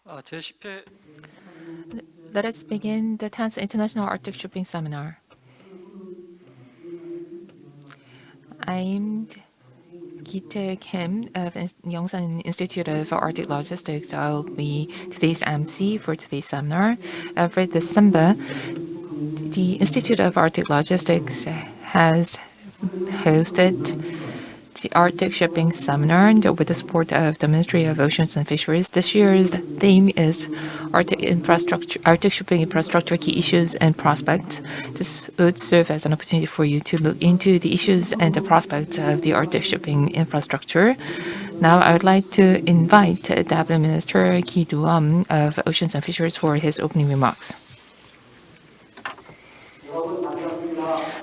제10회 Let us begin the 10th International Arctic Shipping Seminar. I'm Ki-tae Kim of Yongsan Institute of Arctic Logistics. I'll be today's MC for today's seminar. Every December, the Institute of Arctic Logistics has hosted the Arctic Shipping Seminar with the support of the Ministry of Oceans and Fisheries. This year's theme is Arctic shipping infrastructure, key issues and prospects. This would serve as an opportunity for you to look into the issues and the prospects of the Arctic shipping infrastructure. Now, I would like to invite Deputy Minister Ki Do-am of Oceans and Fisheries for his opening remarks.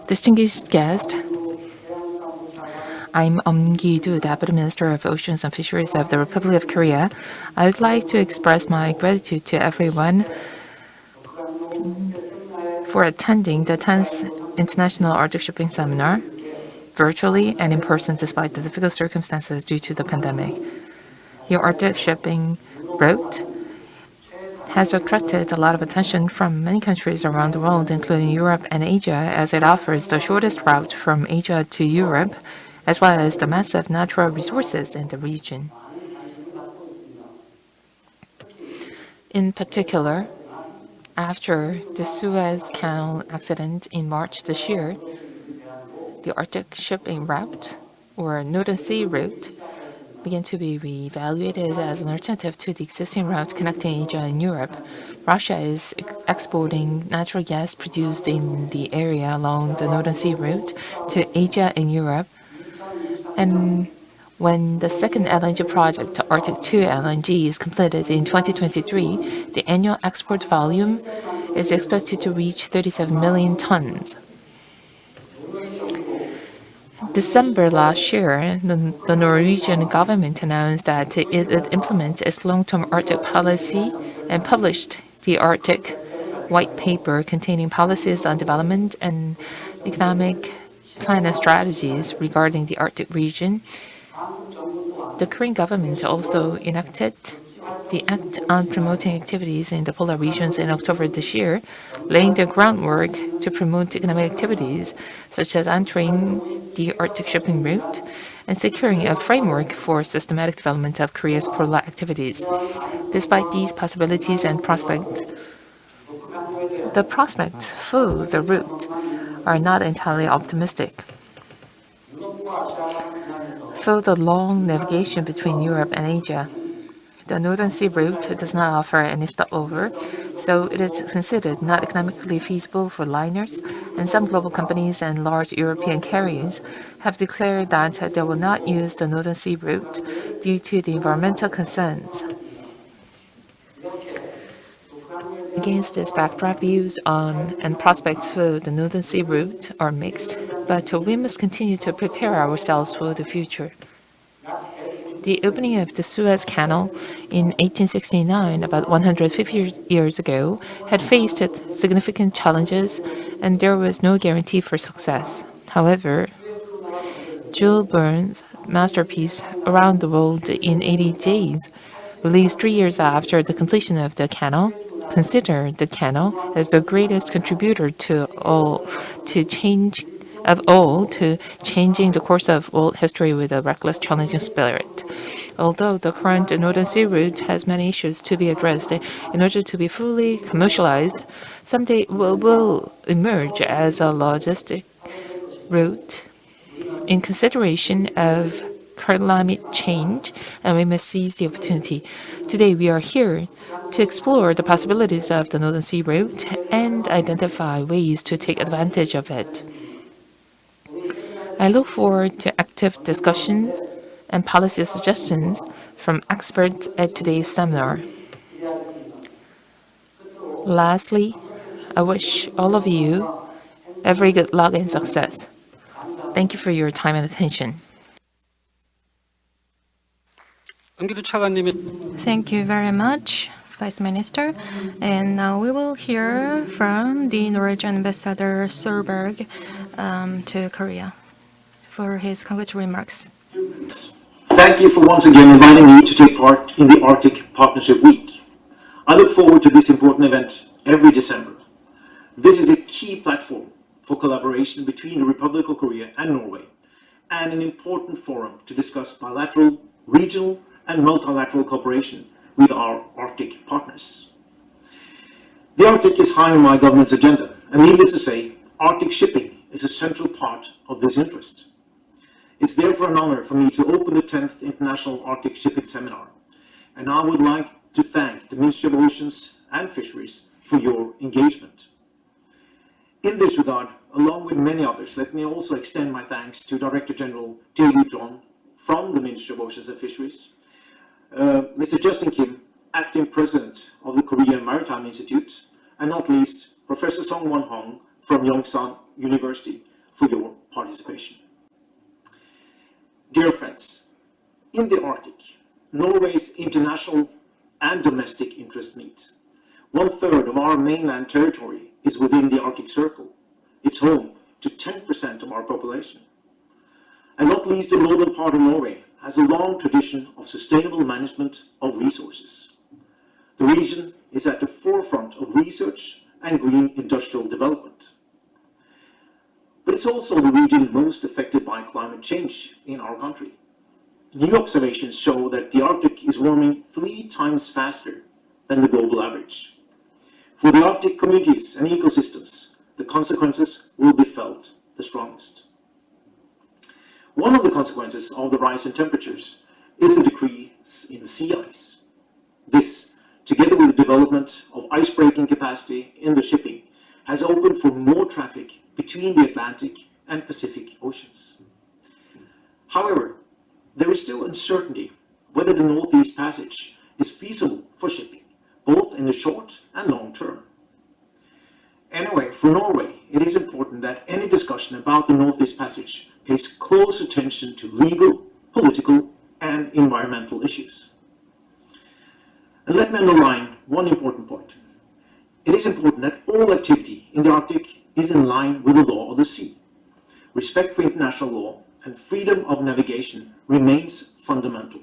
Distinguished guests, I'm Ki-do, Deputy Minister of Oceans and Fisheries of the Republic of Korea. I would like to express my gratitude to everyone for attending the 10th International Arctic Shipping Seminar, virtually and in person despite the difficult circumstances due to the pandemic. The Arctic Shipping Route has attracted a lot of attention from many countries around the world, including Europe and Asia, as it offers the shortest route from Asia to Europe, as well as the massive natural resources in the region. In particular, after the Suez Canal accident in March this year, the Arctic shipping route, or Northern Sea route, began to be reevaluated as an alternative to the existing route connecting Asia and Europe. Russia is exporting natural gas produced in the area along the Northern Sea route to Asia and Europe. And when the second LNG project, Arctic 2 LNG, is completed in 2023, the annual export volume is expected to reach 37 million tons. December last year, the Norwegian government announced that it would implement its long-term Arctic policy and published the Arctic White Paper containing policies on development and economic plan and strategies regarding the Arctic region. The Korean government also enacted the Act on Promoting Activities in the Polar Regions in October this year, laying the groundwork to promote economic activities such as entering the Arctic shipping route and securing a framework for systematic development of Korea's polar activities. Despite these possibilities and prospects, the prospects for the route are not entirely optimistic. For the long navigation between Europe and Asia, the Northern Sea route does not offer any stopover, so it is considered not economically feasible for liners, and some global companies and large European carriers have declared that they will not use the Northern Sea route due to the environmental concerns. Against this backdrop, views on and prospects for the Northern Sea route are mixed, but we must continue to prepare ourselves for the future. The opening of the Suez Canal in 1869, about 150 years ago, had faced significant challenges, and there was no guarantee for success. However, Jules Verne's masterpiece, Around the World in 80 Days, released 3 years after the completion of the canal, considered the canal as the greatest contributor to changing the course of world history with a reckless, challenging spirit. Although the current Northern Sea route has many issues to be addressed, in order to be fully commercialized, someday will emerge as a logistic route in consideration of climate change, and we must seize the opportunity. Today, we are here to explore the possibilities of the Northern Sea route and identify ways to take advantage of it. I look forward to active discussions and policy suggestions from experts at today's seminar. Lastly, I wish all of you every good luck and success. Thank you for your time and attention. 은기도 차관님이 Thank you very much, Vice Minister. And now we will hear from the Norwegian Ambassador Solberg to Korea for his congratulatory remarks. Thank you for once again inviting me to take part in the Arctic Partnership Week. I look forward to this important event every December. This is a key platform for collaboration between the Republic of Korea and Norway, and an important forum to discuss bilateral, regional, and multilateral cooperation with our Arctic partners. The Arctic is high on my government's agenda, and needless to say, Arctic shipping is a central part of this interest. It's therefore an honor for me to open the 10th International Arctic Shipping Seminar, and I would like to thank the Ministry of Oceans and Fisheries for your engagement. In this regard, along with many others, let me also extend my thanks to Director General J.U. John from the Ministry of Oceans and Fisheries, Mr. Justin Kim, Acting President of the Korean Maritime Institute, and not least, Professor Song Won Hong from Yongsan University for your participation. Dear friends, in the Arctic, Norway's international and domestic interests meet. 1/3 of our mainland territory is within the Arctic Circle. It's home to 10% of our population. And not least, the northern part of Norway has a long tradition of sustainable management of resources. The region is at the forefront of research and green industrial development. But it's also the region most affected by climate change in our country. New observations show that the Arctic is warming 3 times faster than the global average. For the Arctic communities and ecosystems, the consequences will be felt the strongest. One of the consequences of the rise in temperatures is a decrease in sea ice. This, together with the development of ice-breaking capacity in the shipping, has opened for more traffic between the Atlantic and Pacific Oceans. However, there is still uncertainty whether the Northeast Passage is feasible for shipping, both in the short and long term. Anyway, for Norway, it is important that any discussion about the Northeast Passage pays close attention to legal, political, and environmental issues. And let me underline one important point. It is important that all activity in the Arctic is in line with the law of the sea. Respect for international law and freedom of navigation remains fundamental.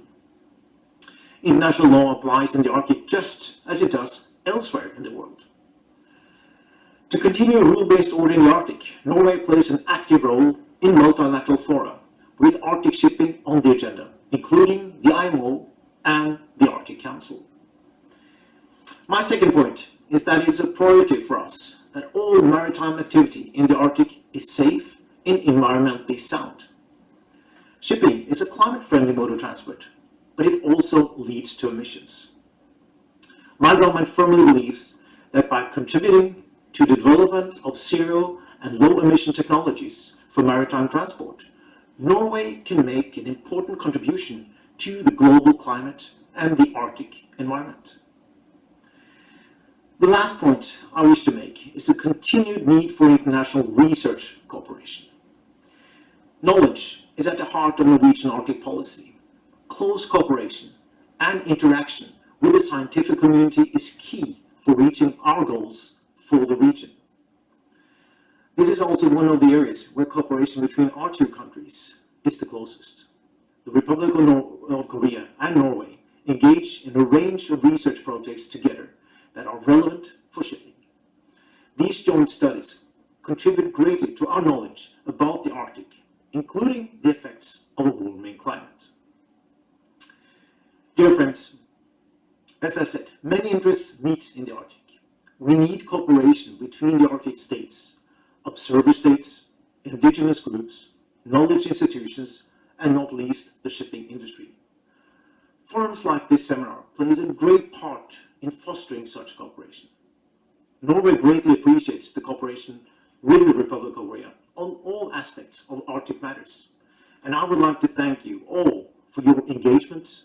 International law applies in the Arctic just as it does elsewhere in the world. To continue a rule-based order in the Arctic, Norway plays an active role in multilateral fora with Arctic shipping on the agenda, including the IMO and the Arctic Council. My second point is that it is a priority for us that all maritime activity in the Arctic is safe and environmentally sound. Shipping is a climate-friendly mode of transport, but it also leads to emissions. My government firmly believes that by contributing to the development of zero and low-emission technologies for maritime transport, Norway can make an important contribution to the global climate and the Arctic environment. The last point I wish to make is the continued need for international research cooperation. Knowledge is at the heart of Norwegian Arctic policy. Close cooperation and interaction with the scientific community is key for reaching our goals for the region. This is also one of the areas where cooperation between our two countries is the closest. The Republic of Korea and Norway engage in a range of research projects together that are relevant for shipping. These joint studies contribute greatly to our knowledge about the Arctic, including the effects of a warming climate. Dear friends, as I said, many interests meet in the Arctic. We need cooperation between the Arctic states, observer states, indigenous groups, knowledge institutions, and not least the shipping industry. Forums like this seminar plays a great part in fostering such cooperation. Norway greatly appreciates the cooperation with the Republic of Korea on all aspects of Arctic matters, and I would like to thank you all for your engagement,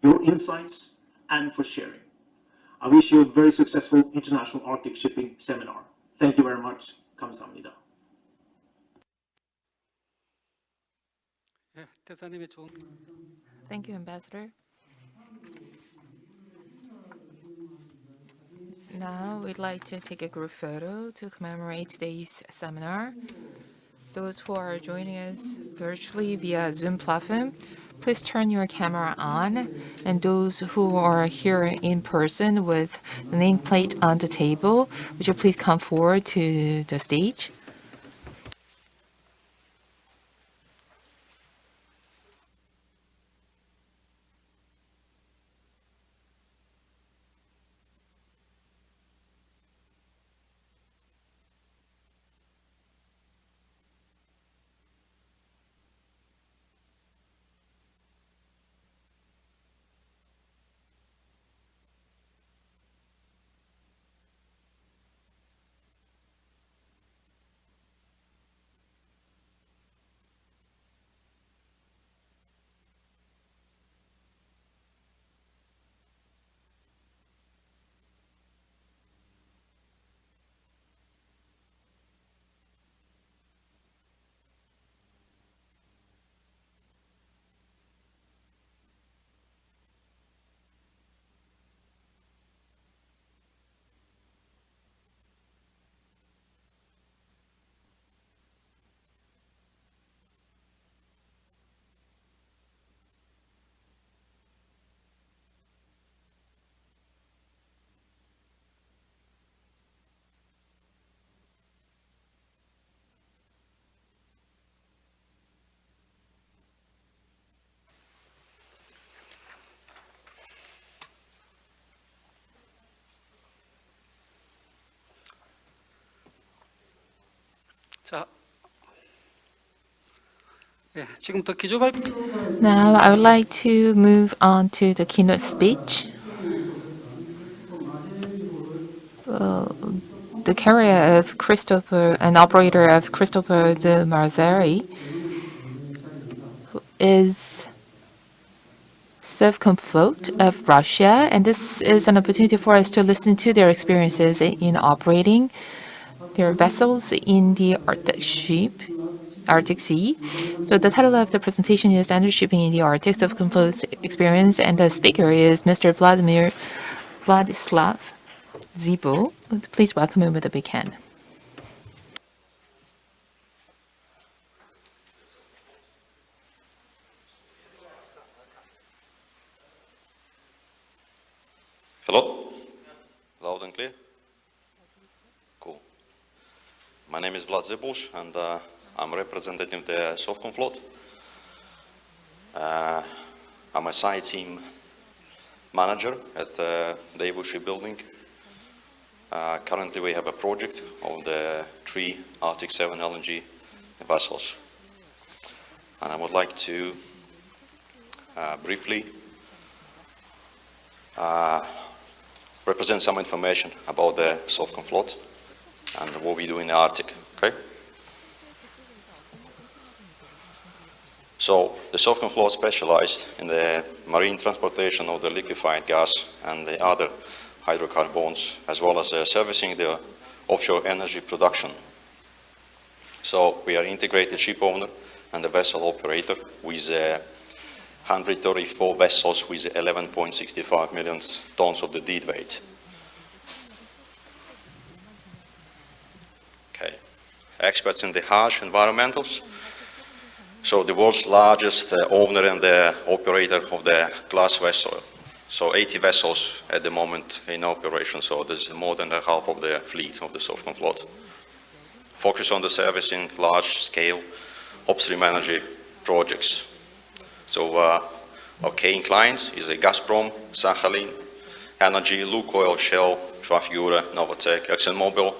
your insights, and for sharing. I wish you a very successful International Arctic Shipping Seminar. Thank you very much. 감사합니다. 예, 대사님의 좋은 Thank you, Ambassador. Now we'd like to take a group photo to commemorate today's seminar. Those who are joining us virtually via Zoom platform, Please turn your camera on, and those who are here in person with the nameplate on the table, would you please come forward to the stage? 자, 예, 지금부터 기조 발표. Now, I would like to move on to the keynote speech. The carrier of Christopher, an operator of Christopher de Marzari, is Sovcomflot of Russia, and this is an opportunity for us to listen to their experiences in operating their vessels in the Arctic Sea. So the title of the presentation is Standard Shipping in the Arctic, Sovcomflot's Experience, and the speaker is Mr. Vladislav Zibo. Please welcome him with a big hand. Hello? Loud and clear? Cool. My name is Vlad Zibush, and I'm representing the Sovcomflot. I'm a site team manager at Daewoo Shipbuilding. Currently we have a project of the 3 Arctic 7 LNG vessels. And I would like to briefly represent some information about the Sovcomflot and what we do in the Arctic, okay? So, the Sovcomflot specialized in the marine transportation of the liquefied gas and the other hydrocarbons, as well as servicing the offshore energy production. So, we are integrated ship owner and a vessel operator with 134 vessels with 11.65 million tons of the dead weight. Okay. Experts in the harsh environmentals. So the world's largest owner and operator of the class vessel. So 80 vessels at the moment in operation. So there's more than half of the fleet of the Sovcomflot. Focus on the servicing large-scale upstream energy projects. So our key clients is a Gazprom, Sakhalin, Energy, Lukoil, Shell, Trafigura, Novatek, ExxonMobil,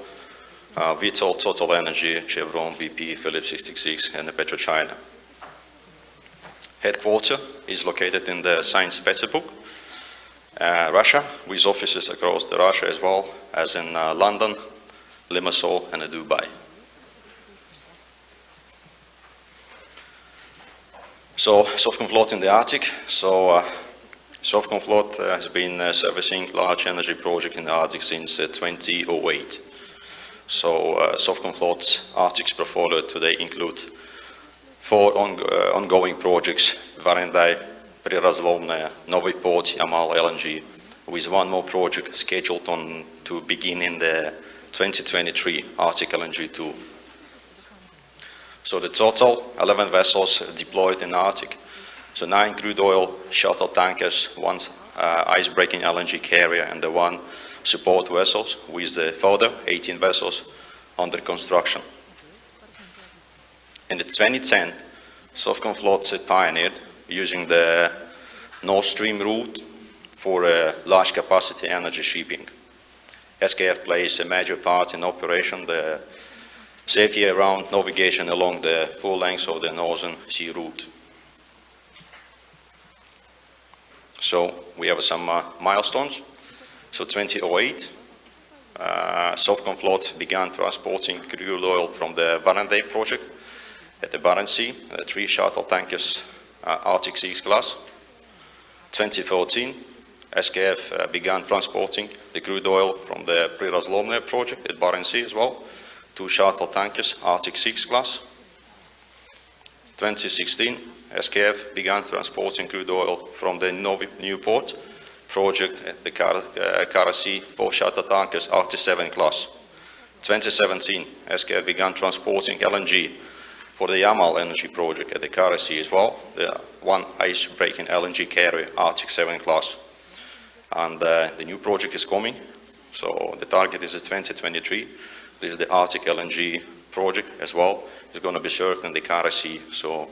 Vitol, Total Energy, Chevron, BP, Phillips 66, and PetroChina. Headquarters is located in the St. Petersburg, Russia, with offices across Russia as well as in London, Limassol, and Dubai. So, Sovcomflot in the Arctic. So, Sovcomflot has been servicing large energy projects in the Arctic since 2008. So, Sovcomflot's Arctic portfolio today include 4 ongoing projects: Varendai, Prirazlovnaya, Novy Port, Yamal LNG, with 1 more project scheduled to begin in the 2023 Arctic LNG 2. So the total 11 vessels deployed in Arctic, So 9 crude oil shuttle tankers, 1 ice-breaking LNG carrier, and the 1 support vessels, with further 18 vessels under construction. In 2010, Sovcomflot pioneered using the Nord Stream route for large capacity energy shipping. SKF plays a major part in operation the safety around navigation along the full length of the Northern Sea route. So we have some milestones. So 2008, Sovcomflot began transporting crude oil from the Warrendey project at the Barents Sea, 3 shuttle tankers, Arctic 6 class. 2014, SKF began transporting the crude oil from the Prirazlovne project at Barents Sea as well, 2 shuttle tankers, Arctic 6 class. 2016, SKF began transporting crude oil from the Novi Newport project at the Kara Sea, 4 shuttle tankers, Arctic 7 class. 2017, SKF began transporting LNG for the Yamal energy project at the Kara Sea as well, the 1 ice-breaking LNG carrier, Arctic 7 class. And the new project is coming, so the target is 2023. This is the Arctic LNG project as well. It's going to be served in the Kara Sea, so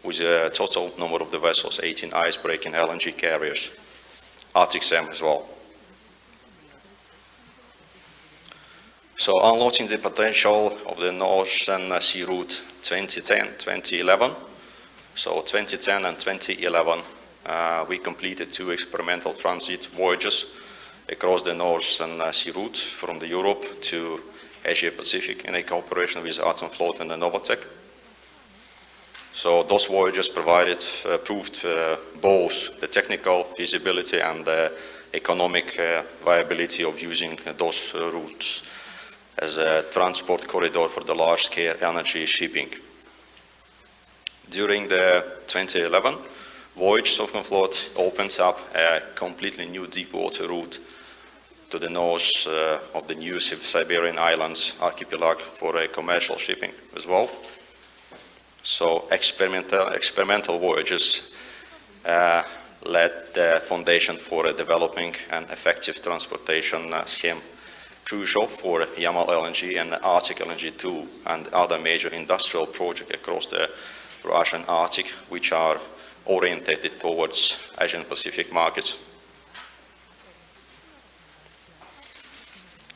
with a total number of the vessels, 18 ice-breaking LNG carriers, Arctic 7 as well. So unlocking the potential of the Northern Sea route 2010-2011. So 2010 and 2011, we completed 2 experimental transit voyages across the Northern Sea route from the Europe to Asia Pacific in a cooperation with Atomflot and the Novatek. So those voyages proved both the technical feasibility and the economic viability of using those routes as a transport corridor for the large-scale energy shipping. During the 2011 voyage, Sovcomflot opens up a completely new deep-water route to the north of the new Siberian Islands archipelago for commercial shipping as well. So experimental voyages laid the foundation for developing an effective transportation scheme crucial for Yamal LNG and Arctic LNG 2 and other major industrial projects across the Russian Arctic, which are orientated towards Asian Pacific markets.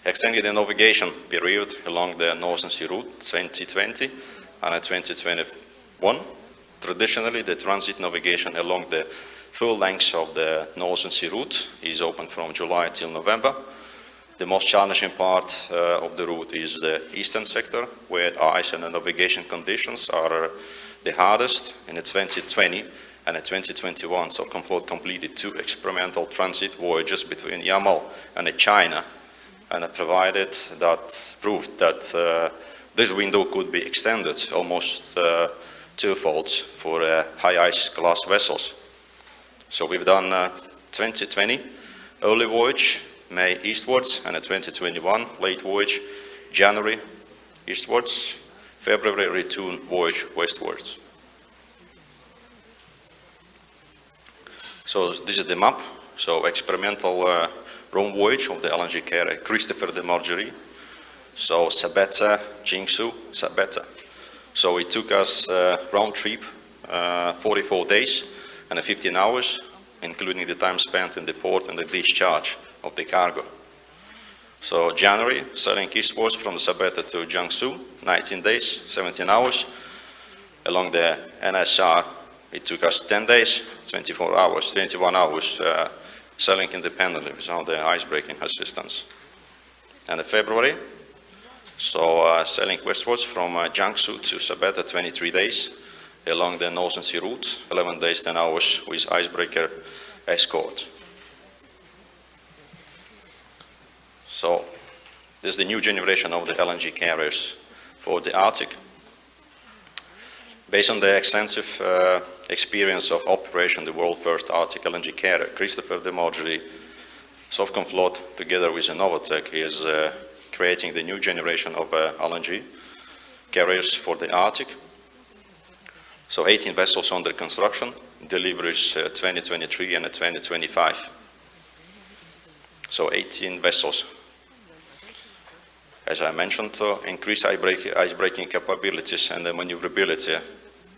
Extending the navigation period along the Northern Sea route 2020 and 2021. Traditionally, the transit navigation along the full length of the Northern Sea route is open from July till November. The most challenging part of the route is the eastern sector, where ice and the navigation conditions are the hardest. In 2020 and 2021, Sovcomflot completed 2 experimental transit voyages between Yamal and China, and proved that this window could be extended almost 2-fold for high ice class vessels. So we've done 2020 early voyage, May eastwards, and a 2021 late voyage, January eastwards, February return voyage westwards. So this is the map. So experimental Rome voyage of the LNG carrier Christopher de Margerie. So Sabetha, Jingsu, Sabetha. So it took us round trip 44 days and 15 hours, including the time spent in the port and the discharge of the cargo. So January, sailing eastwards from Sabetha to Jiangsu, 19 days, 17 hours. Along the NSR, it took us 10 days, 24 hours, 21 hours, sailing independently without the ice-breaking assistance. And in February, so sailing westwards from Jiangsu to Sabetha, 23 days, along the Northern Sea route, 11 days, 10 hours with icebreaker escort. So this is the new generation of the LNG carriers for the Arctic. Based on the extensive experience of operation the world's first Arctic LNG carrier, Christopher de Margerie, Sovcomflot, together with Novatek, is creating the new generation of LNG carriers for the Arctic. So 18 vessels under construction, deliveries 2023 and 2025. So 18 vessels. As I mentioned, increased ice-breaking capabilities and the maneuverability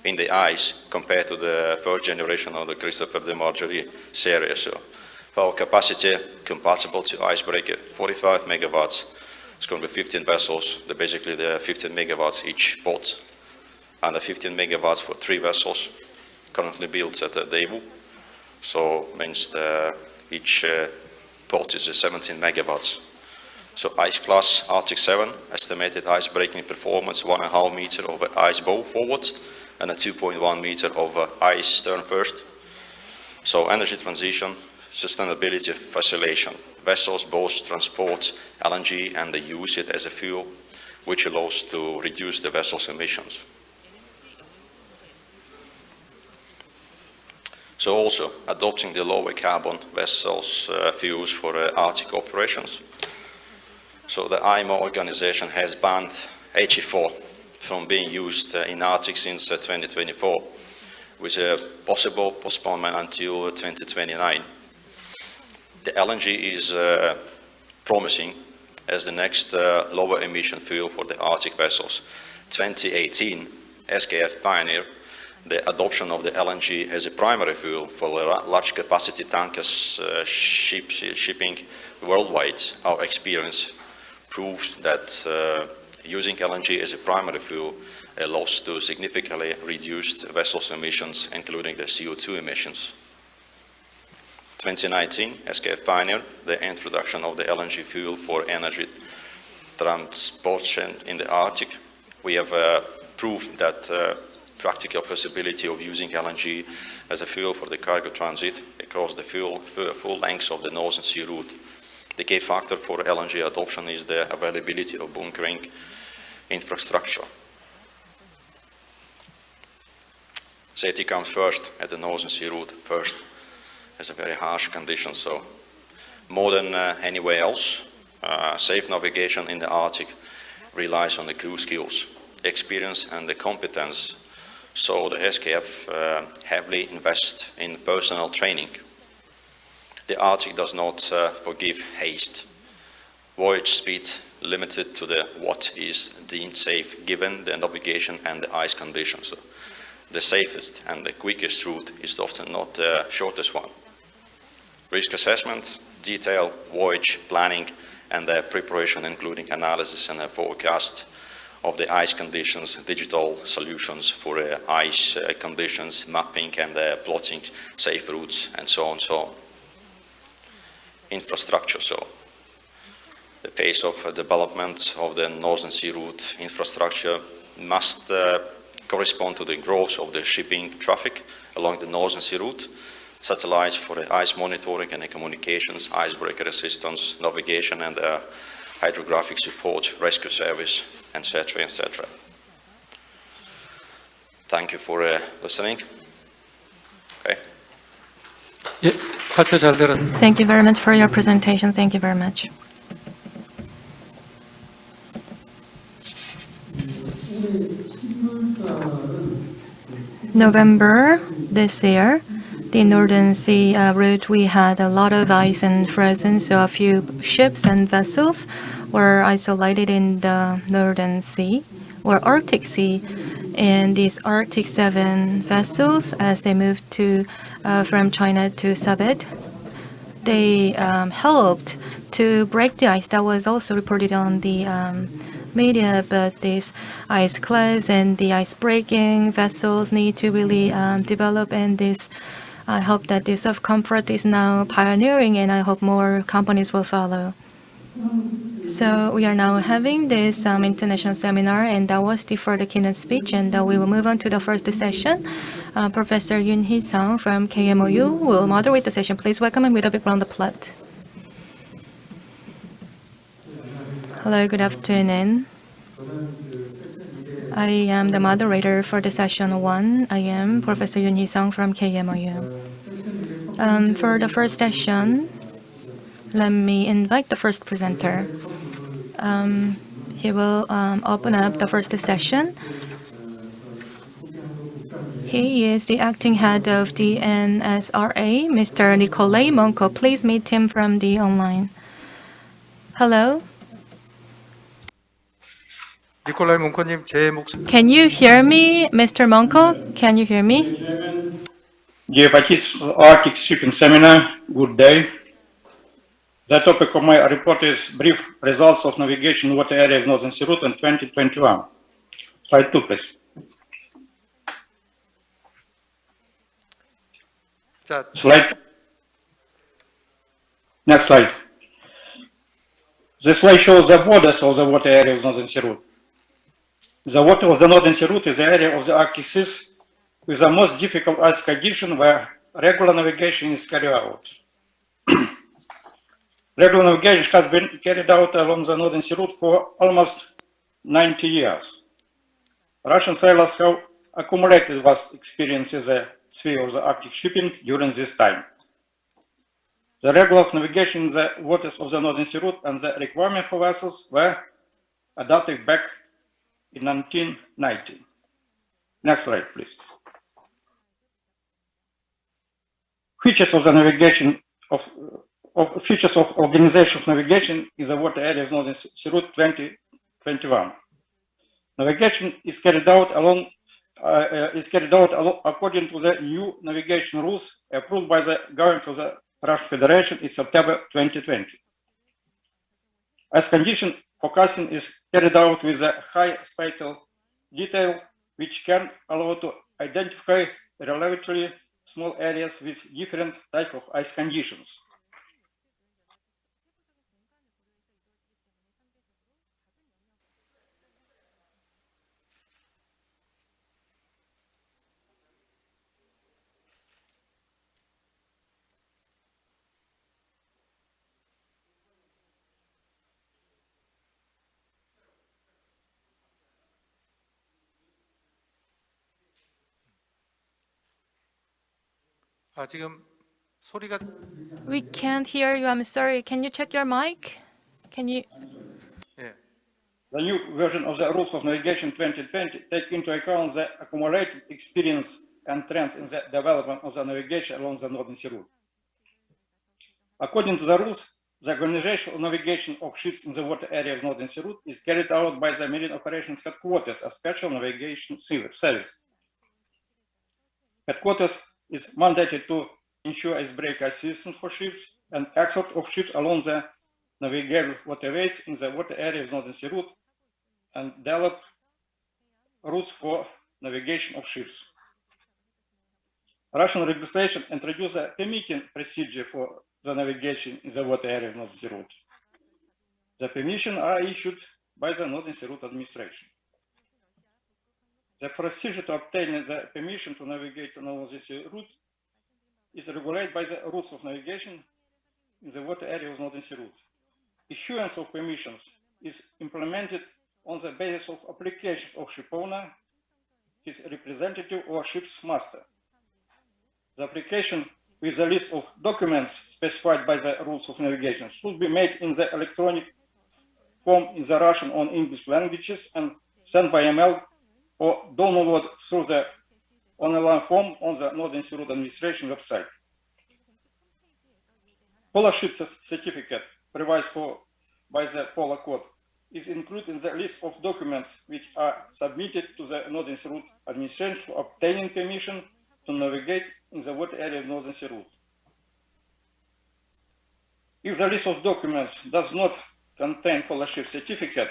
in the ice compared to the first generation of the Christopher de Margerie series. So power capacity compatible to icebreaker, 45 megawatts. It's going to be 15 vessels, basically the 15 megawatts each boat, and the 15 megawatts for 3 vessels currently built at Daewoo. So means each boat is 17 megawatts. So ice class Arctic 7, estimated ice breaking performance, 1.5 meter over ice bow forward and a 2.1 meter over ice stern first. So energy transition, sustainability facilitation. Vessels both transport LNG and they use it as a fuel, which allows to reduce the vessel's emissions. So also adopting the lower carbon vessels fuels for Arctic operations. So the IMO organization has banned HE4 from being used in Arctic since 2024, with a possible postponement until 2029. The LNG is promising as the next lower emission fuel for the Arctic vessels. 2018, SKF pioneered the adoption of the LNG as a primary fuel for large capacity tankers shipping worldwide. Our experience proves that using LNG as a primary fuel allows to significantly reduce vessels emissions, including the CO2 emissions. 2019, SKF pioneered the introduction of the LNG fuel for energy transportation in the Arctic. We have proved that practical feasibility of using LNG as a fuel for the cargo transit across the full length of the Northern Sea route. The key factor for LNG adoption is the availability of bunkering infrastructure. Safety comes first at the Northern Sea route first. It's a very harsh condition, so more than anywhere else, safe navigation in the Arctic relies on the crew skills, experience and the competence. So the SKF heavily invests in personnel training. The Arctic does not forgive haste. Voyage speed limited to what is deemed safe given the navigation and the ice conditions. So the safest and the quickest route is often not the shortest one. Risk assessment, detailed voyage planning and the preparation including analysis and a forecast of the ice conditions, digital solutions for ice conditions, mapping and plotting safe routes and so on and so on. Infrastructure, so the pace of development of the Northern Sea route infrastructure must correspond to the growth of the shipping traffic along the Northern Sea route, satellites for the ice monitoring and the communications, icebreaker assistance, navigation and hydrographic support, rescue service, etc., etc. Thank you for listening. Okay. 예, 발표 잘 들었. Thank you very much for your presentation. Thank you very much. November this year, the Northern Sea route, we had a lot of ice and frozen, so a few ships and vessels were isolated in the Northern Sea or Arctic Sea. And these Arctic 7 vessels, as they moved from China to Subic, they helped to break the ice. That was also reported on the media, but these ice class and the ice breaking vessels need to really develop, and this I hope that this of comfort is now pioneering, and I hope more companies will follow. So we are now having this international seminar, and that was for the keynote speech, and we will move on to the first session. Professor Yoon Hee-sung from KMOU will moderate the session. Please welcome him with a big round of applause. Hello, good afternoon. I am the moderator for the session 1. I am Professor Yoon Hee-sung from KMOU. For the first session, let me invite the first presenter. He will open up the first session. He is the acting head of the NSRA, Mr. Nikolai Monko. Please meet him from the online. Hello? 니콜라이 몽코님, 제 목소리 Can you hear me, Mr. Monko? Can you hear me? Dear participants of Arctic Shipping Seminar, good day. The topic of my report is brief results of navigation in water area of Northern Sea Route in 2021. Slide 2, please. 자, Slide. Next slide. This slide shows the borders of the water area of Northern Sea Route. The water of the Northern Sea Route is the area of the Arctic Seas with the most difficult ice condition where regular navigation is carried out. Regular navigation has been carried out along the Northern Sea Route for almost 90 years. Russian sailors have accumulated vast experience in the sphere of the Arctic shipping during this time. The regular navigation in the waters of the Northern Sea Route and the requirement for vessels were adopted back in 1990. Next slide, please. Features of the navigation features of organization of navigation in the water area of Northern Sea Route 2021. Navigation is carried out according to the new navigation rules approved by the government of the Russian Federation in September 2020. As condition forecasting is carried out with a high spatial detail, which can allow to identify relatively small areas with different types of ice conditions. 지금 소리가 We can't hear you. I'm sorry. Can you check your mic? Can you? 예. The new version of the rules of navigation 2020 take into account the accumulated experience and trends in the development of the navigation along the Northern Sea Route. According to the rules, the organization of navigation of ships in the water area of Northern Sea Route is carried out by the Marine Operations Headquarters, a special navigation service. Headquarters is mandated to ensure icebreaker assistance for ships and export of ships along the navigable waterways in the water area of Northern Sea Route and develop routes for navigation of ships. Russian legislation introduced a permitting procedure for the navigation in the water area of Northern Sea Route. The permissions are issued by the Northern Sea Route Administration. The procedure to obtain the permission to navigate on the Northern Sea Route is regulated by the rules of navigation in the water area of Northern Sea Route. Issuance of permissions is implemented on the basis of application of ship owner, his representative, or ship's master. The application with a list of documents specified by the rules of navigation should be made in the electronic form in the Russian or English languages and sent by email or download through the online form on the Northern Sea Route Administration website. Polar ship certificate provided by the Polar Code is included in the list of documents which are submitted to the Northern Sea Route Administration for obtaining permission to navigate in the water area of Northern Sea Route. If the list of documents does not contain polar ship certificate,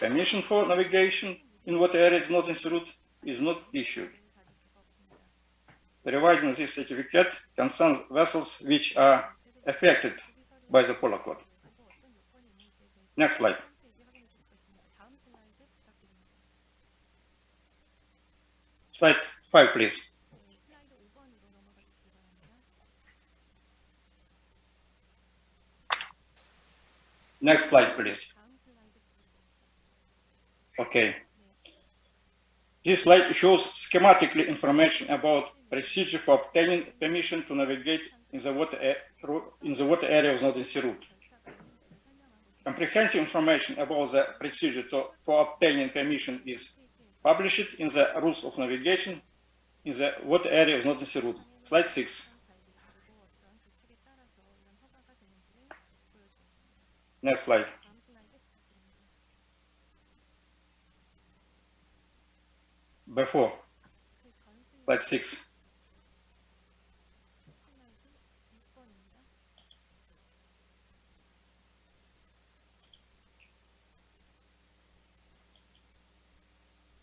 permission for navigation in water area of Northern Sea Route is not issued. Providing this certificate concerns vessels which are affected by the Polar Code. Next slide. Slide 5, please. Next slide, please. Okay. This slide shows schematically information about procedure for obtaining permission to navigate in the water area of Northern Sea Route. Comprehensive information about the procedure for obtaining permission is published in the Rules of Navigation in the water area of northeastern route. Slide 6. Next slide. Before. Slide 6.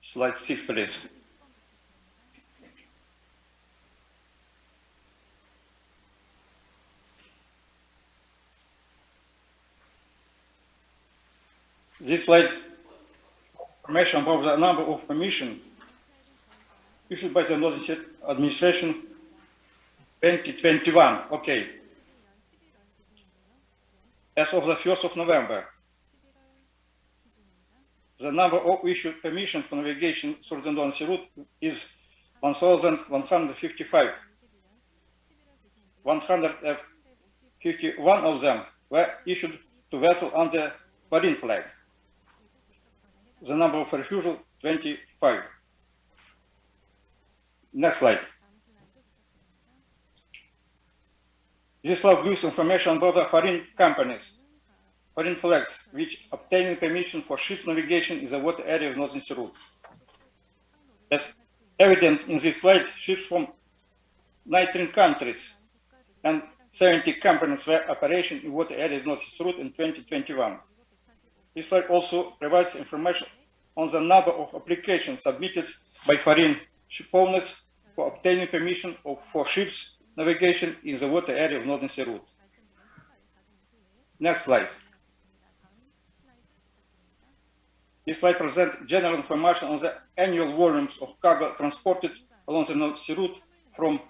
Slide 6, please. This slide information about the number of permission issued by the Northern Administration 2021. Okay. As of the 1st of November, the number of issued permissions for navigation through the North Sea route is 1,155. 151 of them were issued to vessels under foreign flag. The number of refusal, 25. Next slide. This slide gives information about the foreign companies, foreign flags, which obtaining permission for ships navigation in the water area of Northern Sea route. As evident in this slide, ships from 19 countries and 70 companies were operating in water area of Northern Sea route in 2021. This slide also provides information on the number of applications submitted by foreign ship owners for obtaining permission for ships navigation in the water area of Northern Sea route. Next slide. This slide presents general information on the annual volumes of cargo transported along the North Sea route from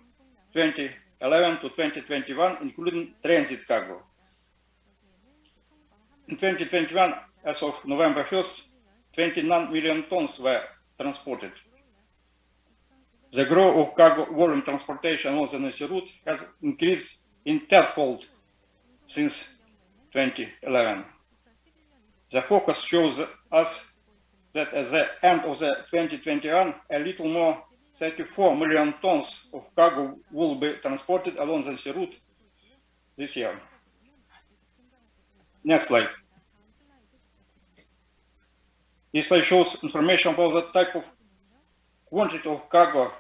2011 to 2021, including transit cargo. In 2021, as of November 1st, 29 million tons were transported. The growth of cargo volume transportation along the North Sea route has increased in tenfold since 2011. The focus shows us that at the end of the 2021, a little more 34 million tons of cargo will be transported along the sea route this year. Next slide. This slide shows information about the type of quantity of cargo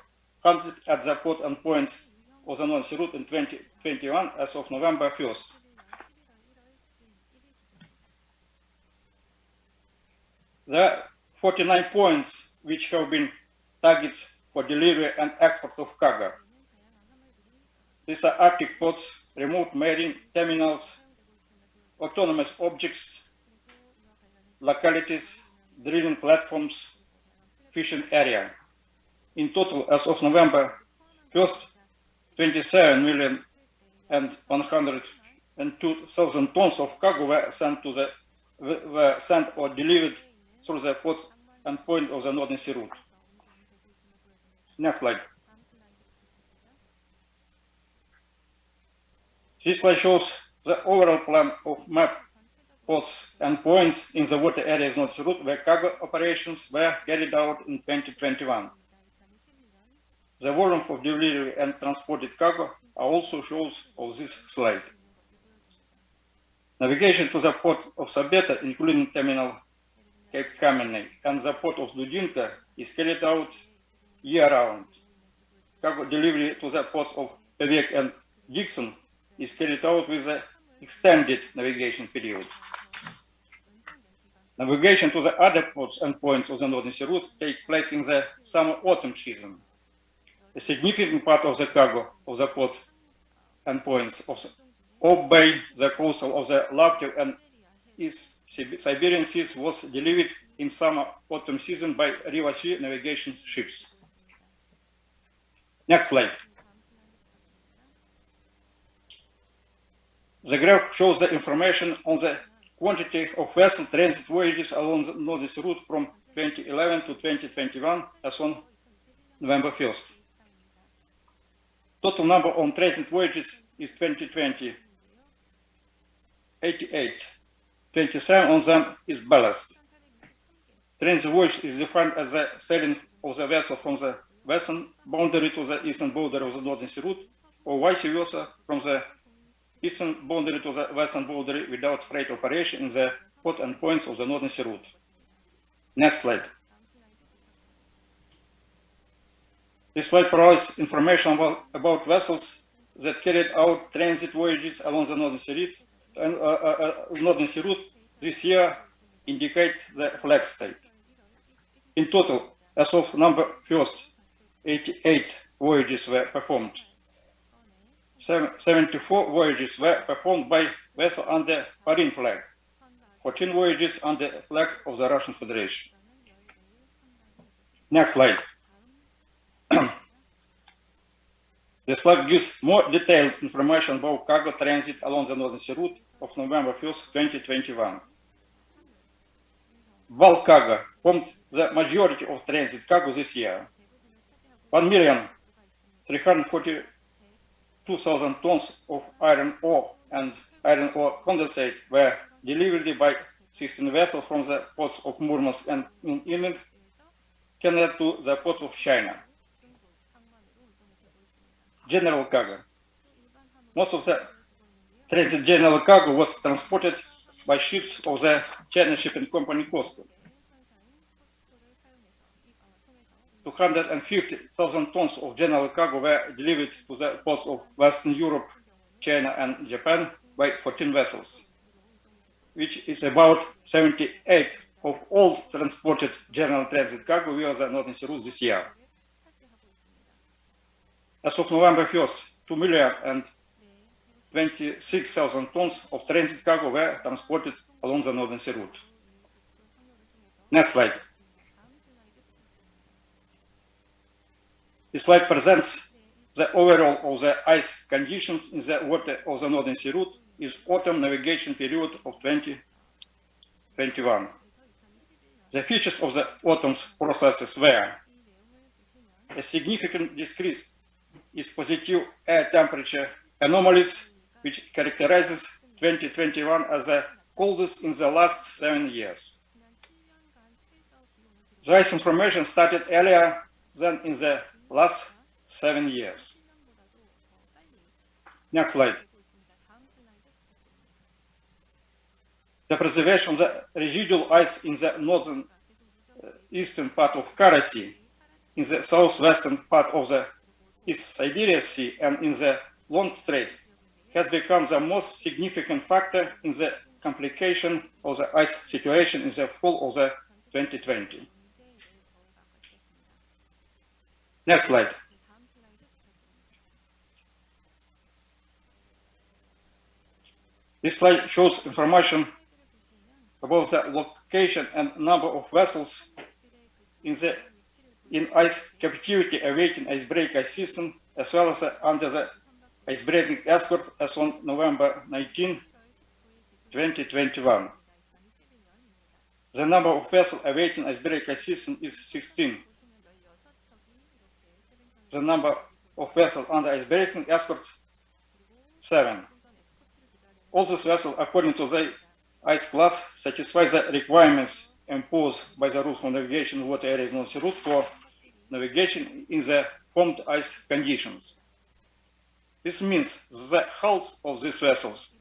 handled at the port and points of the North Sea route in 2021 as of November 1st. There are 49 points which have been targets for delivery and export of cargo. These are Arctic ports, remote marine terminals, autonomous objects, localities, drilling platforms, fishing area. In total, as of November 1st, 27 million and 102,000 tons of cargo were sent or delivered through the ports and point of the Northern Sea route. Next slide. This slide shows the overall plan of map ports and points in the water areas of North Sea route where cargo operations were carried out in 2021. The volume of delivery and transported cargo are also shows on this slide. Navigation to the port of Sabeta, including terminal Cape Kameny and the port of Dudinka, is carried out year-round. Cargo delivery to the ports of Pevek and Dixon is carried out with an extended navigation period. Navigation to the other ports and points of the Northern Sea route takes place in the summer-autumn season. A significant part of the cargo of the port and points of Bay, the coastal of the Laptev and East Siberian seas was delivered in summer-autumn season by River Sea navigation ships. Next slide. The graph shows the information on the quantity of vessel transit voyages along the Northern Sea route from 2011 to 2021 as on November 1st. Total number on transit voyages is 2020, 88. 27 on them is ballast. Transit voyage is defined as the sailing of the vessel from the western boundary to the eastern boundary of the Northern Sea route, or vice versa from the eastern boundary to the western boundary without freight operation in the port and points of the Northern Sea route. Next slide. This slide provides information about vessels that carried out transit voyages along the Northern Sea route this year, indicate the flag state. In total, as of November 1st, 88 voyages were performed. 74 voyages were performed by vessel under foreign flag, 14 voyages under flag of the Russian Federation. Next slide. The slide gives more detailed information about cargo transit along the Northern Sea route of November 1st, 2021. Bulk cargo formed the majority of transit cargo this year. 1,342,000 tons of iron ore and iron ore condensate were delivered by 16 vessels from the ports of Murmansk and in Finland, Canada to the ports of China. General cargo. Most of the transit general cargo was transported by ships of the China shipping company COSCO. 250,000 tons of general cargo were delivered to the ports of Western Europe, China, and Japan by 14 vessels, which is about 78% of all transported general transit cargo via the Northern Sea route this year. As of November 1st, 2,026,000 tons of transit cargo were transported along the Northern Sea route. Next slide. This slide presents the overall of the ice conditions in the water of the Northern Sea route is autumn navigation period of 2021. The features of the autumn's processes were a significant decrease is positive air temperature anomalies, which characterizes 2021 as the coldest in the last 7 years. The ice information started earlier than in the last 7 years. Next slide. The preservation of the residual ice in the northern eastern part of Kara Sea, in the southwestern part of the East Siberia Sea, and in the Long Strait has become the most significant factor in the complication of the ice situation in the fall of the 2020. Next slide. This slide shows information about the location and number of vessels in ice captivity awaiting icebreaker system, as well as under the icebreaking escort as on November 19, 2021. The number of vessels awaiting icebreaker system is 16. The number of vessels under icebreaking escort, 7. All these vessels, according to the ice class, satisfy the requirements imposed by the rules for navigation in water areas North Sea route for navigation in the formed ice conditions. This means the hulls of these vessels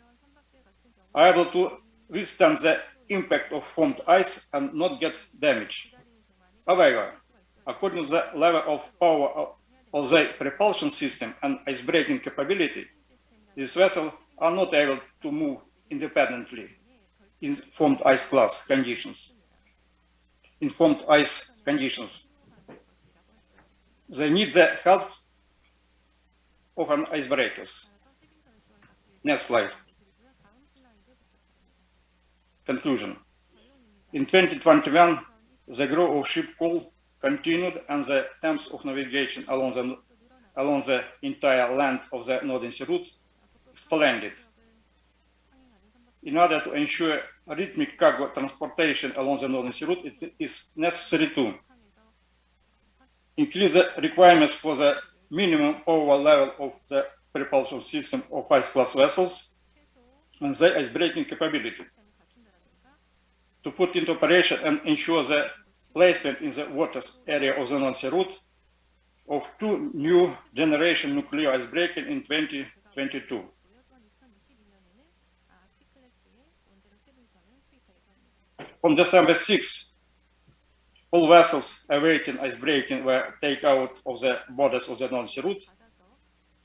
are able to withstand the impact of formed ice and not get damaged. However, according to the level of power of the propulsion system and icebreaking capability, these vessels are not able to move independently in formed ice class conditions. In formed ice conditions, they need the help of an icebreakers. Next slide. Conclusion. In 2021, the growth of ship call continued and the terms of navigation along the entire length of the Northern Sea route expanded. In order to ensure rhythmic cargo transportation along the Northern Sea route, it is necessary to increase the requirements for the minimum power level of the propulsion system of ice-class vessels and their icebreaking capability, to put into operation and ensure the placement in the waters area of the North Sea route of 2 new generation nuclear icebreakers in 2022. On December 6, all vessels awaiting icebreaking were taken out of the borders of the North Sea route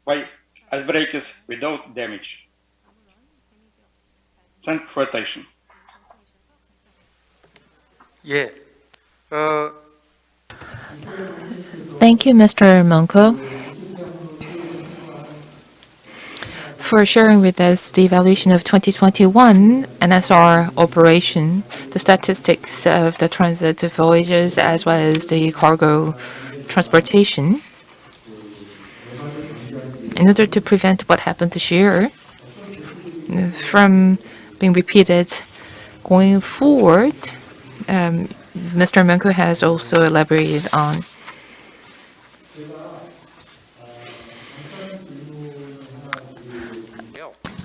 by icebreakers without damage. Thank you for attention. 예. Thank you, Mr. Monko, for sharing with us the evaluation of 2021 NSR operation, the statistics of the transit voyages, as well as the cargo transportation. In order to prevent what happened this year from being repeated going forward, Mr. Monko has also elaborated on.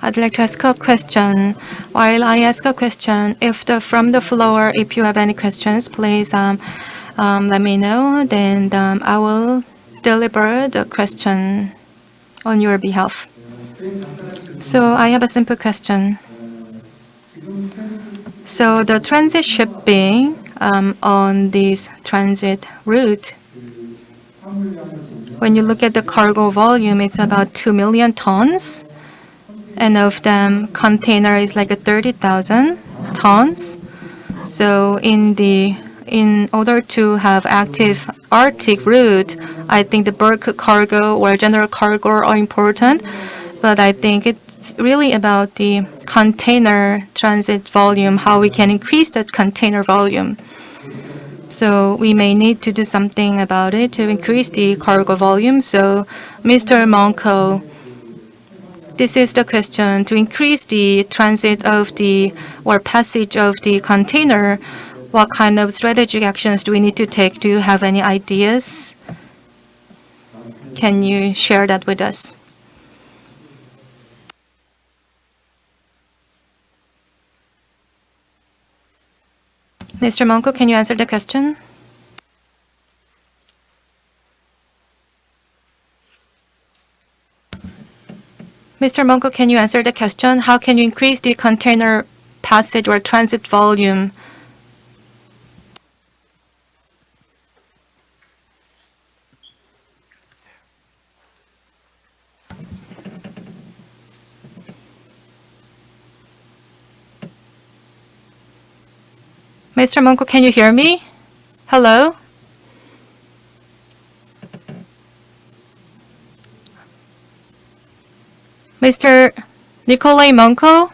I'd like to ask a question. While I ask a question, from the floor, if you have any questions, please let me know. Then I will deliver the question on your behalf. So I have a simple question. So the transit shipping on this transit route, when you look at the cargo volume, it's about 2 million tons. And of them, container is like 30,000 tons. So in order to have active Arctic route, I think the bulk cargo or general cargo are important. But I think it's really about the container transit volume, how we can increase that container volume. So we may need to do something about it to increase the cargo volume. So Mr. Monko, this is the question. To increase the transit of or passage of the container, what kind of strategic actions do we need to take? Do you have any ideas? Can you share that with us? Mr. Monko, can you answer the question? Mr. Monko, can you answer the question? How can you increase the container passage or transit volume? Mr. Monko, can you hear me? Hello? Mr. Nikolai Monko,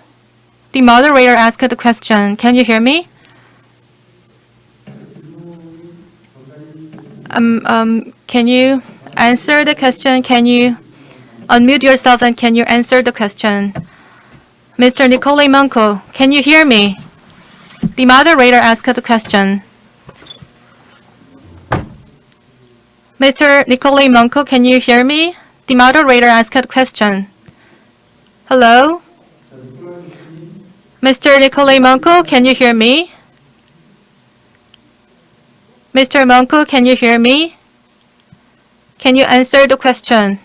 the moderator asked the question. Can you hear me? Can you answer the question? Can you unmute yourself and can you answer the question? Mr. Nikolai Monko, can you hear me? The moderator asked the question. Mr. Nikolai Monko, can you hear me? The moderator asked the question. Hello? Mr. Nikolai Monko, can you hear me? Mr. Monko, can you hear me? Can you answer the question?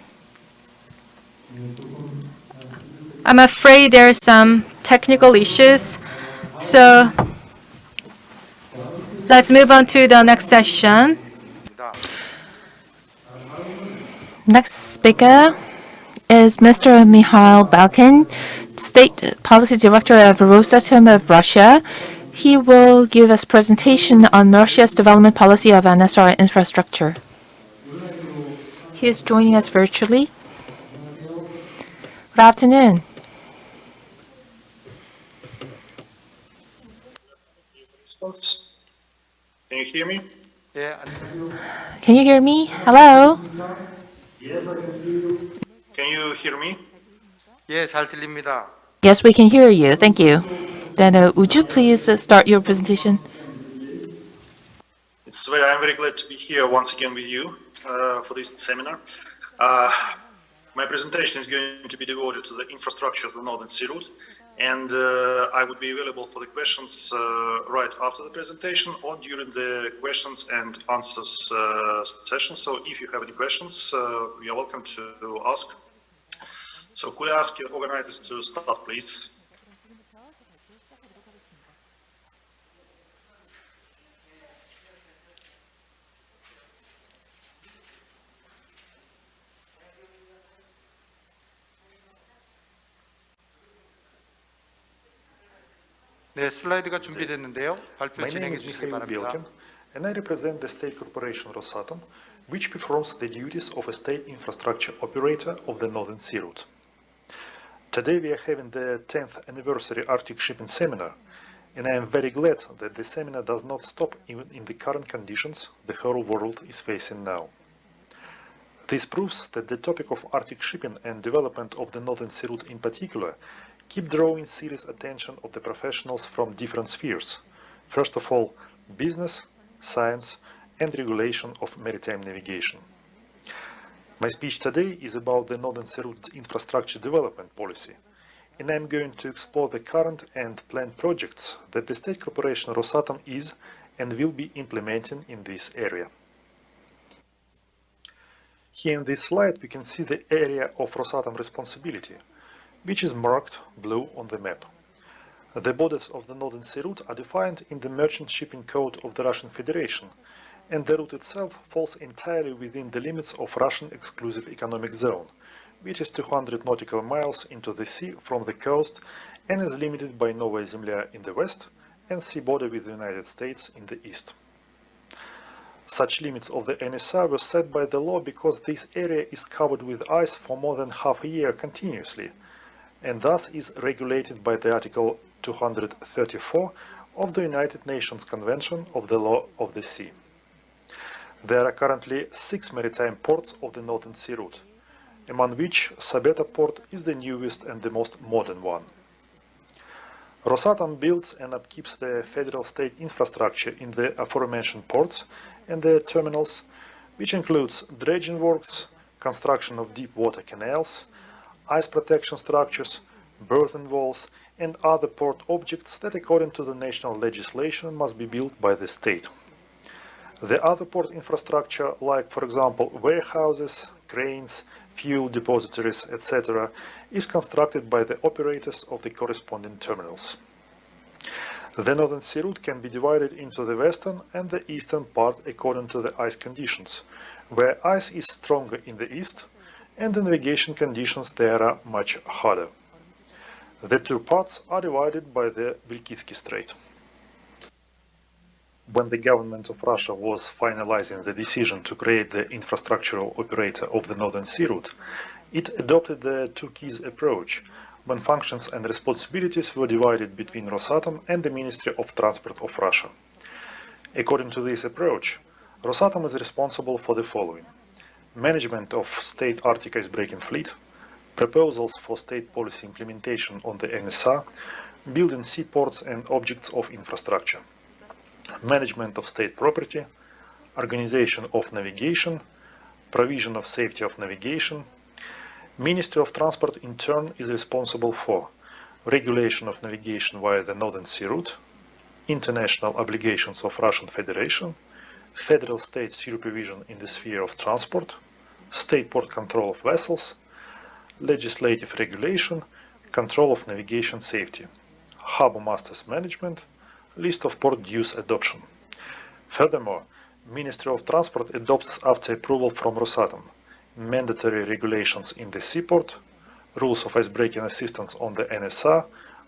I'm afraid there are some technical issues. So let's move on to the next session. Next speaker is Mr. Mikhail Balkin, State Policy Director of Rosatom of Russia. He will give us presentation on Russia's development policy of NSR infrastructure. He is joining us virtually. Good afternoon. Can you hear me? 예. Can you hear me? Hello? Yes, I can hear you. Can you hear me? 예, 잘 들립니다. Yes, we can hear you. Thank you. Then would you please start your presentation? I'm very glad to be here once again with you for this seminar. My presentation is going to be devoted to the infrastructure of the Northern Sea Route And I would be available for the questions right after the presentation or during the questions and answers session. So if you have any questions, you are welcome to ask. So could I ask your organizers to start, please? 네, 슬라이드가 준비됐는데요. 발표 My name 진행해 is 주시기 Mikhail 바랍니다. Belkin, and I represent the state corporation Rosatom, which performs the duties of a state infrastructure operator of the Northern Sea Route. Today we are having the 10th anniversary Arctic Shipping Seminar, and I am very glad that the seminar does not stop even in the current conditions the whole world is facing now. This proves that the topic of Arctic shipping and development of the Northern Sea Route in particular keep drawing serious attention of the professionals from different spheres. First of all, business, science, and regulation of maritime navigation. My speech today is about the Northern Sea Route infrastructure development policy, and I am going to explore the current and planned projects that the state corporation Rosatom is and will be implementing in this area. Here in this slide we can see the area of Rosatom responsibility, which is marked blue on the map. The borders of the Northern Sea Route are defined in the Merchant Shipping Code of the Russian Federation, and the route itself falls entirely within the limits of Russian Exclusive Economic Zone, which is 200 nautical miles into the sea from the coast and is limited by Novaya Zemlya in the west and sea border with the United States in the east. Such limits of the NSR were set by the law because this area is covered with ice for more than half a year continuously, and thus is regulated by the Article 234 of the United Nations Convention of the Law of the Sea. There are currently 6 maritime ports of the Northern Sea Route, among which Sabeta port is the newest and the most modern one. Rosatom builds and upkeeps the federal state infrastructure in the aforementioned ports and their terminals, which includes dredging works, construction of deep water canals, ice protection structures, berthing walls, and other port objects that according to the national legislation must be built by the state. The other port infrastructure, like for example warehouses, cranes, fuel depositories, etc., is constructed by the operators of the corresponding terminals. The Northern Sea Route can be divided into the western and the eastern part according to the ice conditions, where ice is stronger in the east and the navigation conditions there are much harder. The two parts are divided by the Vilkitsky Strait. When the government of Russia was finalizing the decision to create the infrastructural operator of the Northern Sea Route, it adopted the two keys approach, when functions and responsibilities were divided between Rosatom and the Ministry of Transport of Russia. According to this approach, Rosatom is responsible for the following: management of state Arctic icebreaking fleet, proposals for state policy implementation on the NSR, building seaports and objects of infrastructure, management of state property, organization of navigation, provision of safety of navigation. Ministry of Transport in turn is responsible for regulation of navigation via the Northern Sea Route, international obligations of Russian Federation, federal state supervision in the sphere of transport, state port control of vessels, legislative regulation, control of navigation safety, harbour masters management, list of port dues adoption. Furthermore, Ministry of Transport adopts after approval from Rosatom mandatory regulations in the seaport, rules of icebreaking assistance on the NSR,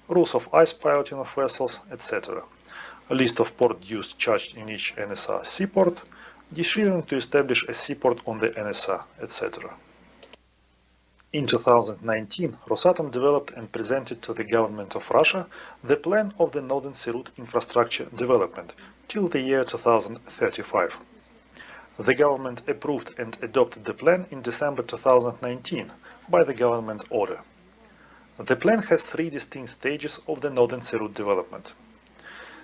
rules of ice piloting of vessels, etc. A list of port dues charged in each NSR seaport, decision to establish a seaport on the NSR, etc. In 2019, Rosatom developed and presented to the government of Russia the plan of the Northern Sea Route infrastructure development till the year 2035. The government approved and adopted the plan in December 2019 by the government order. The plan has three distinct stages of the Northern Sea Route development.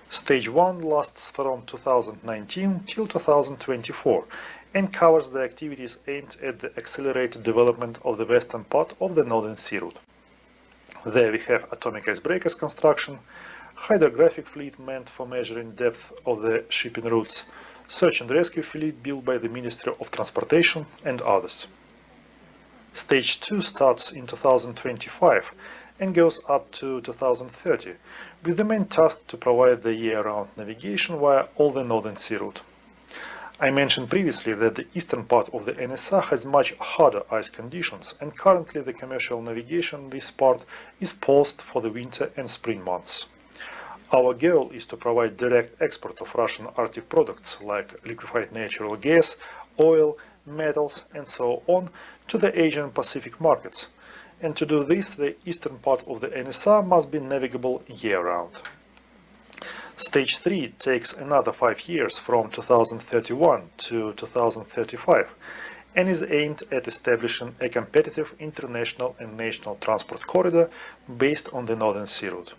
Stage 1 lasts from 2019 till 2024 and covers the activities aimed at the accelerated development of the western part of the Northern Sea Route. There we have atomic icebreakers construction, hydrographic fleet meant for measuring depth of the shipping routes, search and rescue fleet built by the Ministry of Transportation, and others. Stage 2 starts in 2025 and goes up to 2030, with the main task to provide the year-round navigation via all the Northern Sea route. I mentioned previously that the eastern part of the NSA has much harder ice conditions, and currently the commercial navigation in this part is paused for the winter and spring months. Our goal is to provide direct export of Russian Arctic products like liquefied natural gas, oil, metals, and so on to the Asian Pacific markets. And to do this, the eastern part of the NSA must be navigable year-round. Stage 3 takes another 5 years from 2031 to 2035 and is aimed at establishing a competitive international and national transport corridor based on the Northern Sea route.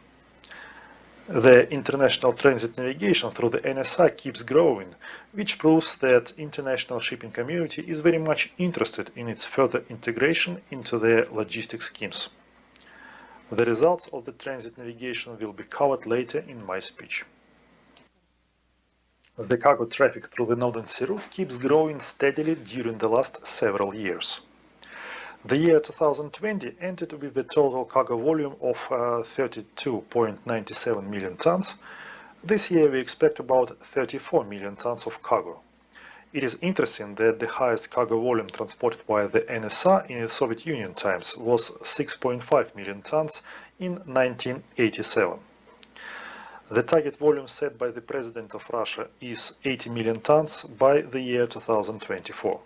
The international transit navigation through the NSA keeps growing, which proves that international shipping community is very much interested in its further integration into their logistics schemes. The results of the transit navigation will be covered later in my speech. The cargo traffic through the Northern Sea route keeps growing steadily during the last several years. The year 2020 ended with a total cargo volume of 32.97 million tons. This year we expect about 34 million tons of cargo. It is interesting that the highest cargo volume transported by the NSA in the Soviet Union times was 6.5 million tons in 1987. The target volume set by the President of Russia is 80 million tons by the year 2024.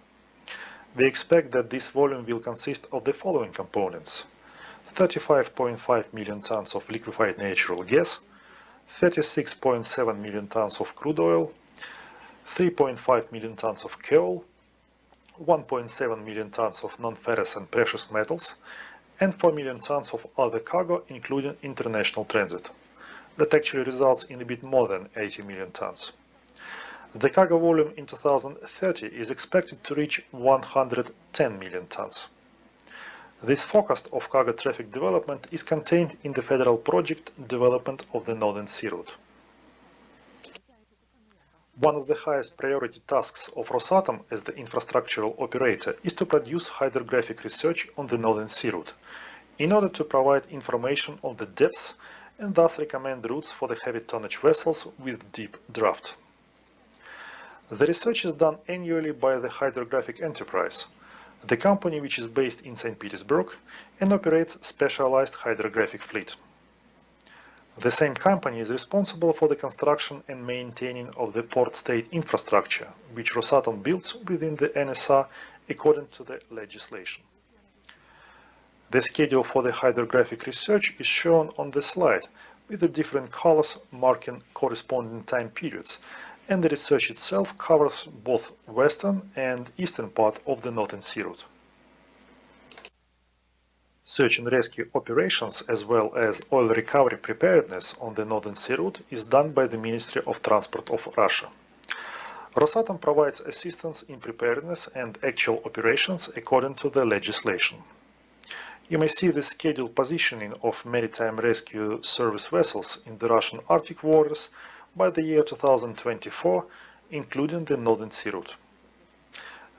We expect that this volume will consist of the following components: 35.5 million tons of liquefied natural gas, 36.7 million tons of crude oil, 3.5 million tons of coal, 1.7 million tons of non-ferrous and precious metals, and 4 million tons of other cargo, including international transit. That actually results in a bit more than 80 million tons. The cargo volume in 2030 is expected to reach 110 million tons. This forecast of cargo traffic development is contained in the federal project Development of the Northern Sea route. One of the highest priority tasks of Rosatom as the infrastructural operator is to produce hydrographic research on the Northern Sea route in order to provide information on the depths and thus recommend routes for the heavy tonnage vessels with deep draft. The research is done annually by the Hydrographic Enterprise, the company which is based in St. Petersburg and operates specialized hydrographic fleet. The same company is responsible for the construction and maintaining of the port state infrastructure, which Rosatom builds within the NSA according to the legislation. The schedule for the hydrographic research is shown on the slide with the different colors marking corresponding time periods, and the research itself covers both western and eastern part of the Northern Sea route. Search and rescue operations as well as oil recovery preparedness on the Northern Sea route is done by the Ministry of Transport of Russia. Rosatom provides assistance in preparedness and actual operations according to the legislation. You may see the scheduled positioning of maritime rescue service vessels in the Russian Arctic waters by the year 2024, including the Northern Sea route.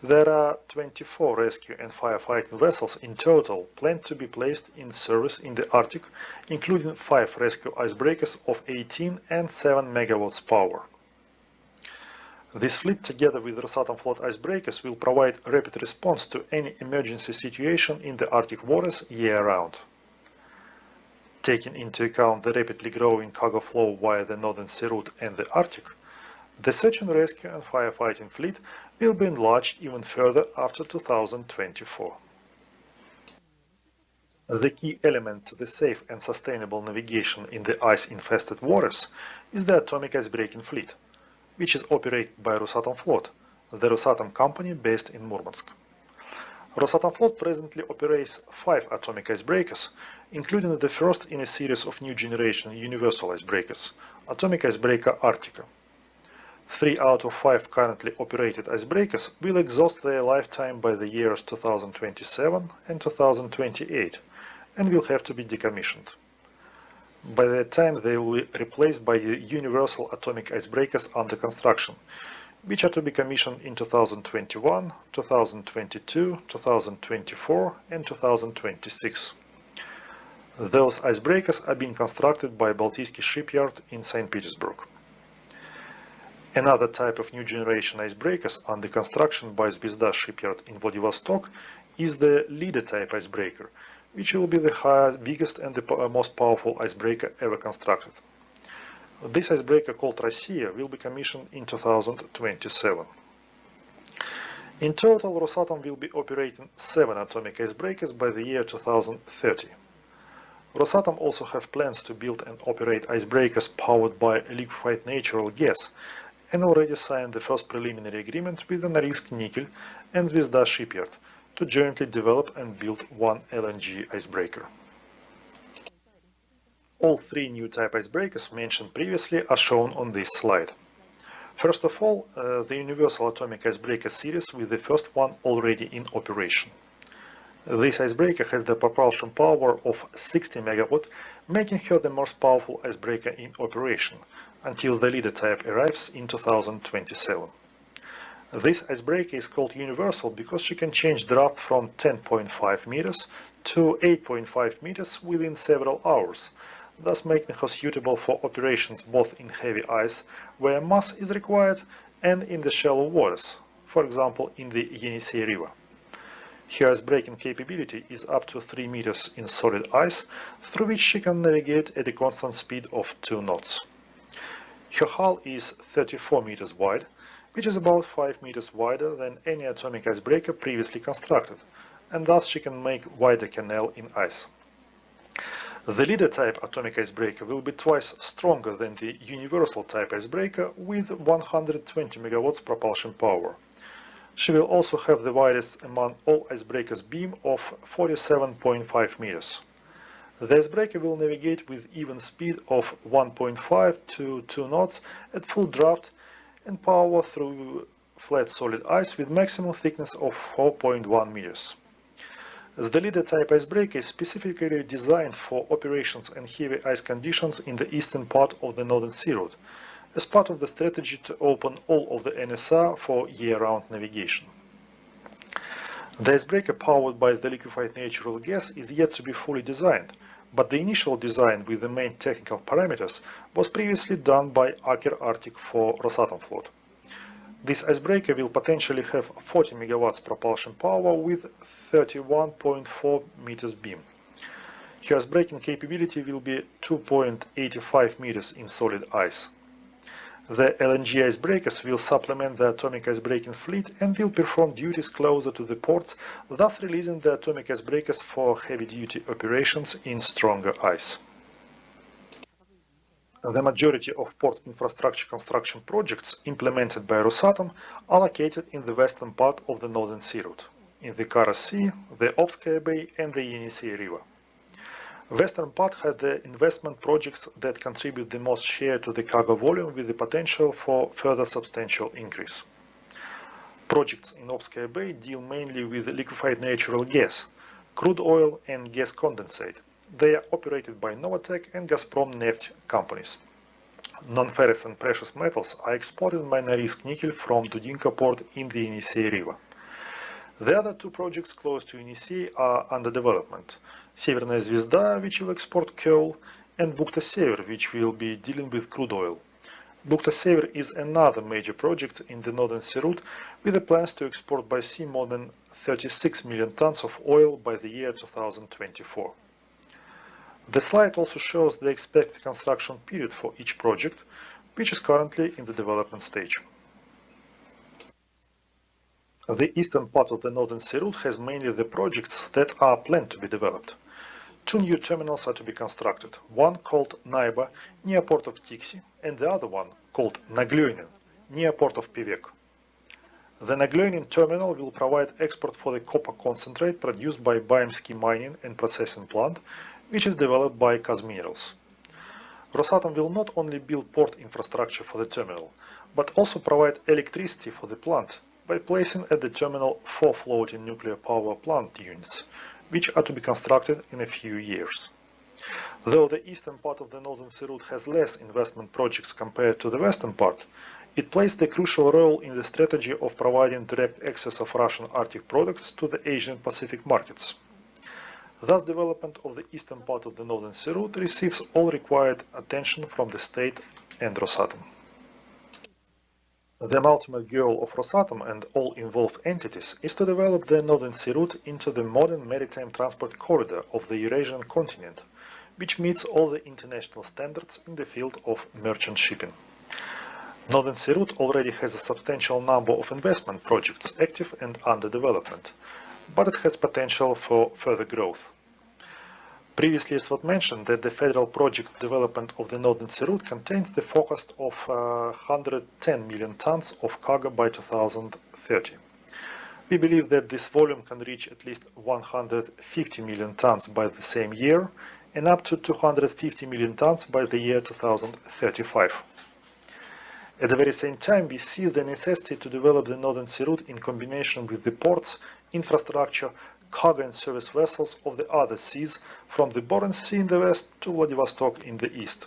There are 24 rescue and firefighting vessels in total planned to be placed in service in the Arctic, including 5 rescue icebreakers of 18 and 7 megawatts power. This fleet, together with Rosatom float icebreakers, will provide rapid response to any emergency situation in the Arctic waters year-round. Taking into account the rapidly growing cargo flow via the Northern Sea route and the Arctic, the search and rescue and firefighting fleet will be enlarged even further after 2024. The key element to the safe and sustainable navigation in the ice-infested waters is the atomic icebreaking fleet, which is operated by Rosatom Float, the Rosatom company based in Murmansk. Rosatom Float presently operates 5 atomic icebreakers, including the first in a series of new generation universal icebreakers, Atomic Icebreaker Arctica. 3 out of 5 currently operated icebreakers will exhaust their lifetime by the years 2027 and 2028, and will have to be decommissioned. By that time, they will be replaced by the universal atomic icebreakers under construction, which are to be commissioned in 2021, 2022, 2024, and 2026. Those icebreakers are being constructed by Baltijski shipyard in St. Petersburg. Another type of new generation icebreakers under construction by Zvezda shipyard in Vladivostok is the leader type icebreaker, which will be the biggest and the most powerful icebreaker ever constructed. This icebreaker called Russia will be commissioned in 2027. In total, Rosatom will be operating 7 atomic icebreakers by the year 2030. Rosatom also have plans to build and operate icebreakers powered by liquefied natural gas, and already signed the first preliminary agreement with the Norilsk Nickel and Zvezda shipyard to jointly develop and build one LNG icebreaker. All 3 new type icebreakers mentioned previously are shown on this slide. First of all, the Universal Atomic Icebreaker series with the first one already in operation. This icebreaker has the propulsion power of 60 MW, making her the most powerful icebreaker in operation, until the leader type arrives in 2027. This icebreaker is called universal because she can change draft from 10.5 meters to 8.5 meters within several hours, thus making her suitable for operations both in heavy ice, where mass is required, and in the shallow waters, for example in the Yenisei River. Her icebreaking capability is up to 3 meters in solid ice, through which she can navigate at a constant speed of 2 knots. Her hull is 34 meters wide, which is about 5 meters wider than any atomic icebreaker previously constructed, and thus she can make wider canal in ice. The leader type atomic icebreaker will be twice stronger than the universal type icebreaker with 120 megawatts propulsion power. She will also have the widest among all icebreakers beam of 47.5 meters. The icebreaker will navigate with even speed of 1.5 to 2 knots at full draft and power through flat solid ice with maximum thickness of 4.1 meters. The leader type icebreaker is specifically designed for operations and heavy ice conditions in the eastern part of the Northern Sea Route, as part of the strategy to open all of the NSR for year-round navigation. The icebreaker powered by the liquefied natural gas is yet to be fully designed, but the initial design with the main technical parameters was previously done by Aker Arctic for Rosatom float. This icebreaker will potentially have 40 megawatts propulsion power with 31.4 meters beam. Her icebreaking capability will be 2.85 meters in solid ice. The LNG icebreakers will supplement the atomic icebreaking fleet and will perform duties closer to the ports, thus releasing the atomic icebreakers for heavy-duty operations in stronger ice. The majority of port infrastructure construction projects implemented by Rosatom are located in the western part of the Northern Sea Route, in the Kara Sea, the Obskaya Bay and the Yenisei River. Western part had the investment projects that contribute the most share to the cargo volume with the potential for further substantial increase. Projects in Obskaya Bay deal mainly with liquefied natural gas, crude oil and gas condensate. They are operated by Novatek and Gazprom Neft companies. Non-ferrous and precious metals are exported by Norilsk Nickel from Dudinka port in the Yenisei River. The other 2 projects close to Yenisei are under development. Северная Звезда, which will export coal, and Bukhta Sever, which will be dealing with crude oil. Bukhta Sever is another major project in the Northern Sea Route with the plans to export by sea more than 36 million tons of oil by the year 2024. The slide also shows the expected construction period for each project, which is currently in the development stage. The eastern part of the Northern Sea Route has mainly the projects that are planned to be developed. 2 new terminals are to be constructed, one called Naiba, near port of Tiksi, and the other one called Naglyonin, near port of Pevek. The Naglyonin terminal will provide export for the copper concentrate produced by Baimsky Mining and Processing Plant, which is developed by Kazminerals. Rosatom will not only build port infrastructure for the terminal, but also provide electricity for the plant by placing at the terminal 4 floating nuclear power plant units, which are to be constructed in a few years. Though the eastern part of the Northern Sea Route has less investment projects compared to the western part, it plays the crucial role in the strategy of providing direct access of Russian Arctic products to the Asian Pacific markets. Thus, development of the eastern part of the Northern Sea Route receives all required attention from the state and Rosatom. The ultimate goal of Rosatom and all involved entities is to develop the Northern Sea Route into the modern maritime transport corridor of the Eurasian continent, which meets all the international standards in the field of merchant shipping. Northern Sea Route already has a substantial number of investment projects active and under development, but it has potential for further growth. Previously, it was mentioned that the federal project development of the Northern Sea Route contains the forecast of 110 million tons of cargo by 2030. We believe that this volume can reach at least 150 million tons by the same year and up to 250 million tons by the year 2035. At the very same time, we see the necessity to develop the Northern Sea Route in combination with the ports, infrastructure, cargo and service vessels of the other seas from the Barents Sea in the west to Vladivostok in the east.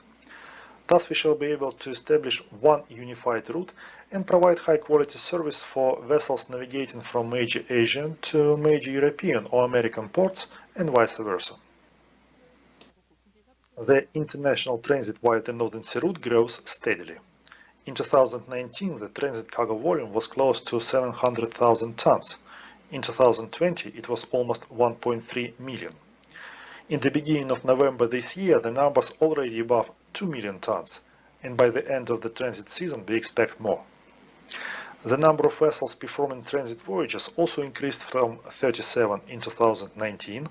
Thus, we shall be able to establish one unified route and provide high-quality service for vessels navigating from major Asian to major European or American ports and vice versa. The international transit via the Northern Sea Route grows steadily. In 2019, the transit cargo volume was close to 700,000 tons. In 2020, it was almost 1.3 million. In the beginning of November this year, the number is already above 2 million tons, and by the end of the transit season, we expect more. The number of vessels performing transit voyages also increased from 37 in 2019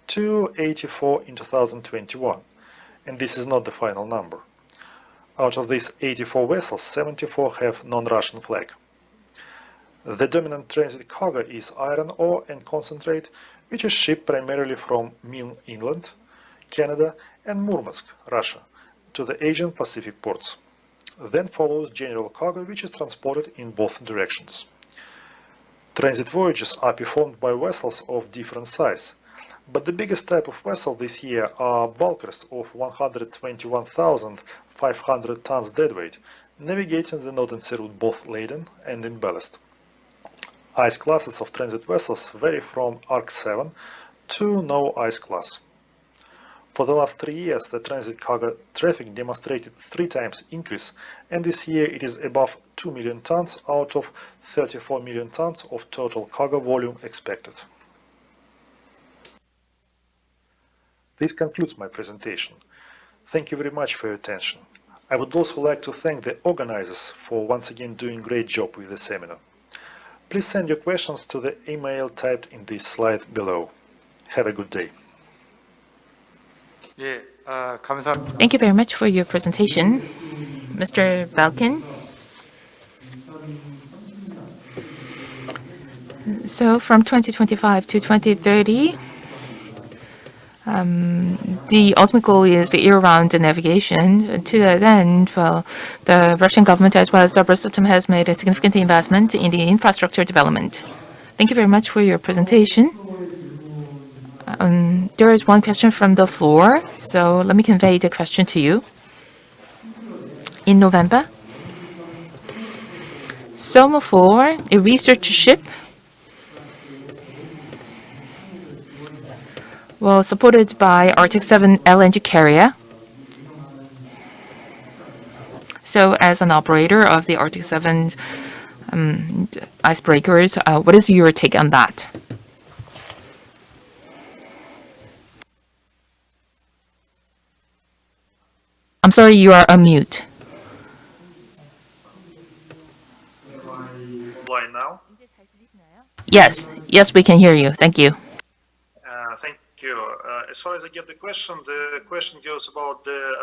to 84 in 2021, and this is not the final number. Out of these 84 vessels, 74 have non-Russian flag. The dominant transit cargo is iron ore and concentrate, which is shipped primarily from Milne Inland, Canada, and Murmansk, Russia, to the Asian Pacific ports. Then follows general cargo, which is transported in both directions. Transit voyages are performed by vessels of different size, but the biggest type of vessel this year are bulkers of 121,500 tons deadweight, navigating the Northern Sea Route both laden and in ballast. Ice classes of transit vessels vary from Arc 7 to no ice class. For the last 3 years, the transit cargo traffic demonstrated 3 times increase, and this year it is above 2 million tons out of 34 million tons of total cargo volume expected. This concludes my presentation. Thank you very much for your attention. I would also like to thank the organizers for once again doing a great job with the seminar. Please send your questions to the email typed in this slide below. Have a good day. 예, 감사합니다. Thank you very much for your presentation, Mr. Balkin. So from 2025 to 2030, the ultimate goal is the year-round navigation. To that end, well, the Russian government as well as the Rosatom has made a significant investment in the infrastructure development. Thank you very much for your presentation. There is one question from the floor, so let me convey the question to you. In November, Soma 4, a research ship, supported by Arctic 7 LNG carrier. So as an operator of the Arctic 7 icebreakers, what is your take on that? I'm sorry, you are on mute. Line now. Yes, we can hear you. Thank you. Thank you. As far as I get the question goes about the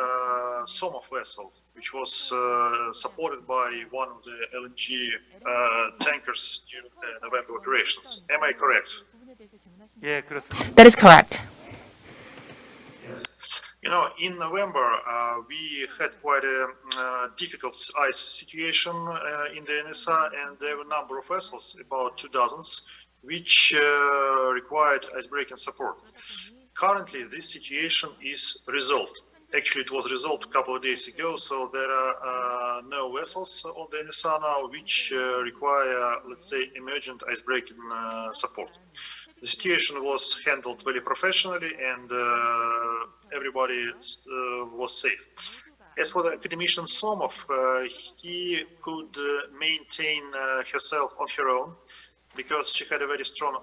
Somov vessel, which was supported by one of the LNG tankers during the November operations. Am I correct? 예, 그렇습니다. That is correct. Yes. You know, in November, we had quite a difficult ice situation in the NSA, and there were a number of vessels, about 2 dozens, which required icebreaking support. Currently, this situation is resolved. Actually, it was resolved a couple of days ago, so there are no vessels on the NSA now which require, let's say, emergent icebreaking support. The situation was handled very professionally and everybody was safe. As for the academician Somov, he could maintain herself on her own because she had a very strong,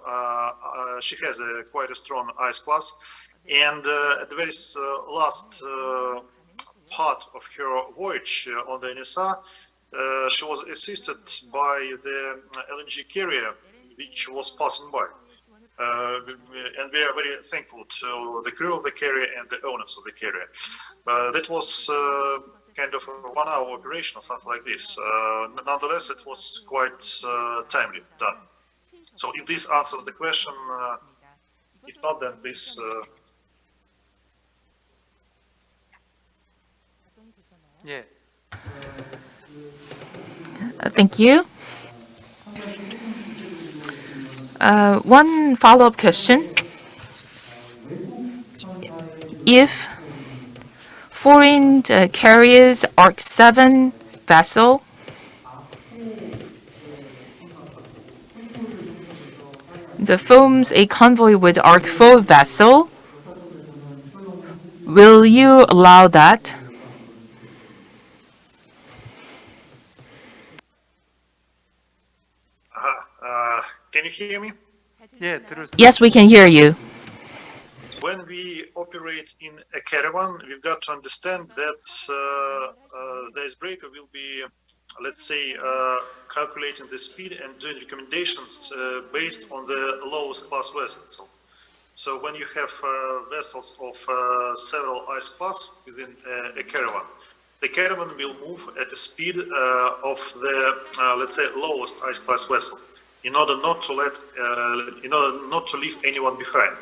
she has quite a strong ice class. And at the very last part of her voyage on the NSA, she was assisted by the LNG carrier which was passing by. And we are very thankful to the crew of the carrier and the owners of the carrier. That was kind of a 1 hour operation or something like this. Nonetheless, it was quite timely done. So if this answers the question, if not, then please. Yeah. Thank you. One follow-up question. If foreign carriers Arc 7 vessel forms a convoy with Arc 4 vessel, will you allow that? Can you hear me? Yeah, Yes, we can hear you. When we operate in a caravan, we've got to understand that the icebreaker will be, let's say, calculating the speed and doing recommendations based on the lowest class vessel. So when you have vessels of several ice class within a caravan, the caravan will move at the speed of the, let's say, lowest ice class vessel, in order not to leave anyone behind.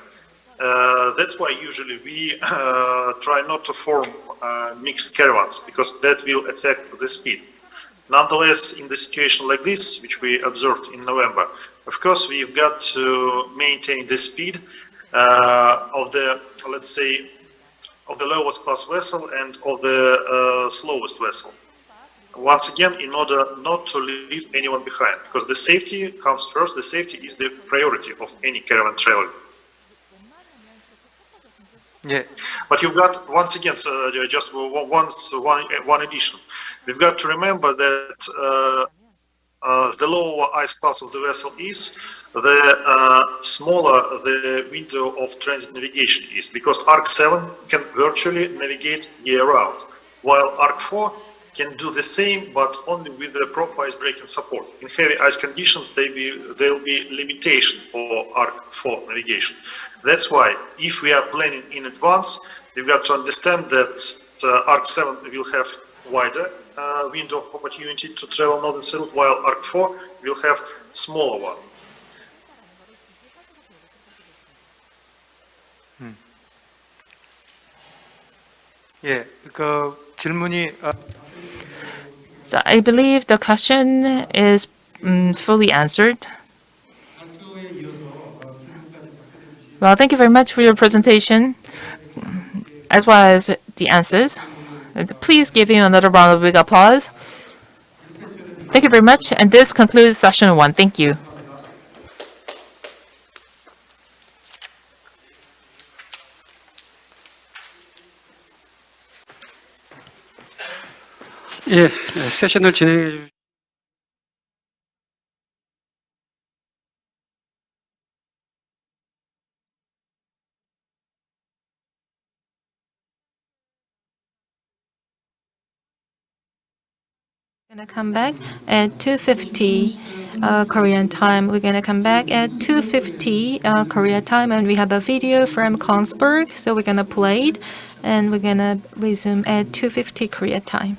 That's why usually we try not to form mixed caravans, because that will affect the speed. Nonetheless, in the situation like this, which we observed in November, of course, we've got to maintain the speed of the, let's say, of the lowest class vessel and of the slowest vessel. Once again, in order not to leave anyone behind, because the safety comes first. The safety is the priority of any caravan traveler. Yeah. But you've got, once again, just one addition. We've got to remember that the lower ice class of the vessel is, the smaller the window of transit navigation is, because Arc 7 can virtually navigate year-round, while Arc 4 can do the same, but only with the proper ice-breaking support. In heavy ice conditions, there will be limitation for Arc 4 navigation. That's why, if we are planning in advance, we've got to understand that Arc 7 will have wider window of opportunity to travel northern sea route, while Arc 4 will have smaller one. 예, 그 질문이 So I believe the question is fully answered. Well, thank you very much for your presentation, as well as the answers. Please give him another round of big applause. Thank you very much, and this concludes session 1. Thank you. 예, 세션을 진행해 Gonna come back at 2:50 Korean time. We're gonna come back at 2:50 Korea time, and we have a video from Kongsberg, so we're gonna play it, and we're gonna resume at 2:50 Korea time.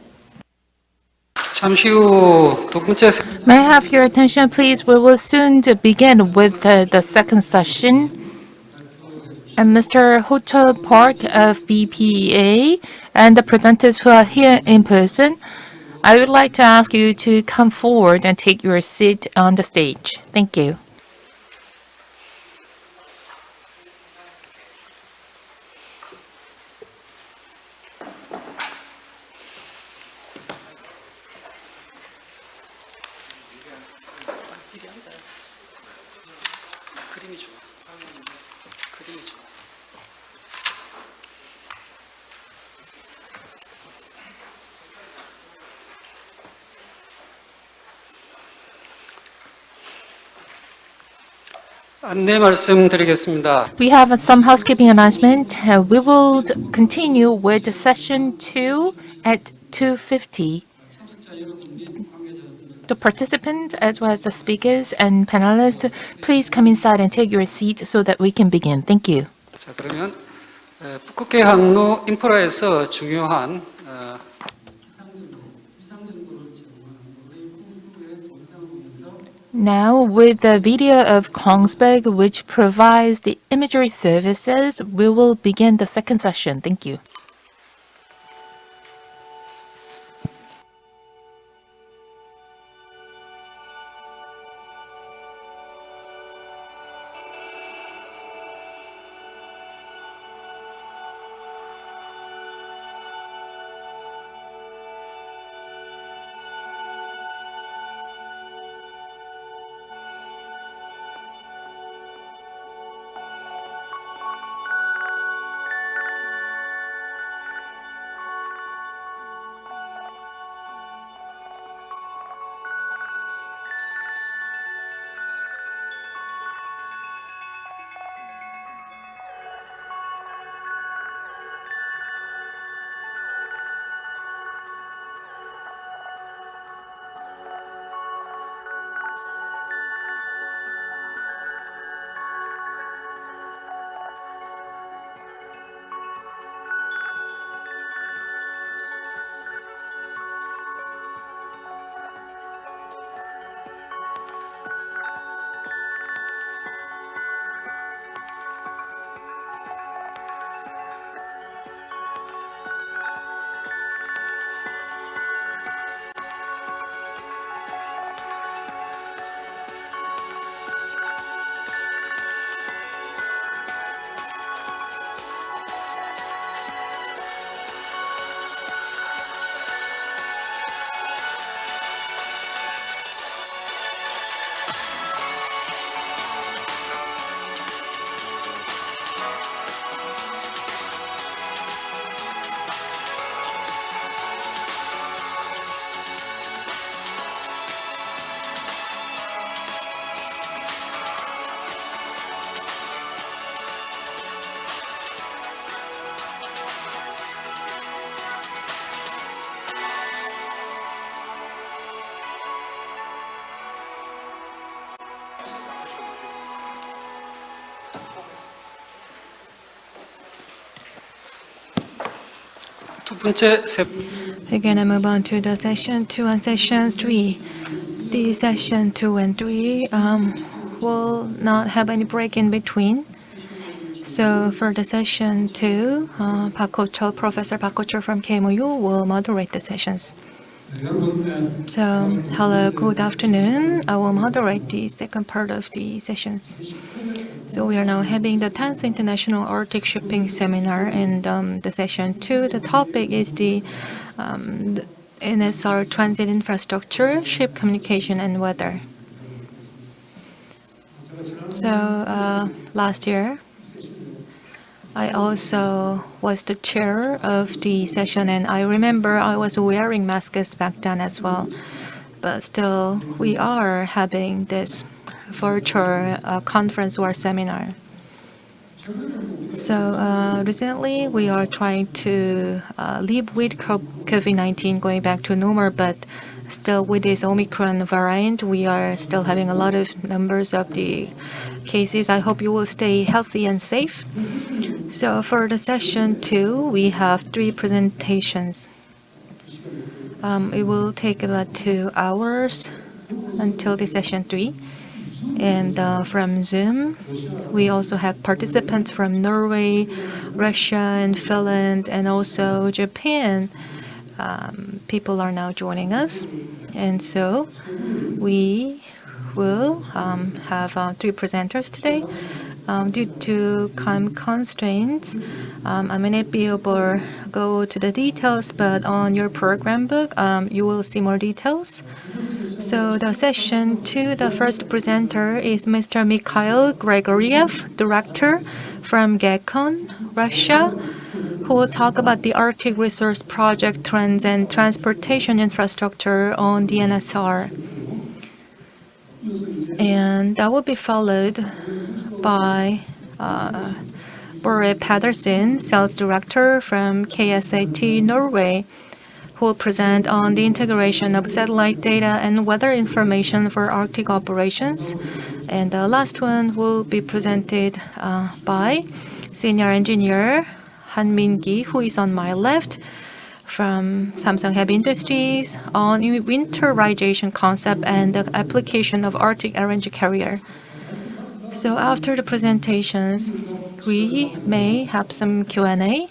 잠시 후 두 번째 May I have your attention, please? We will soon begin with the second session. And Mr. Hotel Park of BPA and the presenters who are here in person, I would like to ask you to come forward and take your seat on the stage. Thank you. 안내 말씀드리겠습니다. We have some housekeeping announcement. We will continue with session 2 at 2:50. The participants, as well as the speakers and panelists, please come inside and take your seat so that we can begin. Thank you. 자, 그러면 북극해 항로 인프라에서 중요한 Now, with the video of Kongsberg, which provides the imagery services, we will begin the second session. Thank you. 두 번째 We're gonna move on to the session 2 and session 3. The session 2 and 3 will not have any break in between. So for the session 2, Professor Park Ho-chul from KMOU will moderate the sessions. So hello, good afternoon. I will moderate the second part of the sessions. So we are now having the 10th International Arctic Shipping Seminar, and the session 2, the topic is the NSR transit infrastructure, ship communication, and weather. So last year, I also was the chair of the session, and I remember I was wearing masks back then as well. But still, we are having this virtual conference or seminar. So recently, we are trying to live with COVID-19 going back to normal, but still with this Omicron variant, we are still having a lot of numbers of the cases. I hope you will stay healthy and safe. So for the session 2, we have 3 presentations. It will take about 2 hours until the session 3. And from Zoom, we also have participants from Norway, Russia, and Finland, and also Japan. People are now joining us. And so we will have 3 presenters today. Due to time constraints, I may not be able to go to the details, but on your program book, you will see more details. So the session 2, the first presenter is Mr. Mikhail Grigoriev, director from GECON, Russia, who will talk about the Arctic Resource Project trends and transportation infrastructure on the NSR. And that will be followed by Bore Pedersen, sales director from KSAT Norway, who will present on the integration of satellite data and weather information for Arctic operations. And the last one will be presented by senior engineer Han Min-gi, who is on my left, from Samsung Heavy Industries on winterization concept and the application of Arctic LNG carrier. So after the presentations, we may have some Q&A.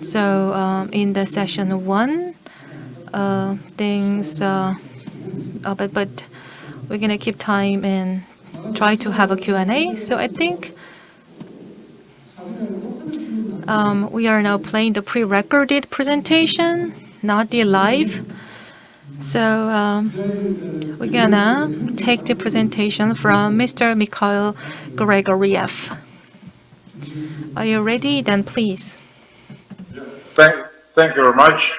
So in the session 1, but we're gonna keep time and try to have a Q&A. So I think we are now playing the pre-recorded presentation, not the live. So we're gonna take the presentation from Mr. Mikhail Grigoriev. Are you ready? Then please. Thank you very much,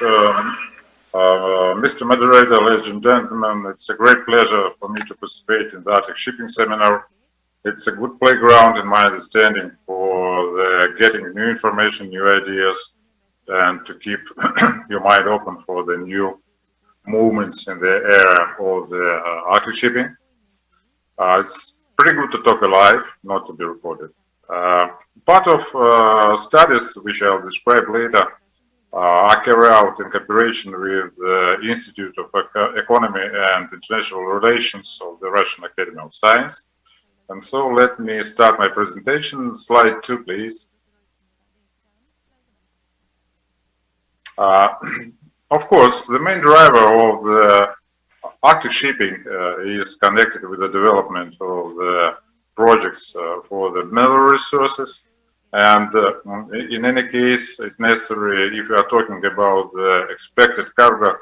Mr. Moderator, ladies and gentlemen. It's a great pleasure for me to participate in the Arctic Shipping Seminar. It's a good playground, in my understanding, for getting new information, new ideas, and to keep your mind open for the new movements in the area of the Arctic shipping. It's pretty good to talk live, not to be recorded. Part of studies, which I'll describe later, are carried out in cooperation with the Institute of Economy and International Relations of the Russian Academy of Science. And so let me start my presentation. Slide 2, please. Of course, the main driver of the Arctic shipping is connected with the development of the projects for the mineral resources. And in any case, it's necessary, if you are talking about the expected cargo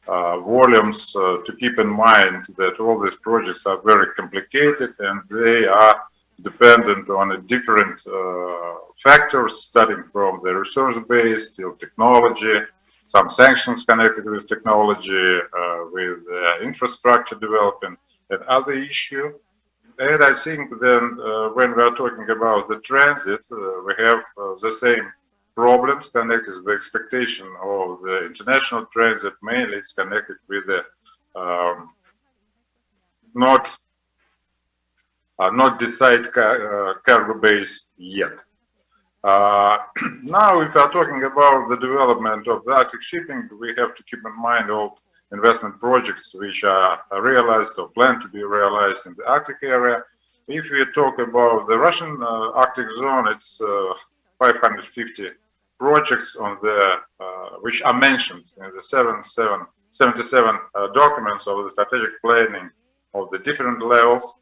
volumes, to keep in mind that all these projects are very complicated and they are dependent on different factors, starting from the resource base till technology, some sanctions connected with technology, with infrastructure development, and other issues. And I think then when we are talking about the transit, we have the same problems connected with the expectation of the international transit. Mainly it's connected with the not decided cargo base yet. Now, if we are talking about the development of the Arctic shipping, we have to keep in mind all investment projects which are realized or planned to be realized in the Arctic area. If we talk about the Russian Arctic zone, it's 550 projects on the which are mentioned in the 77 documents of the strategic planning of the different levels.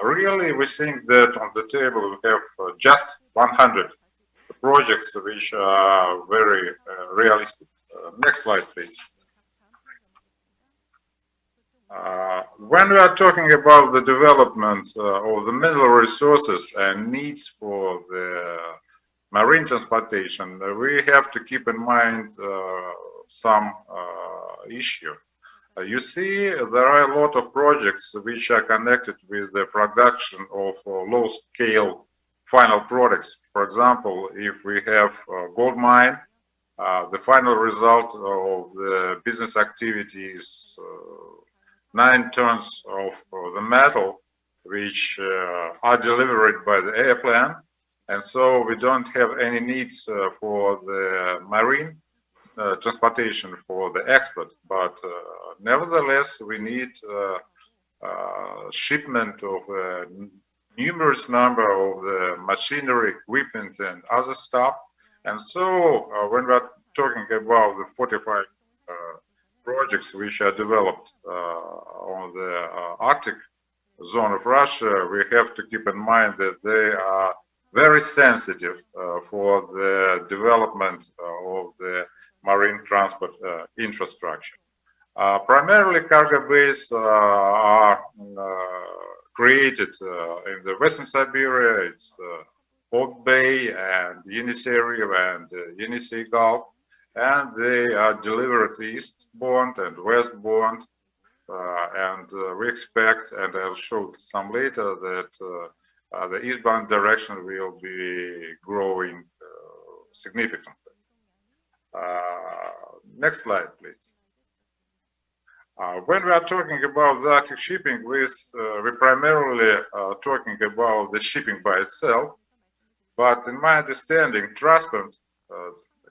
Really, we think that on the table we have just 100 projects which are very realistic. Next slide, please. When we are talking about the development of the mineral resources and needs for the marine transportation, we have to keep in mind some issue. You see, there are a lot of projects which are connected with the production of low-scale final products. For example, if we have a gold mine, the final result of the business activity is 9 tons of the metal, which are delivered by the airplane. And so we don't have any needs for the marine transportation for the export, but nevertheless, we need shipment of a numerous number of the machinery, equipment, and other stuff. And so when we're talking about the 45 projects which are developed on the Arctic zone of Russia, we have to keep in mind that they are very sensitive for the development of the marine transport infrastructure. Primarily cargo bays are created in the Western Siberia. It's Old Bay and Yenisei and Yenisei Gulf, and they are delivered eastbound and westbound. We expect, and I'll show some later, that the eastbound direction will be growing significantly. Next slide, please. When we are talking about the Arctic shipping, we're primarily talking about the shipping by itself. But in my understanding, transport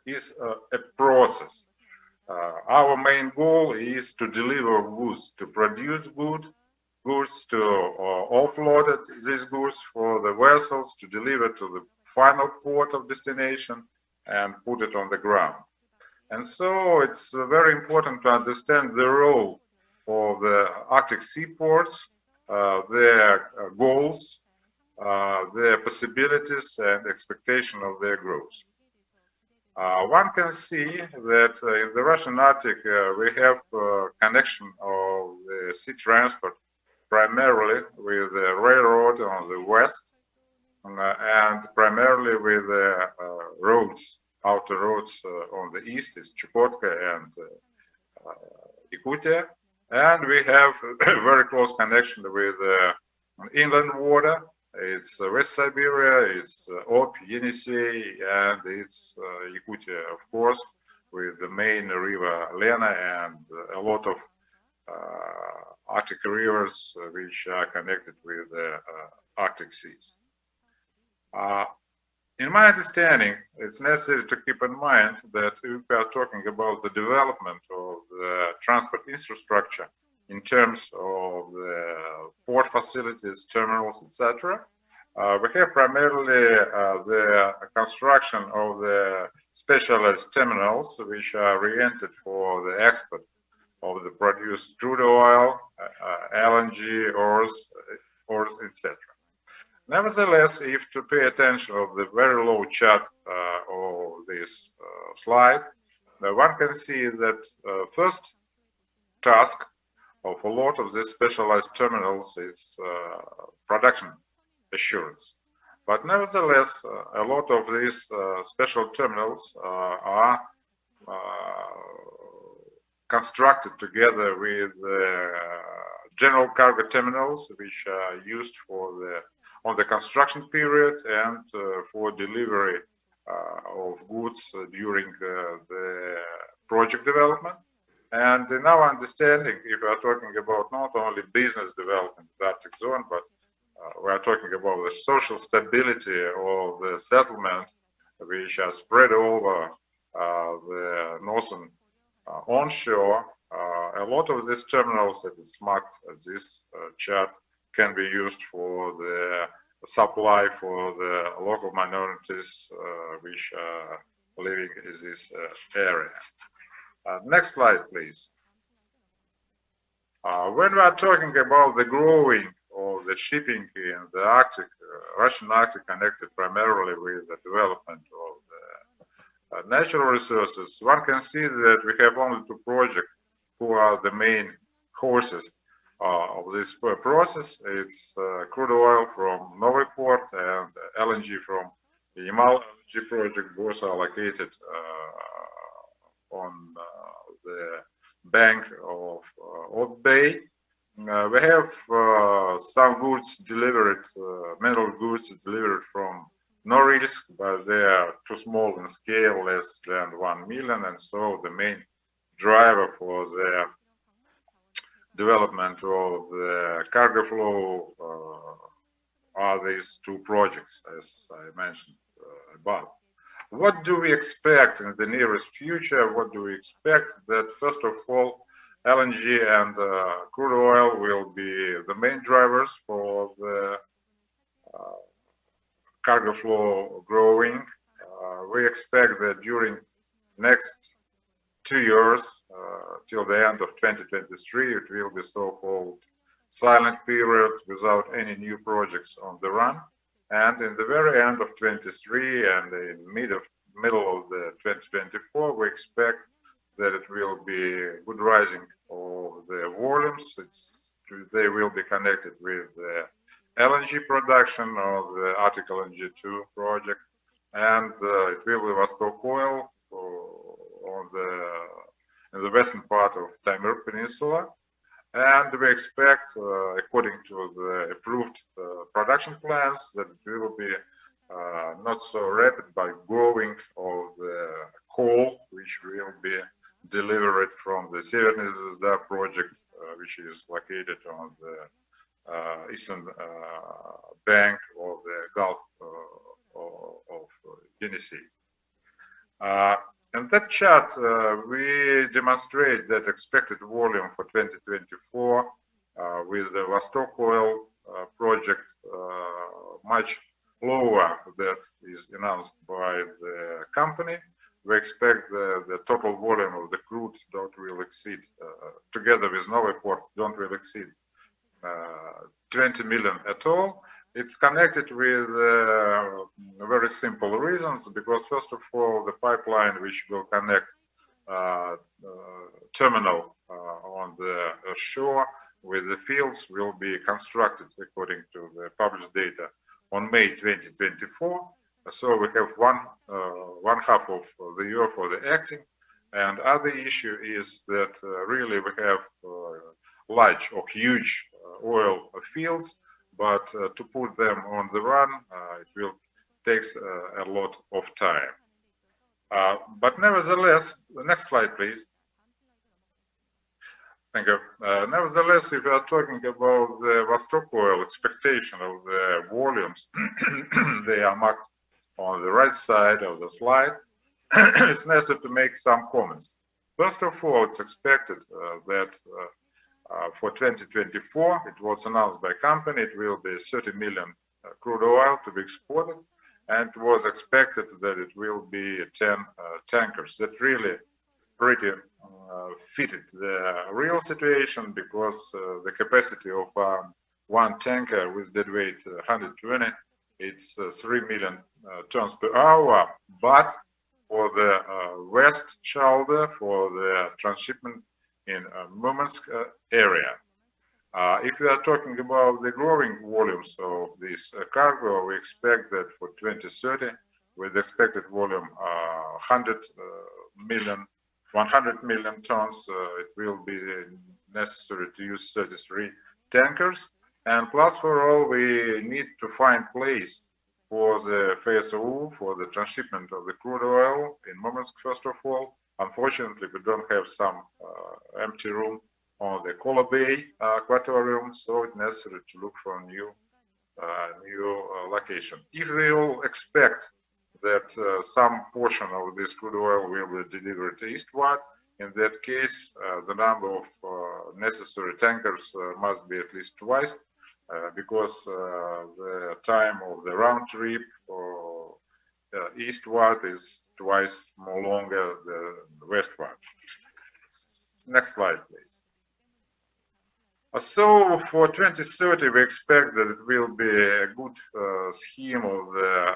is a process. Our main goal is to deliver goods, to produce goods, to offload these goods for the vessels, to deliver to the final port of destination and put it on the ground. And so it's very important to understand the role of the Arctic seaports, their goals, their possibilities and expectation of their growth. One can see that in the Russian Arctic we have connection of the sea transport primarily with the railroad on the west and primarily with the roads, outer roads on the east is Chukotka and Yakutia, and we have a very close connection with inland water. It's West Siberia, it's Ob, Yenisei, and it's Yakutia, of course, with the main river Lena and a lot of Arctic rivers which are connected with the Arctic seas. In my understanding, it's necessary to keep in mind that if we are talking about the development of the transport infrastructure in terms of the port facilities, terminals, etc., we have primarily the construction of the specialized terminals which are oriented for the export of the produced crude oil, LNG, ores, etc. Nevertheless, if to pay attention of the very low chart of this slide, one can see that first task of a lot of these specialized terminals is production assurance. But nevertheless, a lot of these special terminals are constructed together with general cargo terminals, which are used for on the construction period and for delivery of goods during the project development. And in our understanding, if we are talking about not only business development in the Arctic zone, but we are talking about the social stability of the settlement, which are spread over the northern onshore. A lot of these terminals that is marked as this chart can be used for the supply for the local minorities which are living in this area. Next slide, please. When we are talking about the growing of the shipping in the Arctic, Russian Arctic connected primarily with the development of the natural resources, one can see that we have only two projects who are the main horses of this process. It's crude oil from Novy Port and LNG from the Yamal LNG project. Both are located on the bank of Old Bay. We have some goods delivered, mineral goods delivered from Norilsk, but they are too small in scale, less than 1 million, and so the main driver for the development of the cargo flow are these two projects, as I mentioned above. What do we expect in the nearest future? What do we expect? That first of all, LNG and crude oil will be the main drivers for the cargo flow growing. We expect that during next 2 years, till the end of 2023, it will be so-called silent period without any new projects on the run. And in the very end of 23 and in middle of the 2024, we expect that it will be good rising of the volumes. They will be connected with the LNG production of the Arctic LNG 2 project, and it will be Vostok Oil in the western part of Timur Peninsula. And we expect, according to the approved production plans, that it will be not so rapid by growing of the coal, which will be delivered from the Severny Zvezda project, which is located on the eastern bank of the Gulf of Yenisei. In that chart, we demonstrate that expected volume for 2024 with the Vostok Oil project much lower that is announced by the company. We expect the total volume of the crude will exceed, together with Novoport, will exceed 20 million at all. It's connected with very simple reasons, because first of all, the pipeline which will connect terminal on the shore with the fields will be constructed according to the published data on May 2024. So we have one half of the year for the acting, and other issue is that really we have large or huge oil fields, but to put them on the run, it will take a lot of time. But nevertheless, the next slide, please. Thank you. Nevertheless, if we are talking about the Vostok Oil expectation of the volumes, they are marked on the right side of the slide. It's necessary to make some comments. First of all, it's expected that for 2024, it was announced by company, it will be 30 million crude oil to be exported, and it was expected that it will be 10 tankers. That really pretty fitted the real situation, because the capacity of one tanker with deadweight 120, it's 3 million tons per hour, but for the west shoulder, for the transshipment in Murmansk area. If we are talking about the growing volumes of this cargo, we expect that for 2030, with expected volume 100 million tons, it will be necessary to use 33 tankers. And plus for all, we need to find place for the FSO, for the transshipment of the crude oil in Murmansk, first of all. Unfortunately, we don't have some empty room on the Kola Bay aquatorium, so it's necessary to look for a new location. If we will expect that some portion of this crude oil will be delivered eastward, in that case, the number of necessary tankers must be at least twice, because the time of the round trip for eastward is twice more longer than the westward. Next slide, please. So for 2030, we expect that it will be a good scheme of the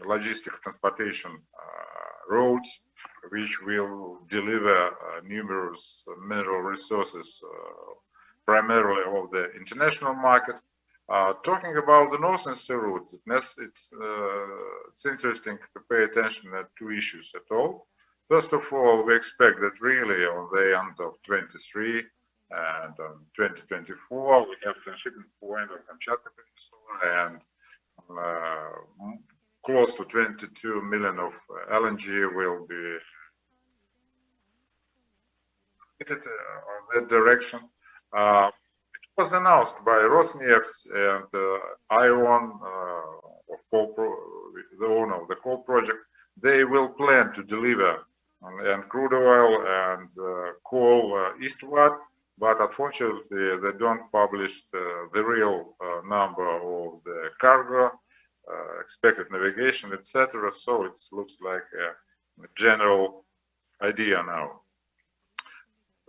logistic transportation roads, which will deliver numerous mineral resources, primarily of the international market. Talking about the Northern Sea route, it's interesting to pay attention to two issues at all. First of all, we expect that really on the end of 23 and 2024, we have transshipment point of Kamchatka Peninsula, and close to 22 million of LNG will be headed on that direction. It was announced by Rosneft and ION, the owner of the coal project. They will plan to deliver and crude oil and coal eastward, but unfortunately they don't publish the real number of the cargo, expected navigation, etc. So it looks like a general idea now.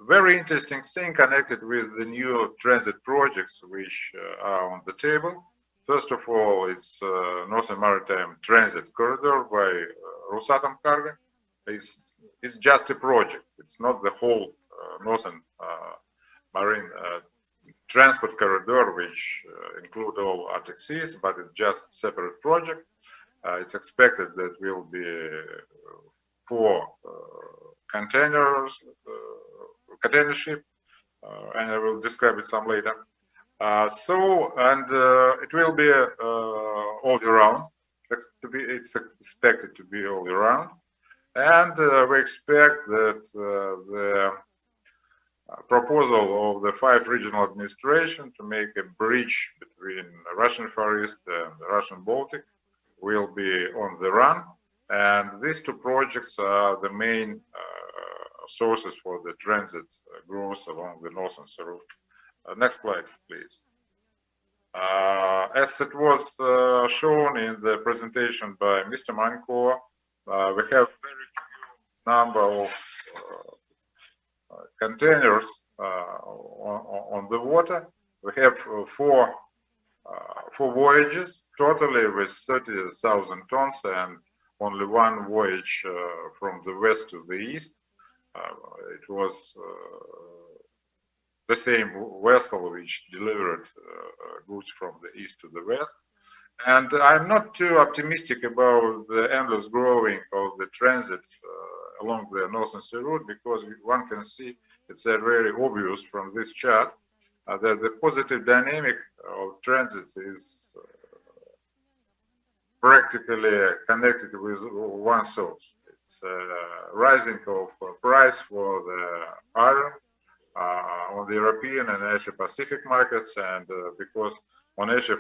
Very interesting thing connected with the new transit projects which are on the table. First of all, it's Northern Maritime Transit Corridor by Rosatom Cargo. It's just a project. It's not the whole northern marine transport corridor, which include all Arctic seas, but it's just separate project. It's expected that will be 4 container ship, and I will describe it some later. It will be all year round. It's expected to be all year round, and we expect that the proposal of the 5 regional administration to make a bridge between the Russian Far East and the Russian Baltic will be on the run, and these 2 projects are the main sources for the transit growth along the northern sea route. Next slide, please. As it was shown in the presentation by Mr. Manko, we have very few number of containers on the water. We have 4 voyages totally with 30,000 tons, and only 1 voyage from the west to the east. It was the same vessel which delivered goods from the east to the west. And I'm not too optimistic about the endless growing of the transit along the northern sea route, because one can see it's very obvious from this chart that the positive dynamic of transit is practically connected with one source. It's rising of price for the iron on the European and Asia Pacific markets, and because on Asia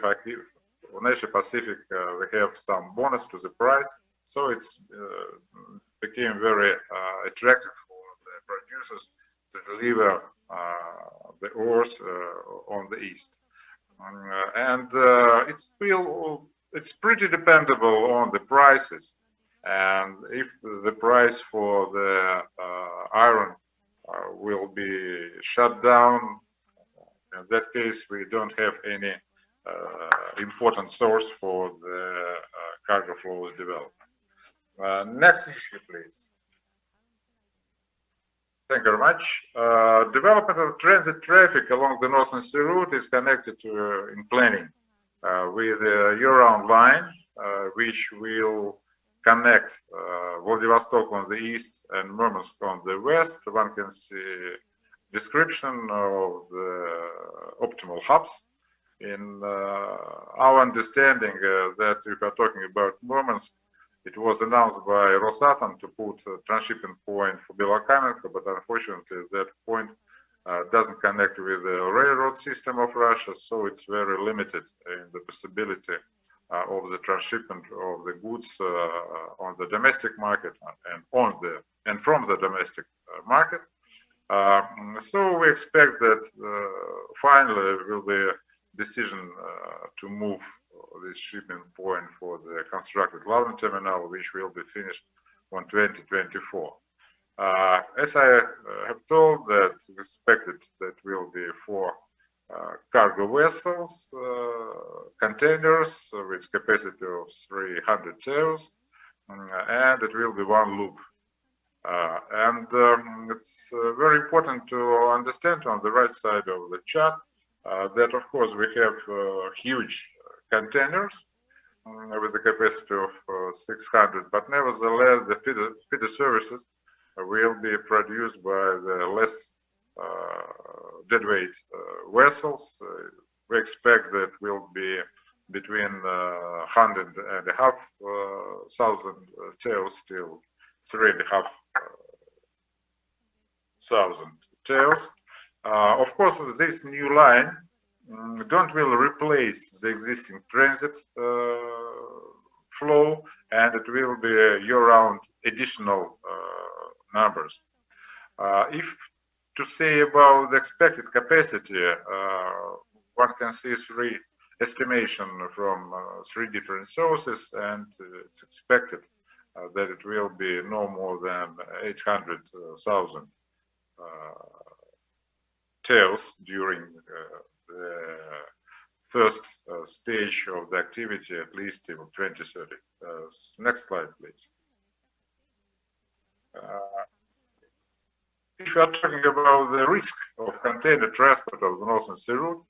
Pacific we have some bonus to the price, so it's became very attractive for the producers to deliver the ores on the east, and it's pretty dependable on the prices. And if the price for the iron will be shut down, in that case we don't have any important source for the cargo flows development. Next issue, please. Thank you very much. Development of transit traffic along the northern sea route is connected to in planning with a year-round line which will connect Vladivostok on the east and Murmansk on the west. One can see description of the optimal hubs. In our understanding that if we are talking about Murmansk, it was announced by Rosatom to put a transshipping point for Belokamenka, but unfortunately that point doesn't connect with the railroad system of Russia, so it's very limited in the possibility of the transshipment of the goods on the domestic market and from the domestic market. So we expect that finally will be a decision to move this shipping point for the constructed Lavn terminal, which will be finished on 2024. As I have told, that expected that will be 4 cargo vessels, containers with capacity of 300 TEUs, and it will be 1 loop. It's very important to understand on the right side of the chart that of course we have huge containers with a capacity of 600, but nevertheless the feeder services will be produced by the less deadweight vessels. We expect that will be between 100,500 TEUs till 3,500 TEUs. Of course, this new line don't will replace the existing transit flow, and it will be year-round additional numbers. If to say about the expected capacity, one can see 3 estimation from 3 different sources, and it's expected that it will be no more than 800,000 TEUs during the first stage of the activity, at least till 2030. Next slide, please. if you are talking about the risk of container transport of the Northern Sea route,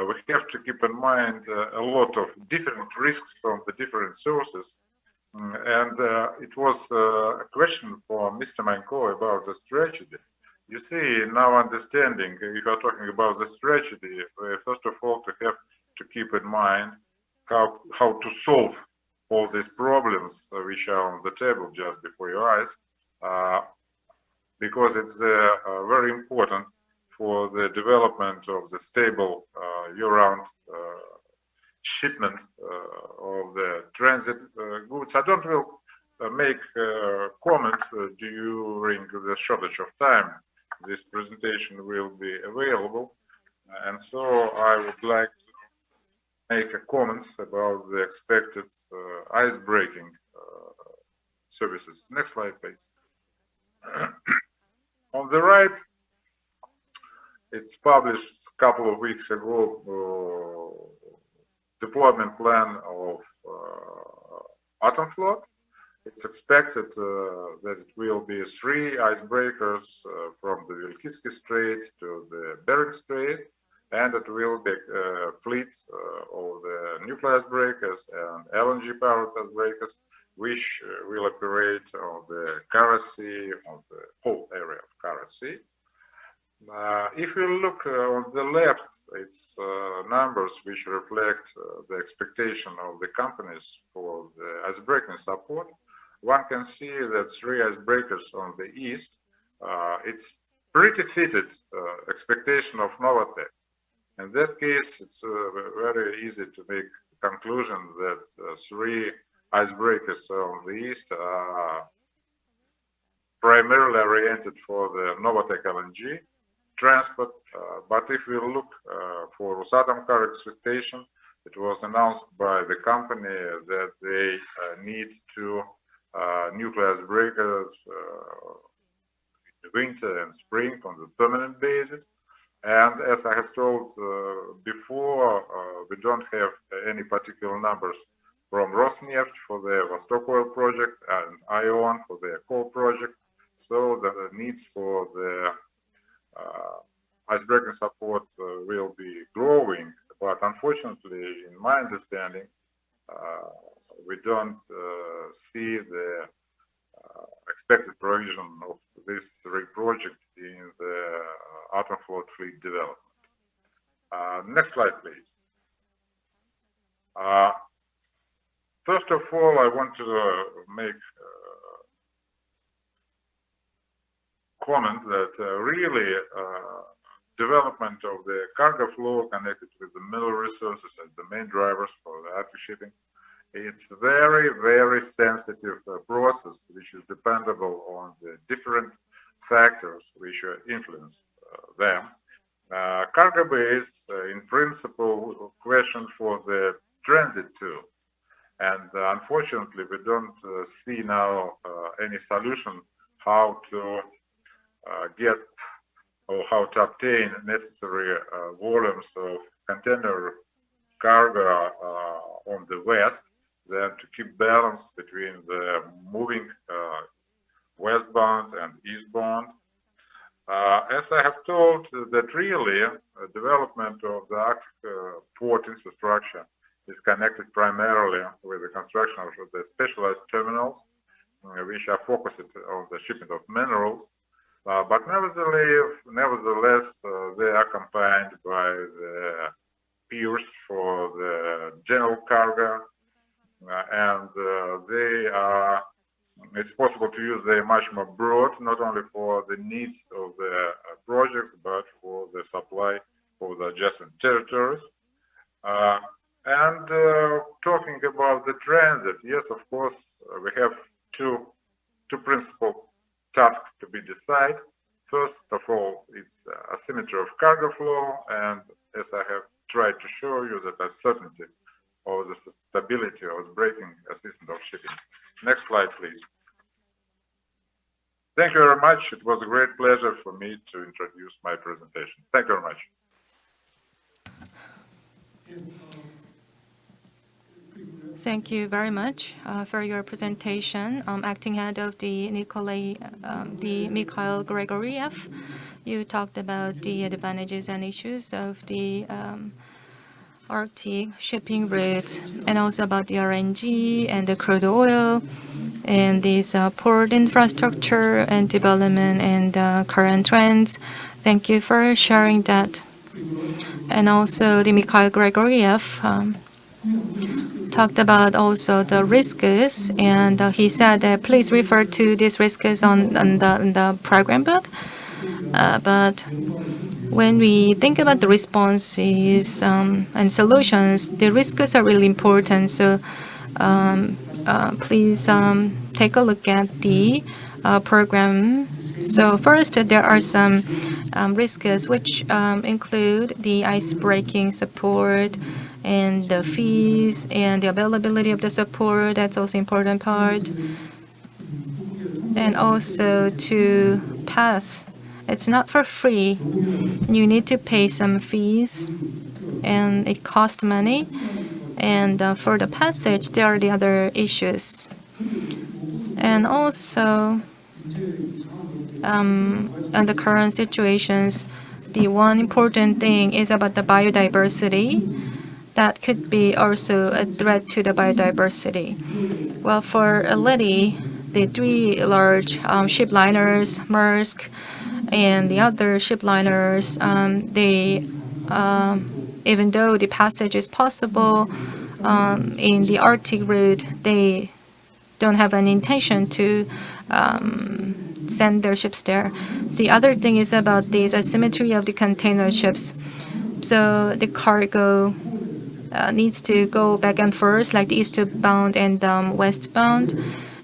we have to keep in mind a lot of different risks from the different sources. And it was a question for Mr. Manko about the strategy. You see, in our understanding, if you are talking about the strategy, first of all, to have to keep in mind how to solve all these problems which are on the table just before your eyes, because it's very important for the development of the stable year-round shipment of the transit goods. I don't will make comment during the shortage of time. This presentation will be available, and so I would like to make a comment about the expected ice-breaking services. Next slide, please. On the right, it's published a couple of weeks ago, deployment plan of Atom Float. It's expected that it will be 3 icebreakers from the Vilkitsky Strait to the Bering Strait, and it will be a fleet of the nuclear icebreakers and LNG powered icebreakers, which will operate on the Kara Sea, on the whole area of Kara Sea. If you look on the left, it's numbers which reflect the expectation of the companies for the icebreaking support. One can see that 3 icebreakers on the east, it's pretty fitted expectation of Novatek. In that case, it's very easy to make the conclusion that 3 icebreakers on the east are primarily oriented for the Novatek LNG transport, but if we look for Rosatom car expectation, it was announced by the company that they need 2 nuclear icebreakers in winter and spring on the permanent basis. And as I have told before, we don't have any particular numbers from Rosneft for the Vostok Oil project and ION for their coal project. So the needs for the icebreaking support will be growing, but unfortunately, in my understanding, we don't see the expected provision of this 3 projects in the Atom Float fleet development. Next slide, please. First of all, I want to make comment that really development of the cargo flow connected with the mineral resources as the main drivers for the Arctic shipping, it's very, very sensitive process which is dependable on the different factors which influence them. Cargo base, in principle, question for the transit too. And unfortunately, we don't see now any solution how to get or how to obtain necessary volumes of container cargo on the west, then to keep balance between the moving westbound and eastbound. As I have told, that really development of the Arctic port infrastructure is connected primarily with the construction of the specialized terminals, which are focused on the shipping of minerals. But nevertheless, they are combined by the piers for the general cargo, and it's possible to use them much more broad, not only for the needs of the projects, but for the supply for the adjacent territories. And talking about the transit, yes, of course, we have two principal tasks to be decided. First of all, it's asymmetry of cargo flow, and as I have tried to show you, that uncertainty of the stability of breaking assistance of shipping. Next slide, please. Thank you very much. It was a great pleasure for me to introduce my presentation. Thank you very much. Thank you very much for your presentation. Acting head of the Mikhail Grigoriev, you talked about the advantages and issues of the Arctic shipping routes, and also about the RNG and the crude oil, and this port infrastructure and development and current trends. Thank you for sharing that. And also, the Mikhail Grigoriev talked about also the risks, and he said that please refer to these risks on the program book. But when we think about the responses and solutions, the risks are really important. So please take a look at the program. So first, there are some risks which include the ice-breaking support and the fees and the availability of the support. That's also important part. And also to pass, it's not for free. You need to pay some fees, and it costs money. And for the passage, there are the other issues. And also, in the current situations, the one important thing is about the biodiversity. That could be also a threat to the biodiversity. Well, for Leti, the three large ship liners, Maersk, and the other ship liners, they even though the passage is possible in the Arctic route, they don't have an intention to send their ships there. The other thing is about this asymmetry of the container ships. So the cargo needs to go back and forth, like the eastbound and westbound,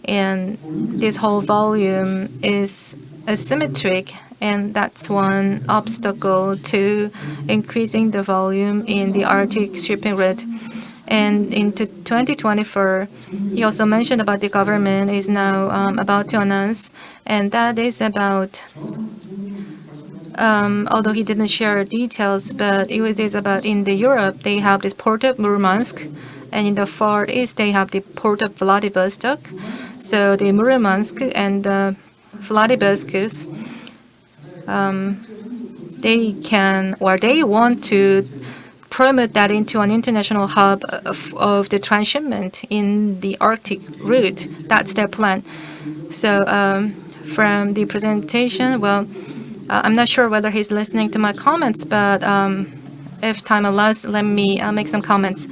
and this whole volume is asymmetric, and that's one obstacle to increasing the volume in the Arctic shipping route. And in 2024, he also mentioned about the government is now about to announce, and that is about, although he didn't share details, but it is about in the Europe, they have this port of Murmansk, and in the Far East, they have the port of Vladivostok. So the Murmansk and the Vladivostok, they can, or they want to promote that into an international hub of the transshipment in the Arctic route. That's their plan. So from the presentation, well, I'm not sure whether he's listening to my comments, but if time allows, let me make some comments.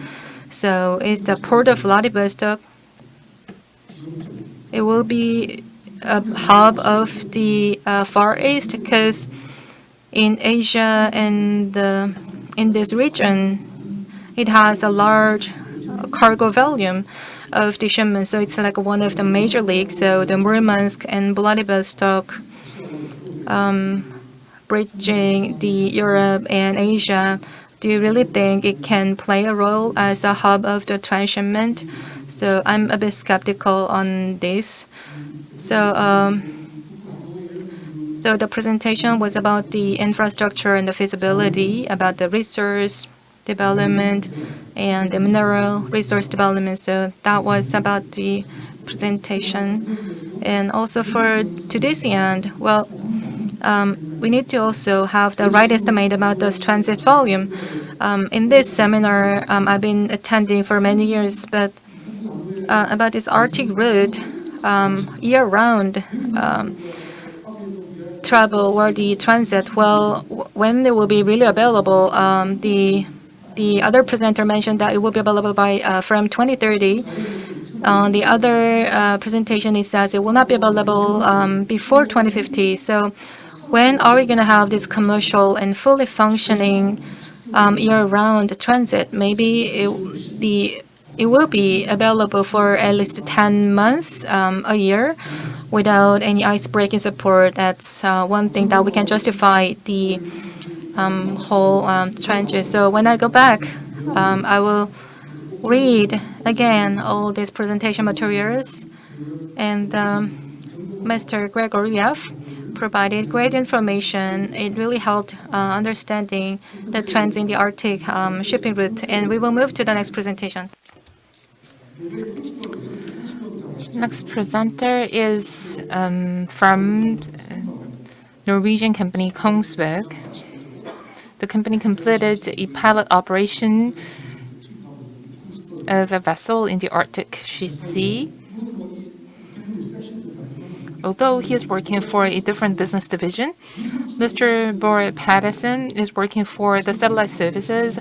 So is the port of Vladivostok, it will be a hub of the Far East, because in Asia and in this region, it has a large cargo volume of the shipment. So it's like one of the major leagues. So the Murmansk and Vladivostok bridging the Europe and Asia, do you really think it can play a role as a hub of the transshipment? So I'm a bit skeptical on this. So so the presentation was about the infrastructure and the feasibility, about the resource development and the mineral resource development. So that was about the presentation. And also for today's end, well, we need to also have the right estimate about this transit volume. In this seminar, I've been attending for many years, but about this Arctic route, year-round travel or the transit, well, when it will be really available, the other presenter mentioned that it will be available by from 2030. The other presentation, it says it will not be available before 2050. So when are we going to have this commercial and fully functioning year-round transit? Maybe it will be available for at least 10 months a year without any ice-breaking support. That's one thing that we can justify the whole trenches. So when I go back, I will read again all these presentation materials, and Mr. Grigoriev provided great information. It really helped understanding the trends in the Arctic shipping route. And we will move to the next presentation. Next presenter is from Norwegian company Kongsberg. The company completed a pilot operation of a vessel in the Arctic Sea. Although he is working for a different business division, Mr. Bore Patterson is working for the satellite services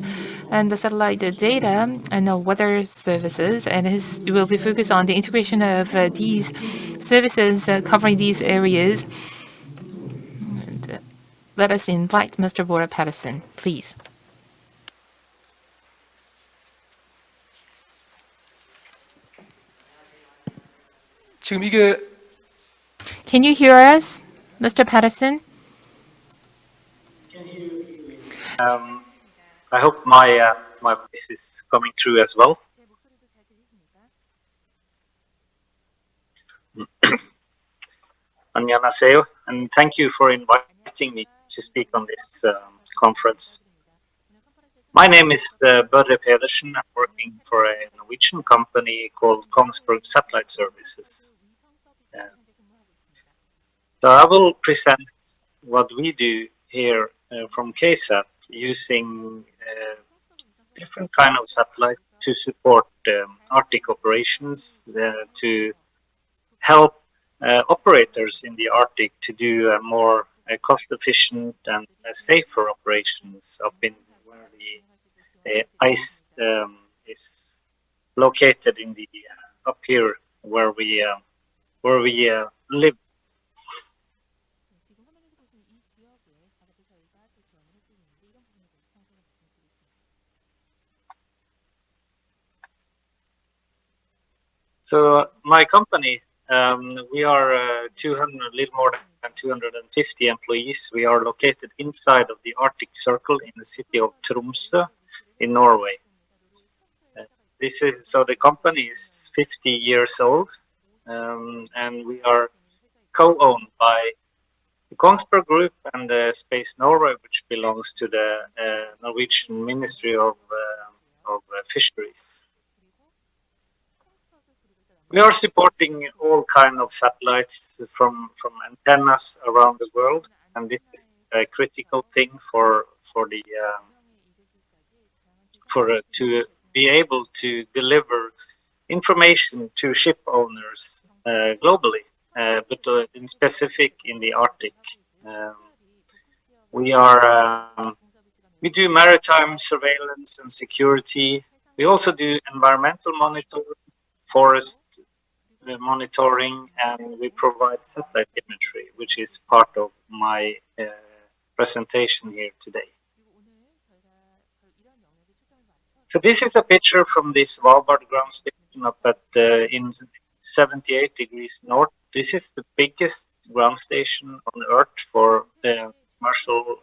and the satellite data and the weather services, and it will be focused on the integration of these services covering these areas. And, let us invite Mr. Bore Patterson, please. 지금 이게 Can you hear us, Mr. Patterson? I hope my voice is coming through as well. 안녕하세요, and thank you for inviting me to speak on this conference. My name is Børre Pedersen. I'm working for a Norwegian company called Kongsberg Satellite Services. So I will present what we do here from KSAT using different kind of satellites to support Arctic operations, to help operators in the Arctic to do more cost-efficient and safer operations up in where the ice is located in the up here where we live. So my company, we are a little more than 250 employees. We are located inside of the Arctic Circle in the city of Tromsø in Norway. So the company is 50 years old, and we are co-owned by the Kongsberg Group and the Space Norway, which belongs to the Norwegian Ministry of Fisheries. We are supporting all kinds of satellites from antennas around the world, and this is a critical thing to be able to deliver information to ship owners globally, but in specific in the Arctic. We do maritime surveillance and security. We also do environmental monitoring, forest monitoring, and we provide satellite imagery, which is part of my presentation here today. So this is a picture from this Svalbard ground station up at in 78 degrees north. This is the biggest ground station on Earth for commercial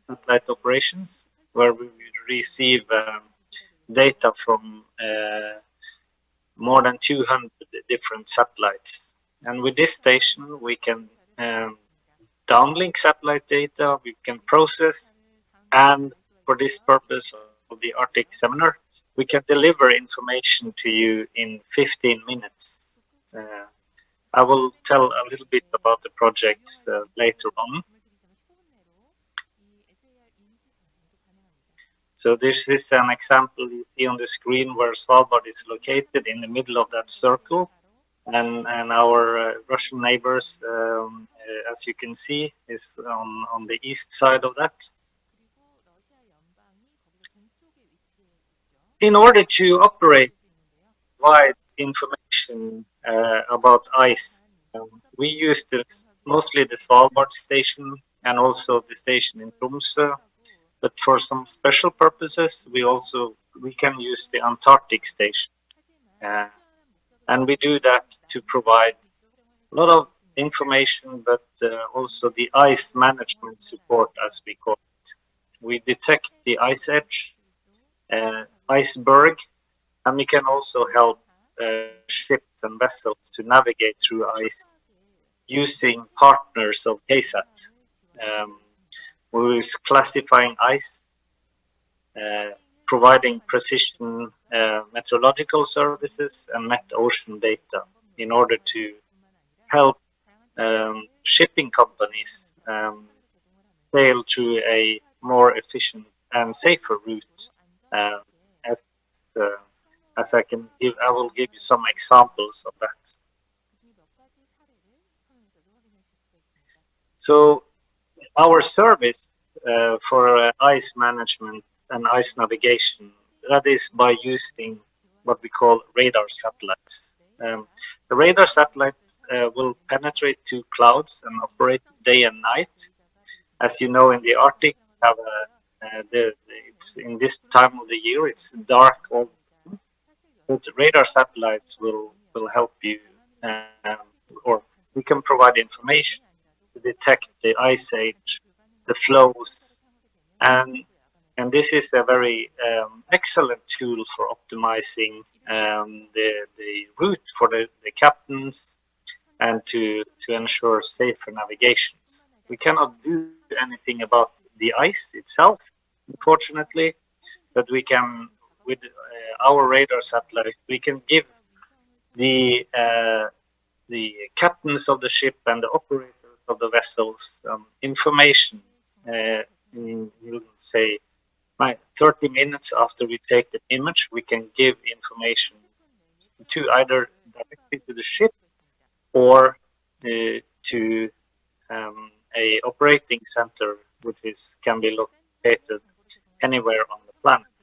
satellite operations, where we receive data from more than 200 different satellites. And with this station, we can downlink satellite data, we can process, and for this purpose of the Arctic seminar, we can deliver information to you in 15 minutes. I will tell a little bit about the projects later on. So this is an example you see on the screen where Svalbard is located in the middle of that circle, and our Russian neighbors, as you can see, is on the east side of that. In order to operate wide information about ice, we use mostly the Svalbard station and also the station in Tromsø. But for some special purposes, we can use the Antarctic station, and we do that to provide a lot of information, but also the ice management support, as we call it. We detect the ice edge, iceberg, and we can also help ships and vessels to navigate through ice using partners of KSAT. Who is classifying ice, providing precision meteorological services and met ocean data in order to help shipping companies sail through a more efficient and safer route. As I will give you some examples of that. So our service for ice management and ice navigation, that is by using what we call radar satellites. The radar satellites will penetrate to clouds and operate day and night. As you know, in the Arctic, have it's in this time of the year, it's dark all the time. But radar satellites will help you, or we can provide information to detect the ice age, the flows, and this is a very excellent tool for optimizing the route for the captains and to ensure safer navigations. We cannot do anything about the ice itself, unfortunately, but we can, with our radar satellite, we can give the captains of the ship and the operators of the vessels information in, say, 30 minutes after we take the image. We can give information to either directly to the ship or to a operating center, which can be located anywhere on the planet.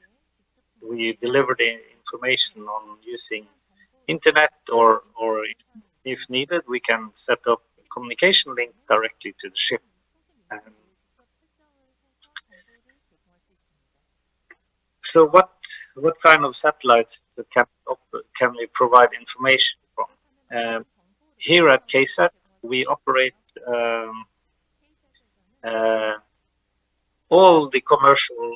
We deliver the information on using internet, or if needed, we can set up a communication link directly to the ship. So what kind of satellites can we provide information from? Here at KSAT, we operate all the commercial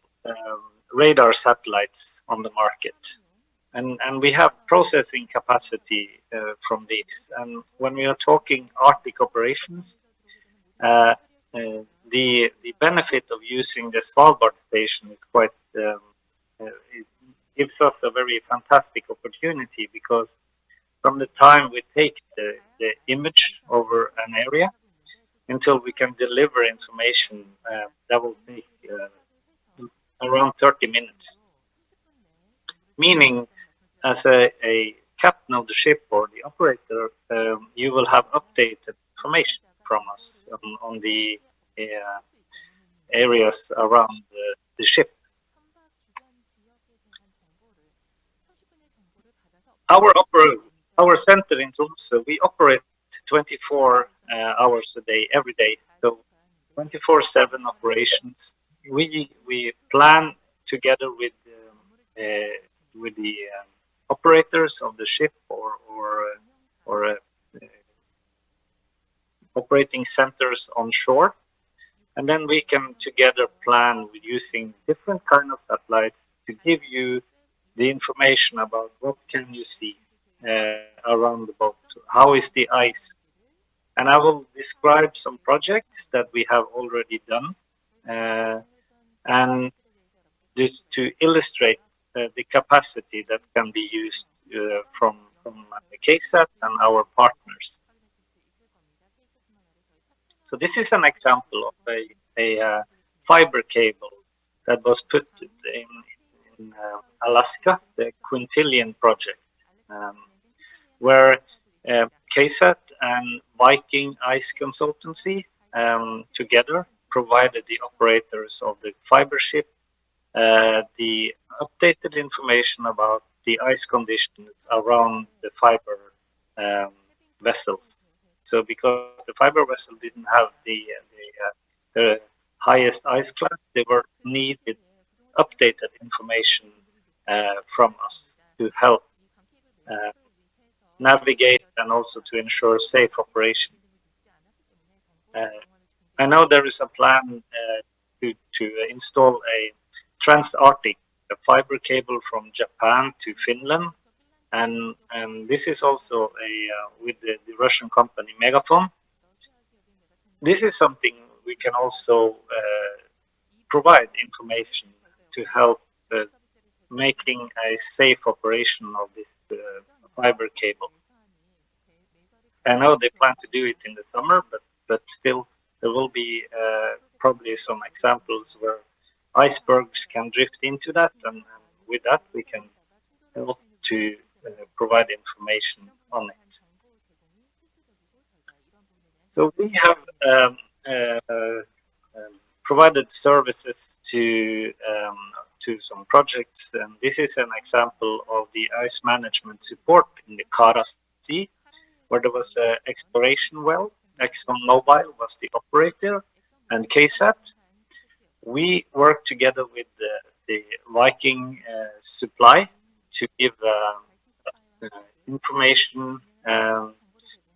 radar satellites on the market, and we have processing capacity from these. And when we are talking Arctic operations, the benefit of using the Svalbard station is quite. It gives us a very fantastic opportunity, because from the time we take the image over an area until we can deliver information, that will take around 30 minutes. Meaning, as a captain of the ship or the operator, you will have updated information from us on the areas around the ship. Our center in Tromsø, we operate 24 hours a day, every day. So 24/7 operations. We plan together with the operators of the ship or operating centers on shore, and then we can together plan with using different kind of satellites to give you the information about what can you see around the boat, how is the ice. And I will describe some projects that we have already done, and to illustrate the capacity that can be used from the KSAT and our partners. So this is an example of a fiber cable that was put in Alaska, the Quintillion project, where KSAT and Viking Ice Consultancy together provided the operators of the fiber ship the updated information about the ice conditions around the fiber vessels. So because the fiber vessel didn't have the highest ice class, they were needed updated information from us to help navigate and also to ensure safe operation. I know there is a plan to install a trans-Arctic fiber cable from Japan to Finland, and this is also with the Russian company Megafon. This is something we can also provide information to help making a safe operation of this fiber cable. I know they plan to do it in the summer, but still there will be probably some examples where icebergs can drift into that, and with that we can help to provide information on it. So we have provided services to some projects, and this is an example of the ice management support in the Kara Sea, where there was an exploration well. ExxonMobil was the operator, and KSAT. We worked together with the Viking supply to give information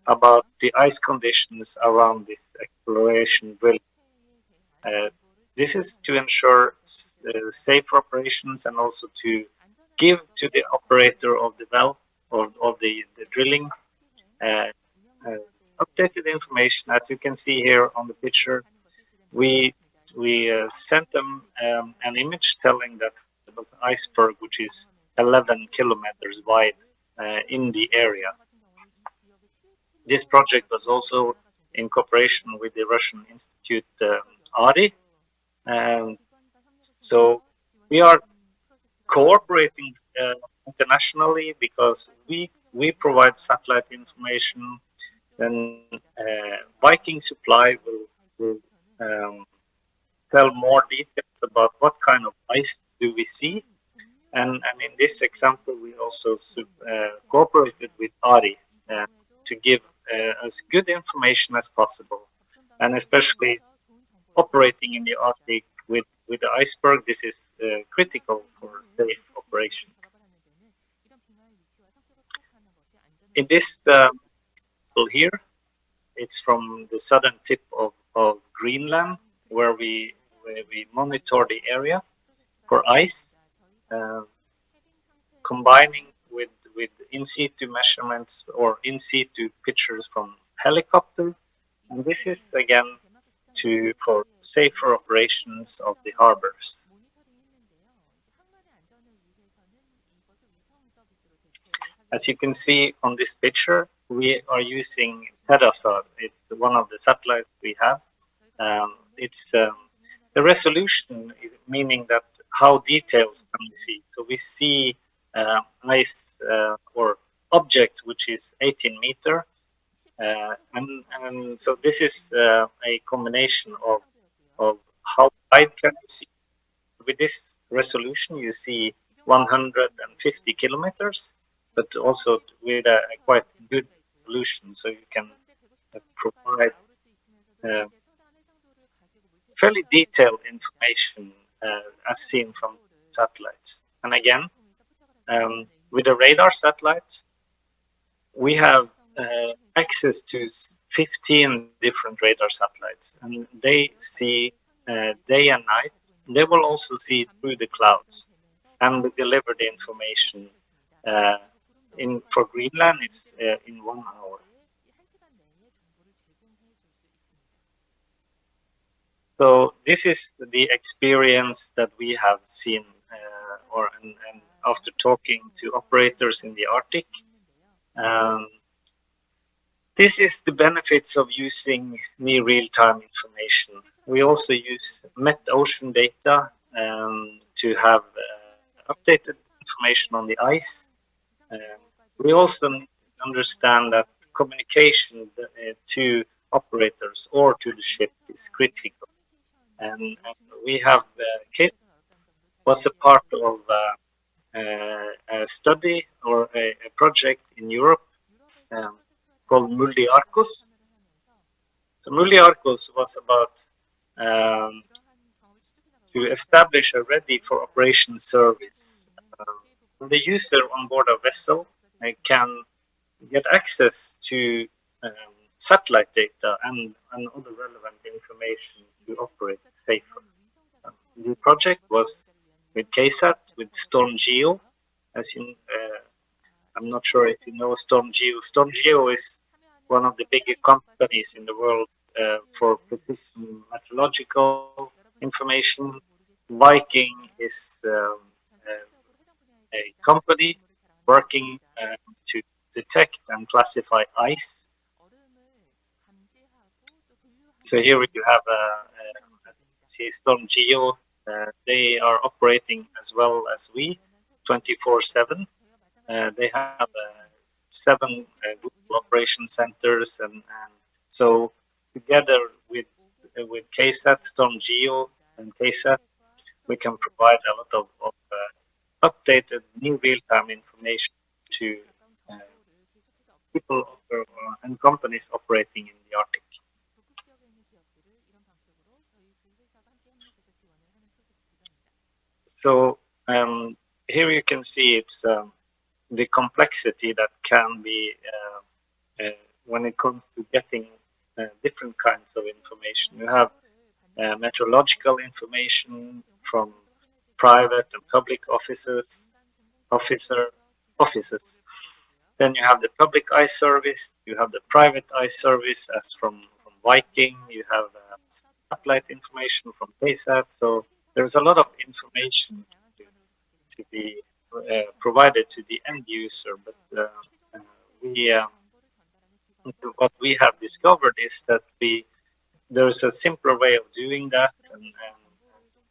about the ice conditions around this exploration drilling. This is to ensure safe operations and also to give to the operator of the well or of the drilling updated information. As you can see here on the picture, we sent them an image telling that there was an iceberg which is 11 kilometers wide in the area. This project was also in cooperation with the Russian Institute ARI. So we are cooperating internationally because we provide satellite information. Then Viking Supply will tell more details about what kind of ice do we see. And in this example, we also cooperated with ARI to give as good information as possible. And especially operating in the Arctic with the iceberg, this is critical for safe operation. In this here, it's from the southern tip of Greenland, where we monitor the area for ice, combining with in situ measurements or in situ pictures from helicopter. And this is again for safer operations of the harbors. As you can see on this picture, we are using Terrasat. It's one of the satellites we have. It's the resolution is meaning that how details can we see. So we see ice or objects which is 18 meter, and so this is a combination of how wide can you see. With this resolution, you see 150 kilometers, but also with a quite good resolution, so you can provide fairly detailed information as seen from satellites. And again, with the radar satellites, we have access to 15 different radar satellites, and they see day and night. They will also see through the clouds, and we deliver the information. For Greenland, it's in 1 hour. So this is the experience that we have seen, and after talking to operators in the Arctic. This is the benefits of using near real-time information. We also use Met Ocean data to have updated information on the ice. We also understand that communication to operators or to the ship is critical. And we have case was a part of a study or a project in Europe called Multi-Arcos. So Multi-Arcos was about to establish a ready for operation service. The user on board a vessel can get access to satellite data and other relevant information to operate safer. The project was with KSAT, with StormGeo. As you, I'm not sure if you know StormGeo. StormGeo is one of the biggest companies in the world for precision meteorological information. Viking is a company working to detect and classify ice. So here you have see Storm Geo. They are operating as well as we, 24/7. They have 7 global operation centers, and so together with KSAT, Storm Geo, and KSAT, we can provide a lot of updated new real-time information to people and companies operating in the Arctic. So here you can see it's the complexity that can be when it comes to getting different kinds of information. You have meteorological information from private and public offices. Then you have the public ice service. You have the private ice service, as from Viking. You have satellite information from KSAT. So there's a lot of information to be provided to the end user. But what we have discovered is that there's a simpler way of doing that, and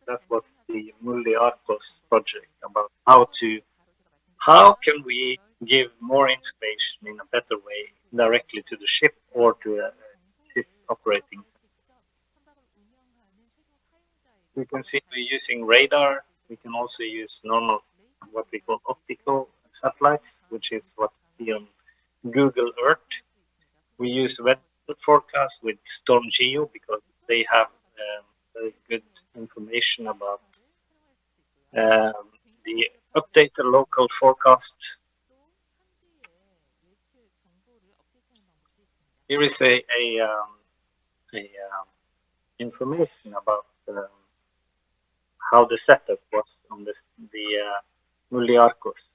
that was the Mulli-Arcos project, about how can we give more information in a better way directly to the ship or to a ship operating. We can see we're using radar. We can also use normal, what we call optical satellites, which is what we see on Google Earth. We use weather forecast with Storm Geo because they have very good information about the updated local forecast. Here is a information about how the setup was on the Mulli-Arcos.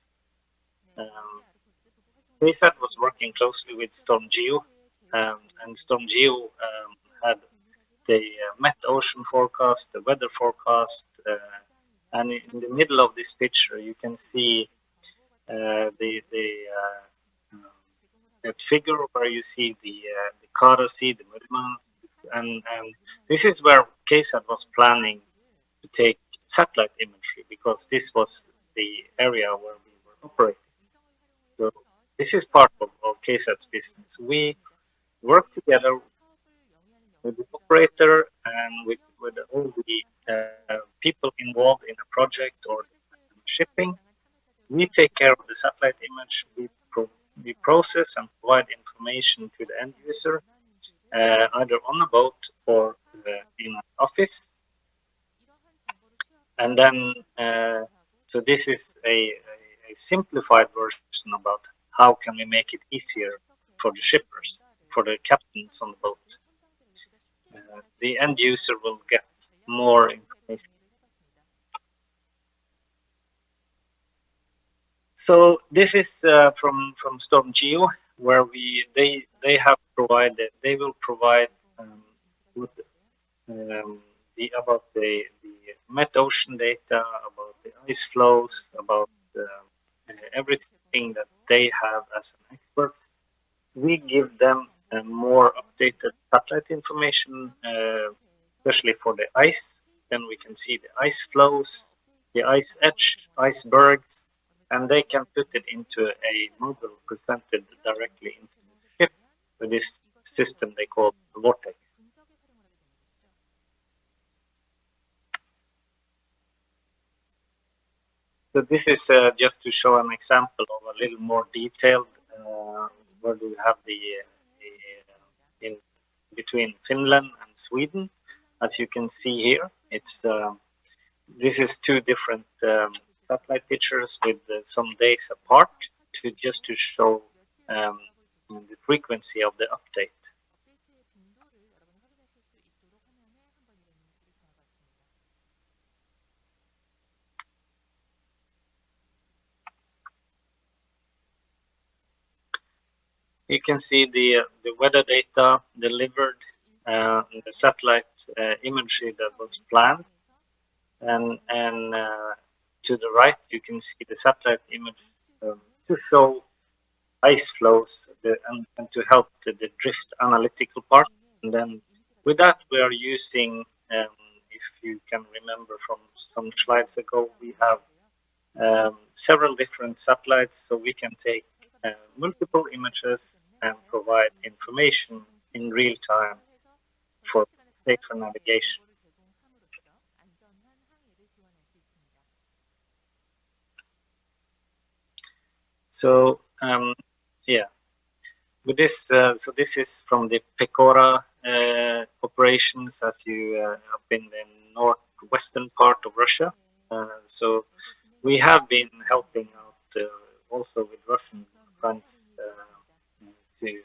KSAT was working closely with Storm Geo, and Storm Geo had the Met Ocean forecast, the weather forecast, and in the middle of this picture you can see that figure where you see the Kara Sea, the Midlands, and this is where KSAT was planning to take satellite imagery, because this was the area where we were operating. So this is part of KSAT's business. We work together with the operator and with all the people involved in a project or shipping. We take care of the satellite image. We process and provide information to the end user, either on a boat or in an office. And then, so this is a simplified version about how can we make it easier for the shippers, for the captains on the boat. The end user will get more information. So this is from Storm Geo, where they will provide about the Met Ocean data, about the ice flows, about everything that they have as an expert. We give them more updated satellite information, especially for the ice. Then we can see the ice flows, the ice edge, icebergs, and they can put it into a model presented directly into the ship with this system they call the Vortex. So this is just to show an example of a little more detailed where we have the in between Finland and Sweden. As you can see here, it's this is 2 different satellite pictures with some days apart just to show the frequency of the update. You can see the weather data delivered, the satellite imagery that was planned, and to the right, you can see the satellite image to show ice flows and to help the drift analytical part. And then with that, we are using, if you can remember from some slides ago, we have several different satellites, so we can take multiple images and provide information in real time for safer navigation. So yeah, with this, so this is from the Pecora operations, as you have been in the northwestern part of Russia. So we have been helping out also with Russian friends to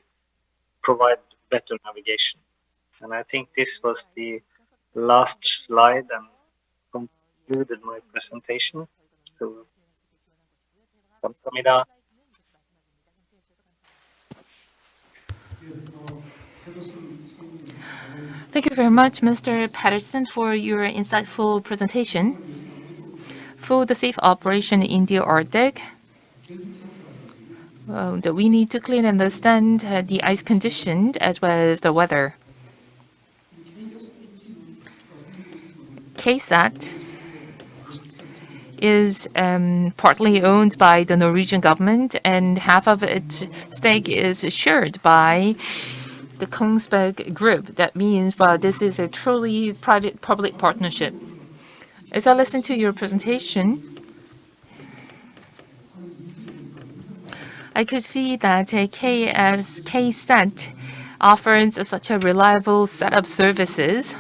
provide better navigation. And I think this was the last slide and concluded my presentation. So, 감사합니다. Thank you very much, Mr. Patterson, for your insightful presentation. For the safe operation in the Arctic, that we need to clearly understand the ice condition as well as the weather. KSAT is partly owned by the Norwegian government, and half of its stake is shared by the Kongsberg Group. That means, well, this is a truly private-public partnership. As I listen to your presentation, I could see that KSAT offers such a reliable set of services.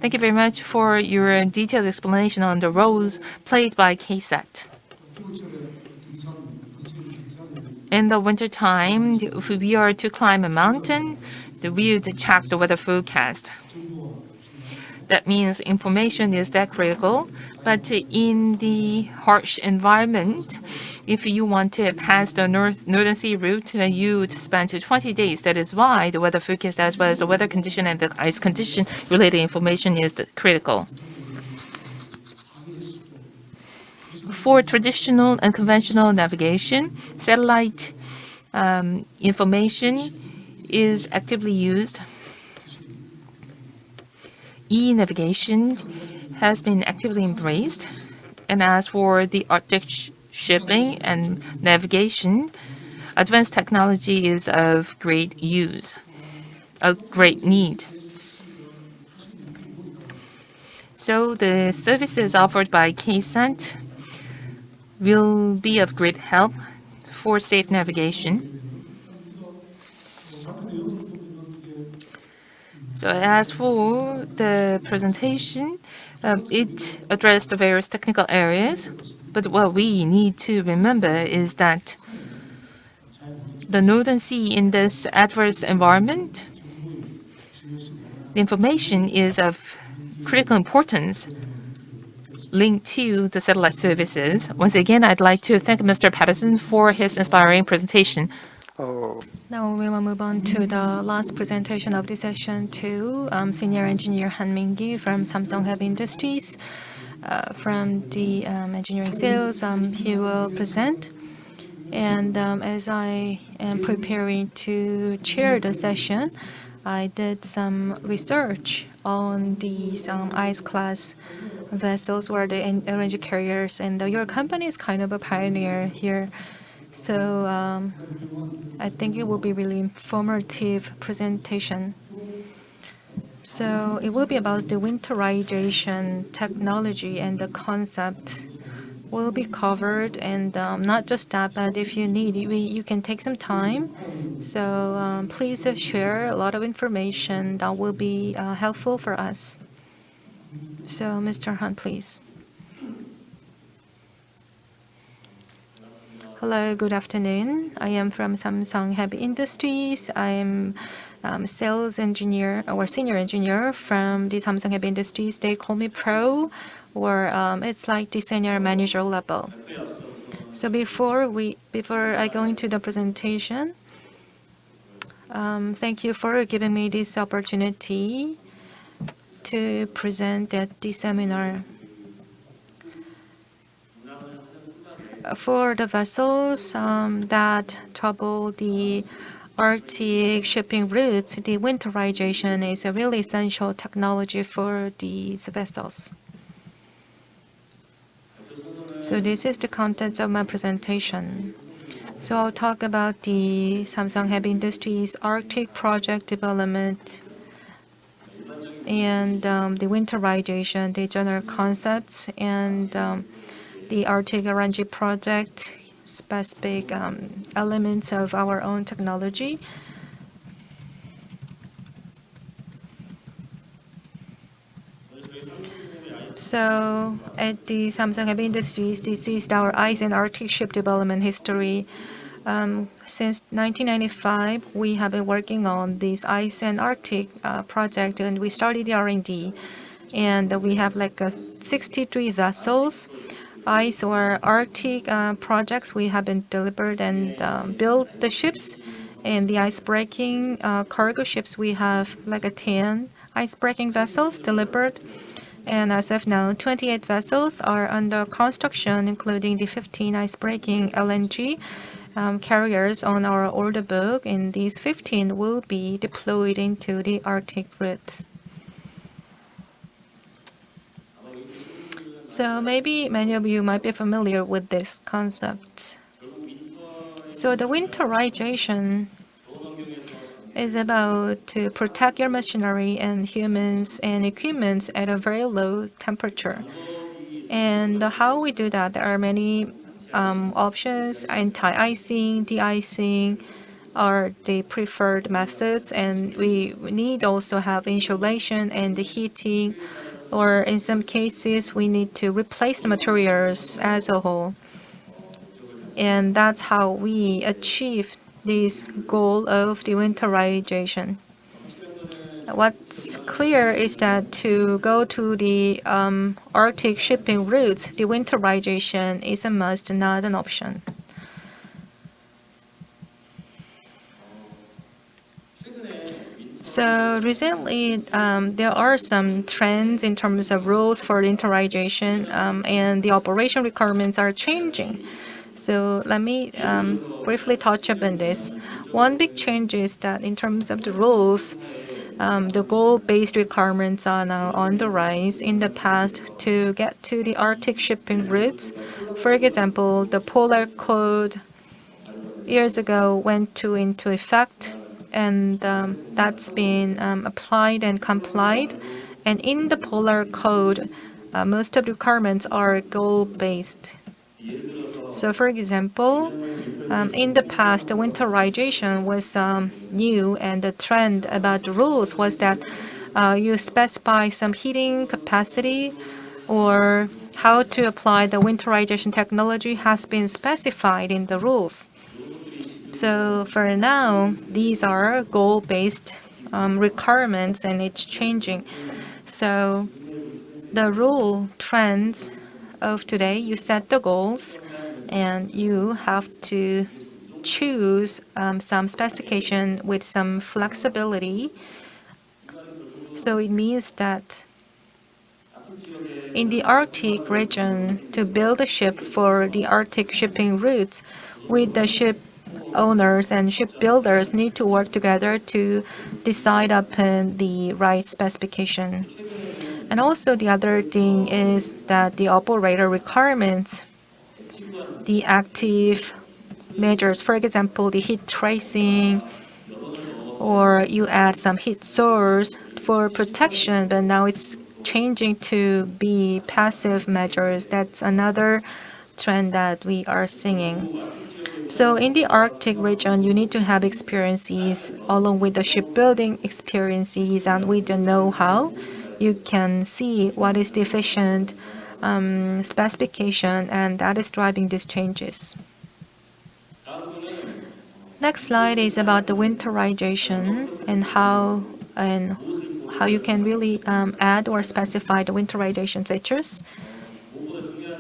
Thank you very much for your detailed explanation on the roles played by KSAT. In the winter time, if we are to climb a mountain, we would check the weather forecast. That means information is that critical. But in the harsh environment, if you want to pass the Northern Sea route, then you would spend 20 days. That is why the weather forecast as well as the weather condition and the ice condition related information is critical. For traditional and conventional navigation, satellite information is actively used. E-navigation has been actively embraced. And as for the Arctic shipping and navigation, advanced technology is of great use, a great need. So the services offered by KSAT will be of great help for safe navigation. So as for the presentation, it addressed the various technical areas. But what we need to remember is that the Northern Sea in this adverse environment, the information is of critical importance linked to the satellite services. Once again, I'd like to thank Mr. Patterson for his inspiring presentation. Now we will move on to the last presentation of this session to Senior Engineer Han Min-gi from Samsung Heavy Industries. From the engineering sales, he will present. And as I am preparing to chair the session, I did some research on these ice class vessels or the LNG carriers, and your company is kind of a pioneer here. So I think it will be really informative presentation. So it will be about the winterization technology, and the concept will be covered. And not just that, but if you need, you can take some time. So please share a lot of information that will be helpful for us. So Mr. Han, please. Hello, good afternoon. I am from Samsung Heavy Industries. I am sales engineer or senior engineer from the Samsung Heavy Industries. They call me pro, or it's like the senior manager level. So before I go into the presentation, thank you for giving me this opportunity to present at the seminar. For the vessels that trouble the Arctic shipping routes, the winterization is a really essential technology for these vessels. So this is the contents of my presentation. So I'll talk about the Samsung Heavy Industries Arctic project development and the winterization, the general concepts, and the Arctic LNG project specific elements of our own technology. So at the Samsung Heavy Industries, this is our ice and Arctic ship development history. Since 1995, we have been working on this ice and Arctic project, and we started the R&D. And we have like 63 vessels, ice or Arctic projects. We have been delivered and built the ships. And the ice-breaking cargo ships, we have like 10 ice-breaking vessels delivered. And as of now, 28 vessels are under construction, including the 15 ice-breaking LNG carriers on our order book, and these 15 will be deployed into the Arctic routes. So maybe many of you might be familiar with this concept. So the winterization is about to protect your machinery and humans and equipment at a very low temperature. And how we do that, there are many options. Anti-icing, de-icing are the preferred methods, and we need also have insulation and the heating, or in some cases we need to replace the materials as a whole. And that's how we achieve this goal of the winterization. What's clear is that to go to the Arctic shipping routes, the winterization is a must, not an option. So recently, there are some trends in terms of rules for winterization, and the operation requirements are changing. So let me briefly touch upon this. One big change is that in terms of the rules, the goal-based requirements are now on the rise. In the past, to get to the Arctic shipping routes, for example, the Polar Code years ago went into effect, and that's been applied and complied. And in the Polar Code, most of the requirements are goal-based. So, for example, in the past, the winterization was new, and the trend about the rules was that you specify some heating capacity, or how to apply the winterization technology has been specified in the rules. So for now, these are goal-based requirements, and it's changing. So the rule trends of today, you set the goals, and you have to choose some specification with some flexibility. So it means that in the Arctic region, to build a ship for the Arctic shipping routes, with the ship owners and shipbuilders need to work together to decide upon the right specification. And also the other thing is that the operator requirements, the active measures, for example, the heat tracing, or you add some heat source for protection, but now it's changing to be passive measures. That's another trend that we are seeing. So in the Arctic region, you need to have experiences along with the shipbuilding experiences and with the know-how. You can see what is the efficient specification, and that is driving these changes. Next slide is about the winterization and how you can really add or specify the winterization features.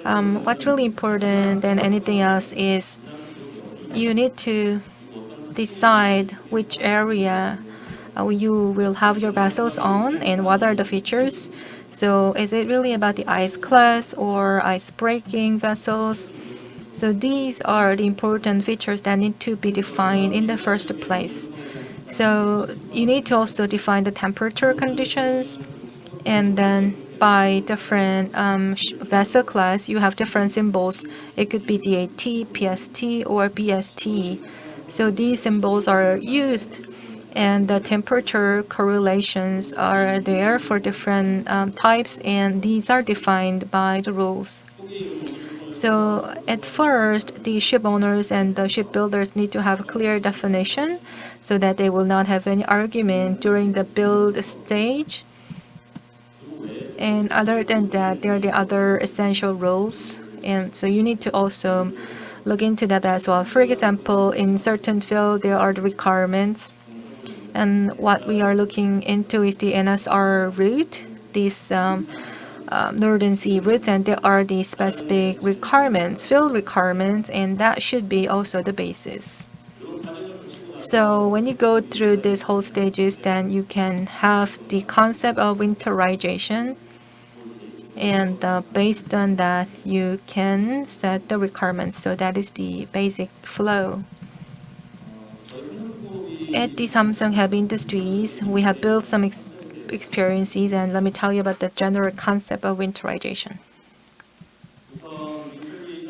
What's really important than anything else is you need to decide which area you will have your vessels on and what are the features. So is it really about the ice class or ice breaking vessels? So these are the important features that need to be defined in the first place. So you need to also define the temperature conditions, and then by different vessel class, you have different symbols. It could be DAT, PST, or BST. So these symbols are used, and the temperature correlations are there for different types, and these are defined by the rules. So at first, the ship owners and the shipbuilders need to have a clear definition so that they will not have any argument during the build stage. And other than that, there are the other essential rules. And so you need to also look into that as well. For example, in certain field, there are the requirements. And what we are looking into is the NSR route, this Northern Sea route, and there are the specific requirements, field requirements, and that should be also the basis. So when you go through these whole stages, then you can have the concept of winterization, and based on that, you can set the requirements. So that is the basic flow. At the Samsung Heavy Industries, we have built some experiences, and let me tell you about the general concept of winterization.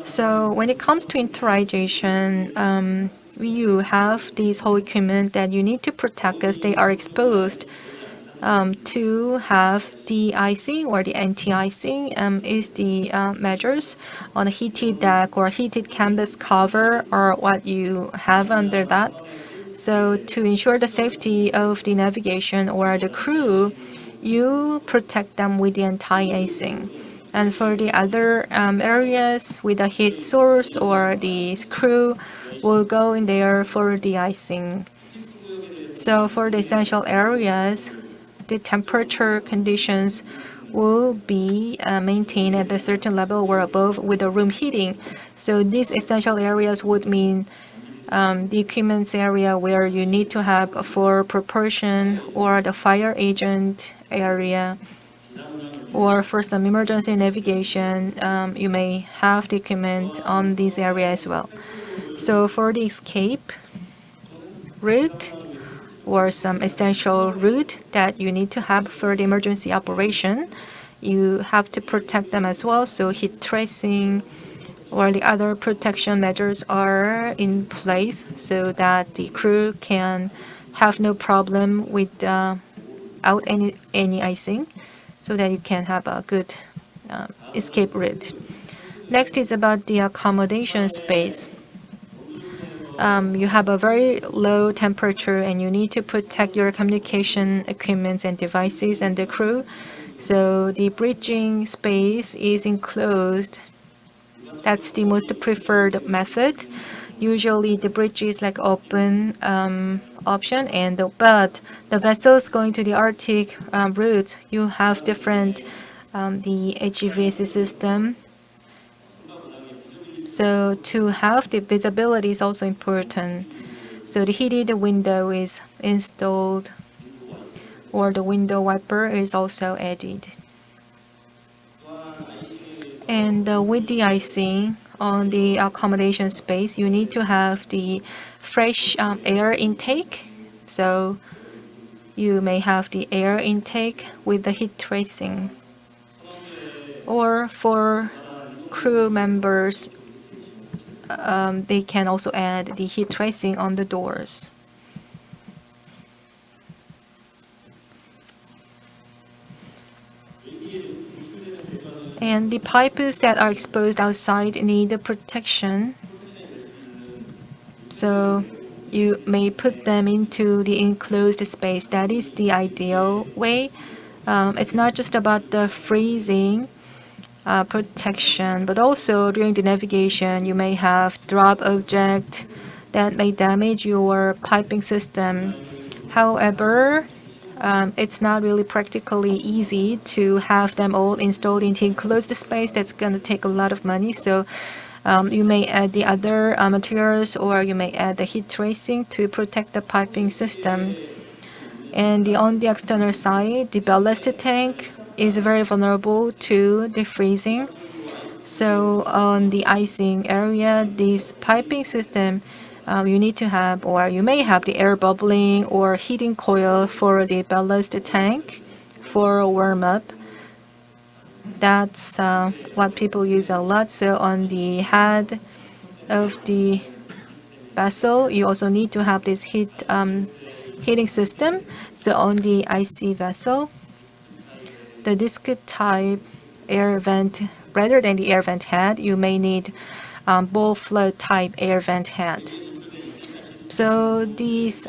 So when it comes to winterization, you have these whole equipment that you need to protect as they are exposed to have de-icing or the anti-icing is the measures on a heated deck or heated canvas cover or what you have under that. So to ensure the safety of the navigation or the crew, you protect them with the anti-icing. And for the other areas with a heat source or the crew will go in there for de-icing. So for the essential areas, the temperature conditions will be maintained at a certain level or above with the room heating. So these essential areas would mean the equipment area where you need to have a for propulsion or the fire agent area, or for some emergency navigation, you may have the equipment on this area as well. So for the escape route or some essential route that you need to have for the emergency operation, you have to protect them as well. So heat tracing or the other protection measures are in place so that the crew can have no problem without any icing, so that you can have a good escape route. Next is about the accommodation space. You have a very low temperature and you need to protect your communication equipment and devices and the crew. So the bridging space is enclosed. That's the most preferred method. Usually the bridge is like open option, but the vessels going to the Arctic route, you have different the HVAC system. So to have the visibility is also important. So the heated window is installed, or the window wiper is also added. And with the icing on the accommodation space, you need to have the fresh air intake. So you may have the air intake with the heat tracing. Or for crew members, they can also add the heat tracing on the doors. And the pipes that are exposed outside need protection. So you may put them into the enclosed space. That is the ideal way. It's not just about the freezing protection, but also during the navigation, you may have drop object that may damage your piping system. However, it's not really practically easy to have them all installed into enclosed space. That's going to take a lot of money. So you may add the other materials, or you may add the heat tracing to protect the piping system. And on the external side, the ballast tank is very vulnerable to the freezing. So on the icing area, this piping system, you need to have, or you may have the air bubbling or heating coil for the ballast tank for warm up. That's what people use a lot. So on the head of the vessel, you also need to have this heating system. So on the IC vessel, the disc type air vent, rather than the air vent head, you may need ball flood type air vent head. So this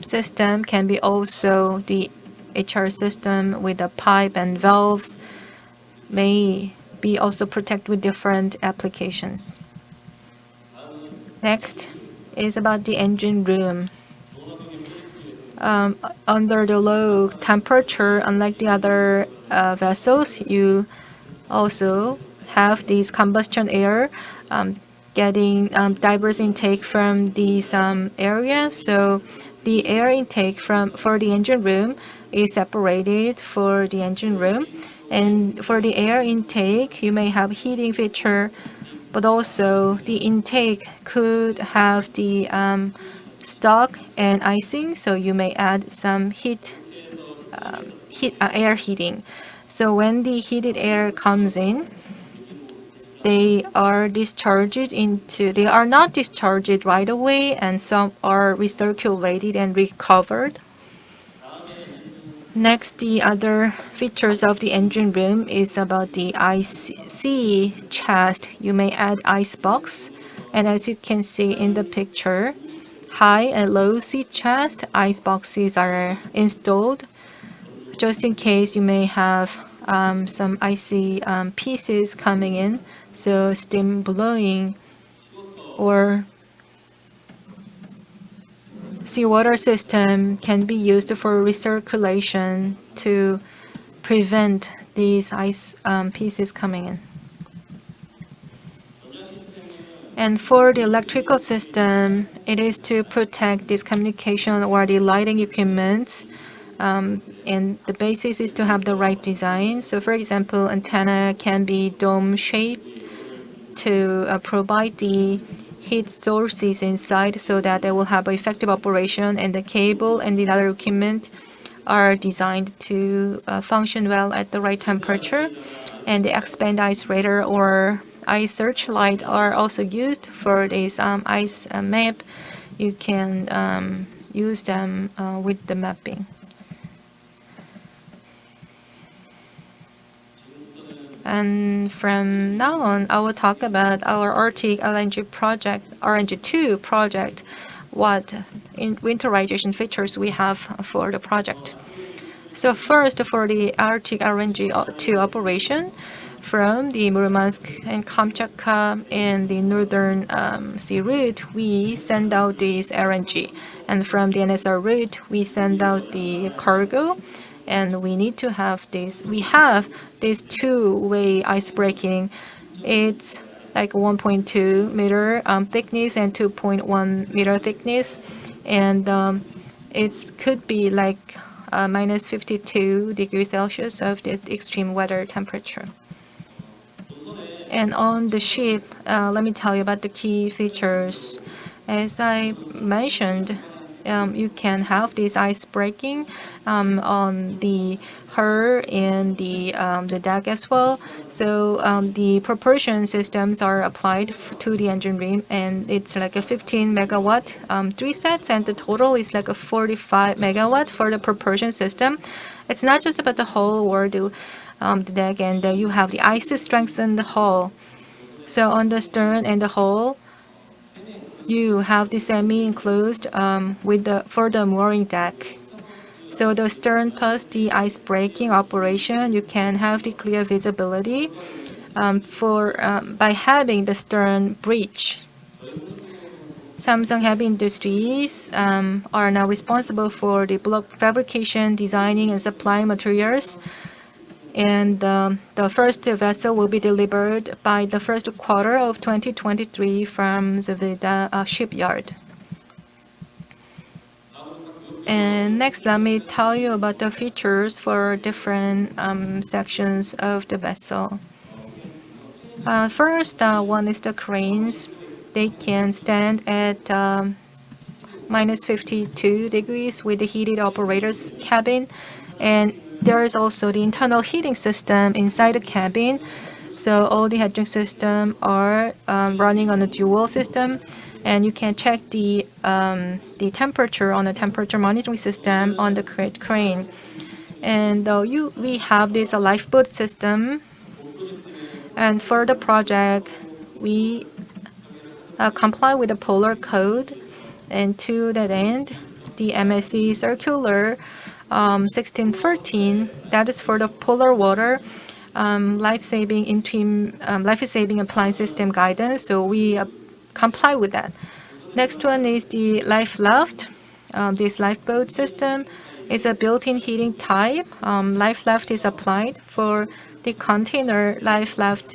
system can be also the HR system with the pipe and valves, may be also protected with different applications. Next is about the engine room. Under the low temperature, unlike the other vessels, you also have this combustion air getting diverse intake from these areas. So the air intake for the engine room is separated for the engine room. And for the air intake, you may have heating feature, but also the intake could have the stock and icing, so you may add some air heating. So when the heated air comes in, they are not discharged right away, and some are recirculated and recovered. Next, the other features of the engine room is about the IC chest. You may add ice box, and as you can see in the picture, high and low sea chest ice boxes are installed, just in case you may have some icy pieces coming in, so steam blowing or seawater system can be used for recirculation to prevent these ice pieces coming in. And for the electrical system, it is to protect this communication or the lighting equipment. And the basis is to have the right design. So for example, antenna can be dome shaped to provide the heat sources inside so that they will have effective operation, and the cable and the other equipment are designed to function well at the right temperature. And the expand ice radar or ice searchlight are also used for this ice map. You can use them with the mapping. And from now on, I will talk about our Arctic LNG project, RNG2 project, what winterization features we have for the project. So first, for the Arctic LNG2 operation, from the Murmansk and Kamchatka and the northern sea route, we send out this LNG. And from the NSR route, we send out the cargo. And we need to have this. We have this two-way ice breaking. It's like 1.2 meter thickness and 2.1 meter thickness, and it could be like minus 52 degrees Celsius of the extreme weather temperature. And on the ship, let me tell you about the key features. As I mentioned, you can have this ice breaking on the hull and the deck as well. So the propulsion systems are applied to the engine room, and it's like a 15 megawatt 3 sets, and the total is like a 45 megawatt for the propulsion system. It's not just about the hull or the deck, and you have the ice to strengthen the hull. So on the stern and the hull, you have the semi-enclosed for the mooring deck. So the stern plus the ice breaking operation, you can have the clear visibility by having the stern breach. Samsung Heavy Industries are now responsible for the block fabrication, designing, and supplying materials. And the first vessel will be delivered by the first quarter of 2023 from the Vida shipyard. And next, let me tell you about the features for different sections of the vessel. First, one is the cranes. They can stand at minus 52 degrees with the heated operator's cabin. And there is also the internal heating system inside the cabin. So all the heating system are running on a dual system, and you can check the temperature on the temperature monitoring system on the crane. And we have this lifeboat system. And for the project, we comply with the polar code. And to that end, the MSC Circular 1613, that is for the polar water life-saving appliance system guidance. So we comply with that. Next one is the life raft. This lifeboat system is a built-in heating type. Life raft is applied for the container life raft.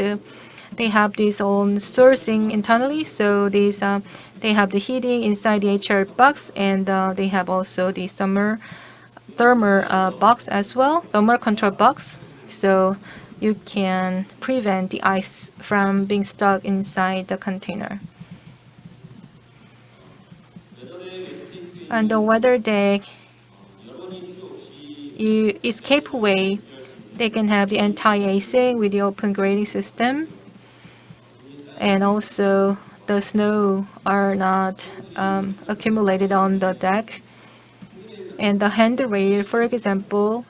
They have this own sourcing internally, so they have the heating inside the HR box, and they have also the thermal box as well, thermal control box. So you can prevent the ice from being stuck inside the container. On the weather deck, you escape way. They can have the anti-icing with the open grading system, and also the snow are not accumulated on the deck. And the handrail, for example,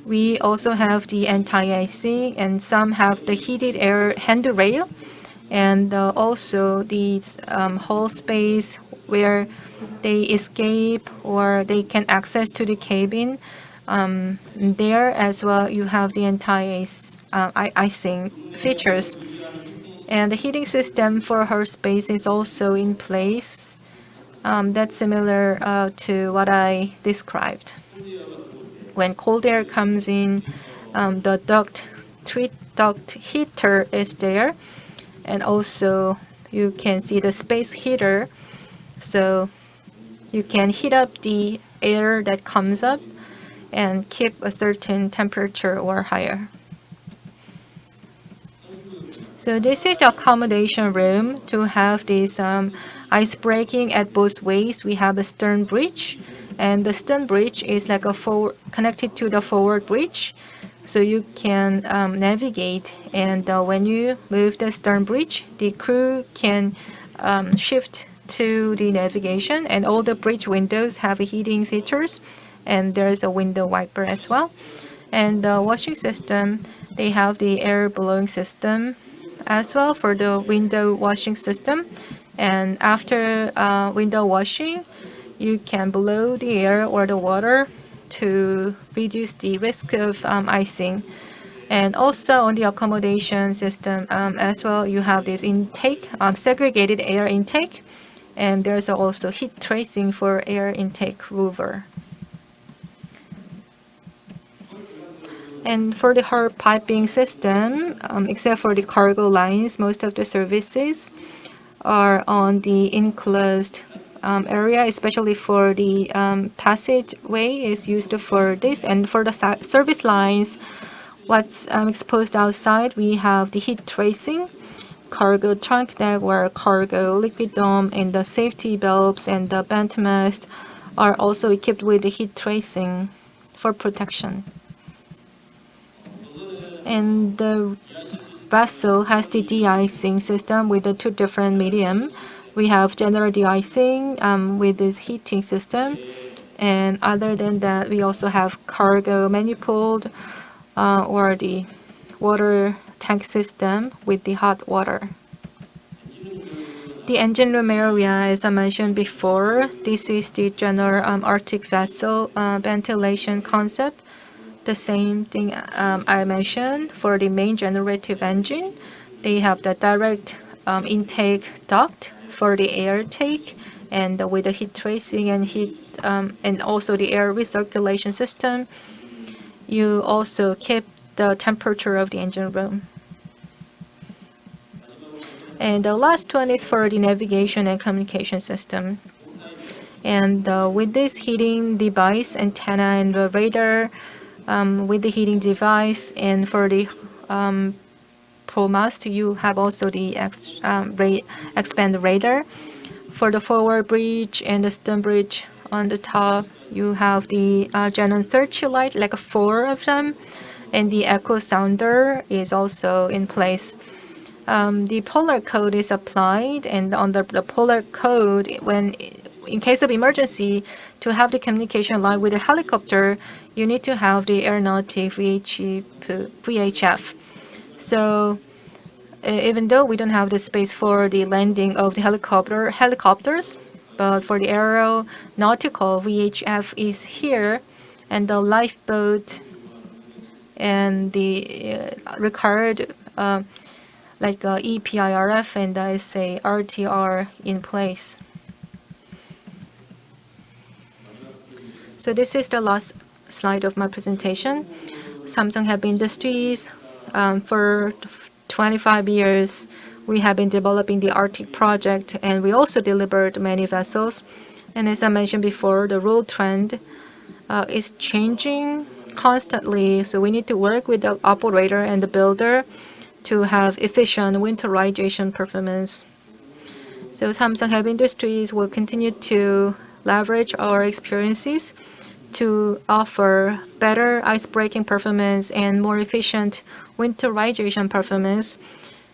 we also have the anti-icing, and some have the heated air handrail, and also the whole space where they escape or they can access to the cabin. There as well, you have the anti-icing features. And the heating system for her space is also in place. That's similar to what I described. When cold air comes in, the duct heater is there, and also you can see the space heater. So you can heat up the air that comes up and keep a certain temperature or higher. So this is the accommodation room. To have this ice breaking at both ways, we have a stern bridge, and the stern bridge is like connected to the forward bridge, so you can navigate. And when you move the stern bridge, the crew can shift to the navigation, and all the bridge windows have heating features, and there's a window wiper as well. And the washing system, they have the air blowing system as well for the window washing system. And after window washing, you can blow the air or the water to reduce the risk of icing. And also on the accommodation system as well, you have this intake, segregated air intake, and there's also heat tracing for air intake louver. And for the hull piping system, except for the cargo lines, most of the services are on the enclosed area, especially for the passageway is used for this. And for the service lines, what's exposed outside, we have the heat tracing, cargo trunk deck or cargo liquid dome, and the safety valves and the bent mast are also equipped with the heat tracing for protection. And the vessel has the de-icing system with the two different medium. We have general de-icing with this heating system, and other than that, we also have cargo manifold or the water tank system with the hot water. The engine room area, as I mentioned before, this is the general Arctic vessel ventilation concept. The same thing I mentioned for the main generative engine. They have the direct intake duct for the air take, and with the heat tracing and and also the air recirculation system. You also keep the temperature of the engine room. And the last one is for the navigation and communication system. And with this heating device, antenna and the radar, with the heating device, and for the ProMast, you have also the expand radar. For the forward bridge and the stern bridge on the top, you have the Xenon searchlight, like four of them, and the echo sounder is also in place. The polar code is applied, and on the polar code, when in case of emergency, to have the communication line with a helicopter, you need to have the aeronautic VHF. So even though we don't have the space for the landing of the helicopters, but for the aeronautical VHF is here, and the lifeboat and the required like EPIRF and I say RTR in place. So this is the last slide of my presentation. Samsung Heavy Industries, for 25 years, we have been developing the Arctic project, and we also delivered many vessels. And as I mentioned before, the rule trend is changing constantly, so we need to work with the operator and the builder to have efficient winterization performance. So Samsung Heavy Industries will continue to leverage our experiences to offer better ice-breaking performance and more efficient winterization performance.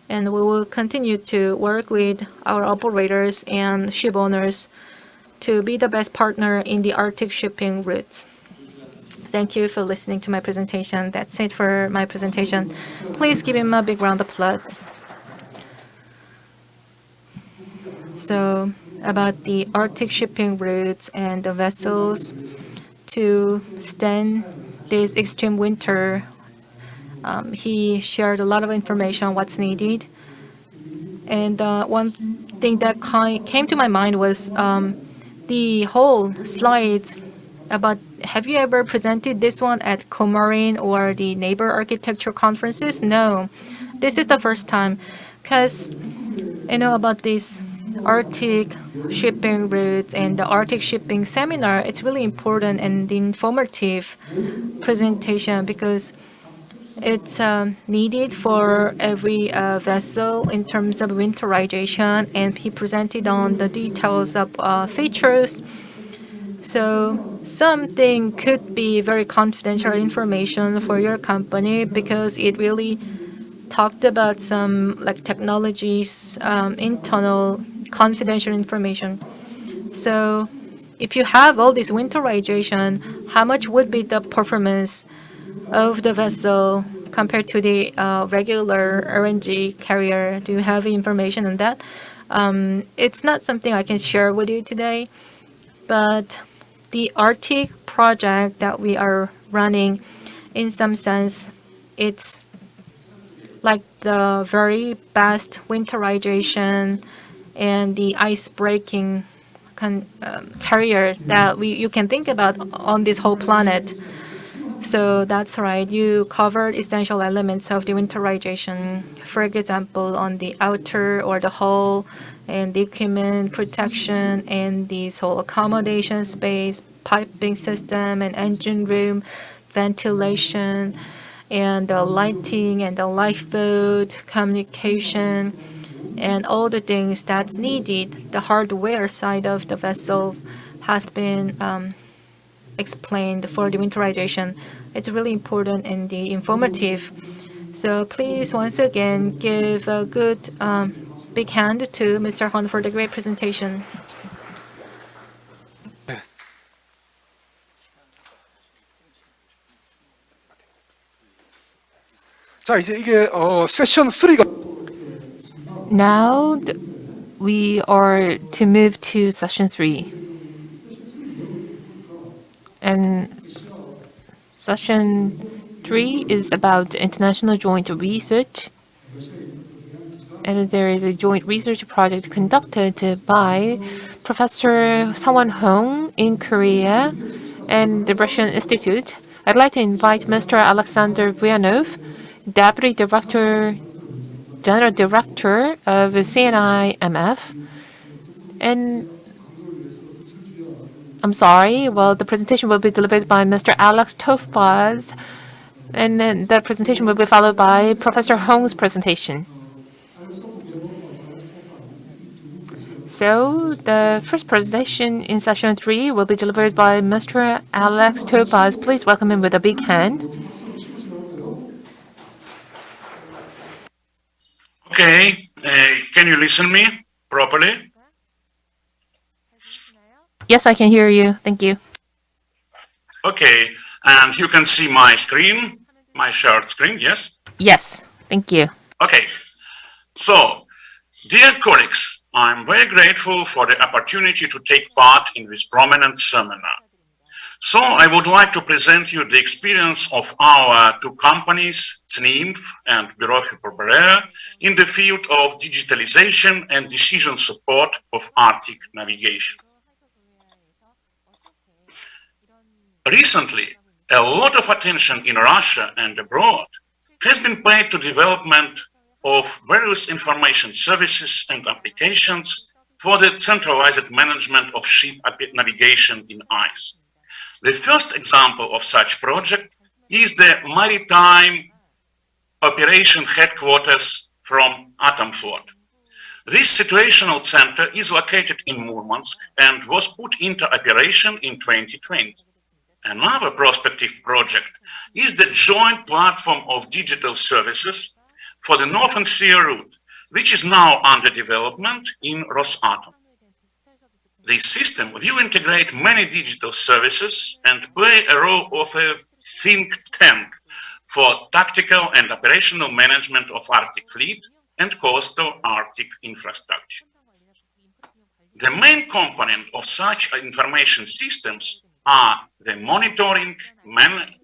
And we will continue to work with our operators and ship owners to be the best partner in the Arctic shipping routes. Thank you for listening to my presentation. That's it for my presentation. Please give him a big round of applause. So about the Arctic shipping routes and the vessels to stand this extreme winter, he shared a lot of information on what's needed. And one thing that came to my mind was the whole slides about, have you ever presented this one at Comarin or the neighbor architecture conferences? No, this is the first time, because about this Arctic shipping routes and the Arctic shipping seminar, it's really important and informative presentation because it's needed for every vessel in terms of winterization, and he presented on the details of features. So something could be very confidential information for your company because it really talked about some like technologies, internal confidential information. So if you have all this winterization, how much would be the performance of the vessel compared to the regular RNG carrier? Do you have information on that? It's not something I can share with you today, but the Arctic project that we are running, in some sense, it's like the very best winterization and the ice breaking carrier that you can think about on this whole planet. So that's right. You covered essential elements of the winterization. For example, on the outer or the hull and the equipment protection and this whole accommodation space, piping system and engine room, ventilation, and the lighting and the lifeboat communication and all the things that's needed. The hardware side of the vessel has been explained for the winterization. It's really important and the informative. So please once again give a good big hand to Mr. Hon for the great presentation. 자, 이제 이게 세션 3가 Now we are to move to session 3. And session 3 is about international joint research. And there is a joint research project conducted by Professor Sangwon Hong in Korea and the Russian Institute. I'd like to invite Mr. Alexander Buyanov, Deputy Director, General Director of CNIMF, and I'm sorry. Well, the presentation will be delivered by Mr. Alex Tofaz, and then the presentation will be followed by Professor Hong's presentation. So the first presentation in session 3 will be delivered by Mr. Alex Topaz. Please welcome him with a big hand. Okay, can you listen me properly? Yes, I can hear you. Thank you. Okay, and you can see my screen, my shared screen, yes? Yes, thank you. Okay, so dear colleagues, I'm very grateful for the opportunity to take part in this prominent seminar. So I would like to present you the experience of our two companies, CNIMF and Bureau Hyperborea, in the field of digitalization and decision support of Arctic navigation. Recently, a lot of attention in Russia and abroad has been paid to development of various information services and applications for the centralized management of ship navigation in ice. The first example of such project is the Maritime Operation Headquarters from Atomflot. This situational center is located in Murmansk and was put into operation in 2020. Another prospective project is the joint platform of digital services for the Northern Sea route, which is now under development in Rosatom. This system will integrate many digital services and play a role of a think tank for tactical and operational management of Arctic fleet and coastal Arctic infrastructure. The main component of such information systems are the monitoring,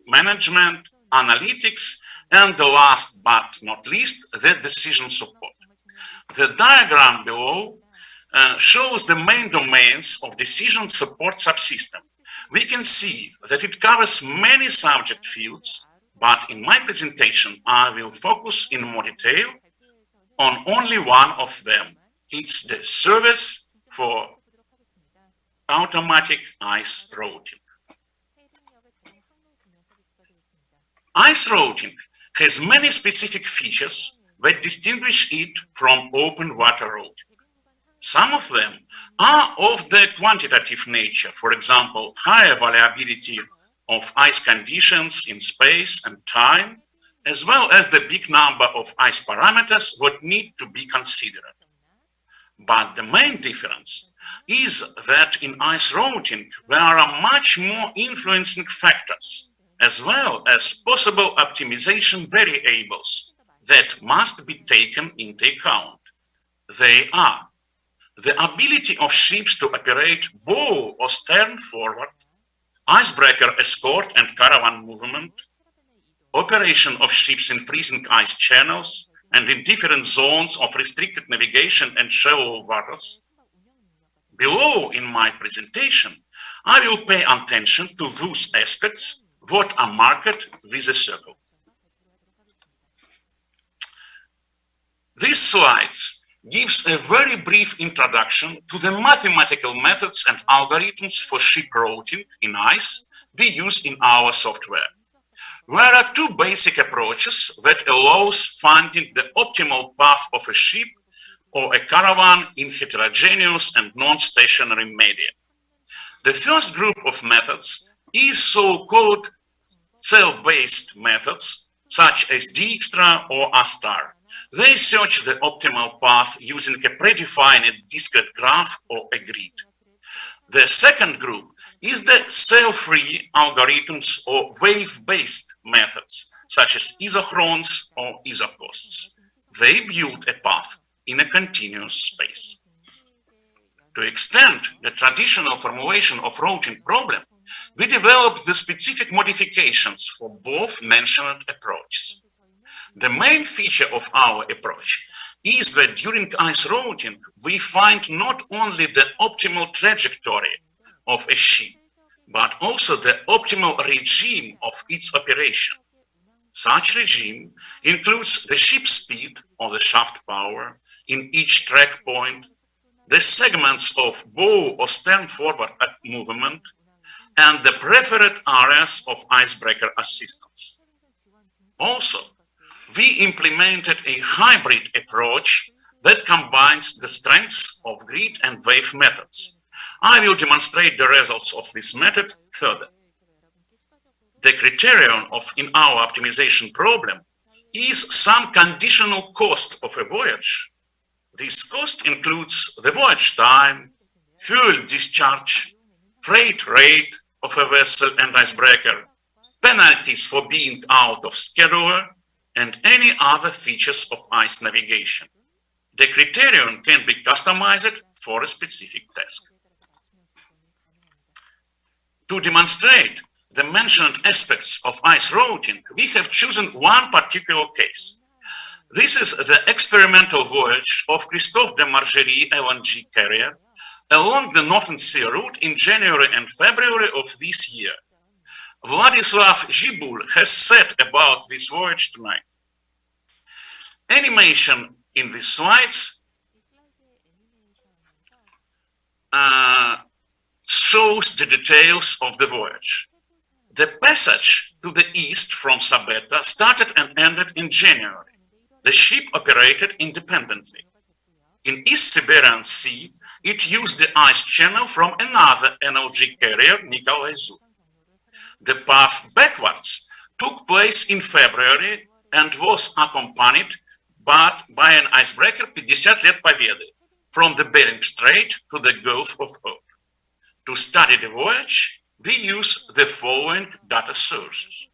management, analytics, and the last but not least, the decision support. The diagram below shows the main domains of decision support subsystem. We can see that it covers many subject fields, but in my presentation, I will focus in more detail on only one of them. It's the service for automatic ice routing. Ice routing has many specific features that distinguish it from open water routing. Some of them are of the quantitative nature, for example, higher variability of ice conditions in space and time, as well as the big number of ice parameters that need to be considered. But the main difference is that in ice routing, there are much more influencing factors, as well as possible optimization variables that must be taken into account. They are the ability of ships to operate bow or stern forward, icebreaker escort and caravan movement, operation of ships in freezing ice channels and in different zones of restricted navigation and shallow waters. Below in my presentation, I will pay attention to those aspects that are marked with a circle. These slides gives a very brief introduction to the mathematical methods and algorithms for ship routing in ice we use in our software. There are two basic approaches that allows finding the optimal path of a ship or a caravan in heterogeneous and non-stationary media. The first group of methods is so-called cell-based methods, such as Dijkstra or ASTAR. They search the optimal path using a predefined discrete graph or a grid. The second group is the cell-free algorithms or wave-based methods, such as isochrons or isocosts. They build a path in a continuous space. To extend the traditional formulation of routing problem, we developed the specific modifications for both mentioned approaches. The main feature of our approach is that during ice routing, we find not only the optimal trajectory of a ship, but also the optimal regime of its operation. Such regime includes the ship speed or the shaft power in each track point, the segments of bow or stern forward movement, and the preferred areas of icebreaker assistance. Also, we implemented a hybrid approach that combines the strengths of grid and wave methods. I will demonstrate the results of this method further. The criterion in our optimization problem is some conditional cost of a voyage. This cost includes the voyage time, fuel discharge, freight rate of a vessel and icebreaker, penalties for being out of schedule, and any other features of ice navigation. The criterion can be customized for a specific task. To demonstrate the mentioned aspects of ice routing, we have chosen one particular case. This is the experimental voyage of Christophe de Margerie LNG carrier along the Northern Sea route in January and February of this year. Vladislav Zhibul has said about this voyage tonight. Animation in these slides shows the details of the voyage. The passage to the east from Sabeta started and ended in January. The ship operated independently. In East Siberian Sea, it used the ice channel from another NLG carrier, Nikolai Zub. The path backwards took place in February and was accompanied by an icebreaker 50 Let Победы from the Bering Strait to the Gulf of Hope. To study the voyage, we use the following data sources.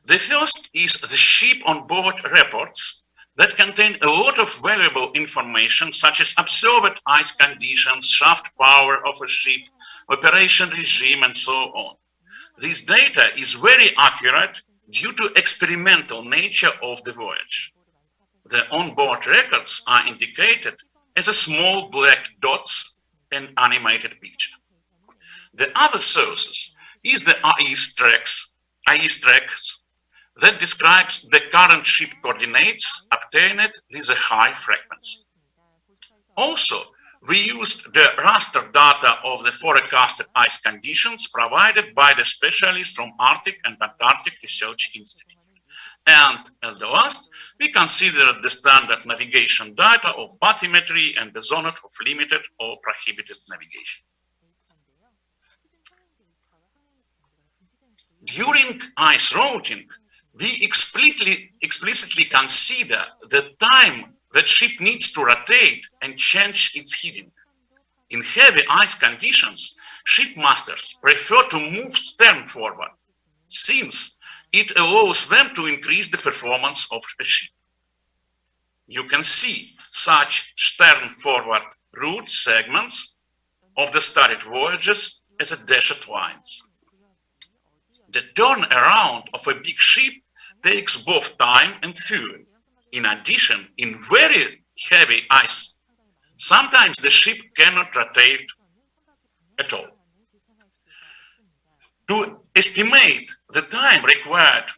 The first is the ship on board reports that contain a lot of valuable information such as observed ice conditions, shaft power of a ship, operation regime, and so on. This data is very accurate due to experimental nature of the voyage. The onboard records are indicated as a small black dots and animated picture. The other sources is the IS tracks that describes the current ship coordinates obtained with a high frequency. Also, we used the raster data of the forecasted ice conditions provided by the specialists from Arctic and Antarctic Research Institute. And at the last, we considered the standard navigation data of bathymetry and the zone of limited or prohibited navigation. During ice routing, we explicitly consider the time that ship needs to rotate and change its heading. In heavy ice conditions, shipmasters prefer to move stern forward, since it allows them to increase the performance of a ship. You can see such stern forward route segments of the studied voyages as a dashed lines. The turnaround of a big ship takes both time and fuel. In addition, in very heavy ice, sometimes the ship cannot rotate at all. To estimate the time required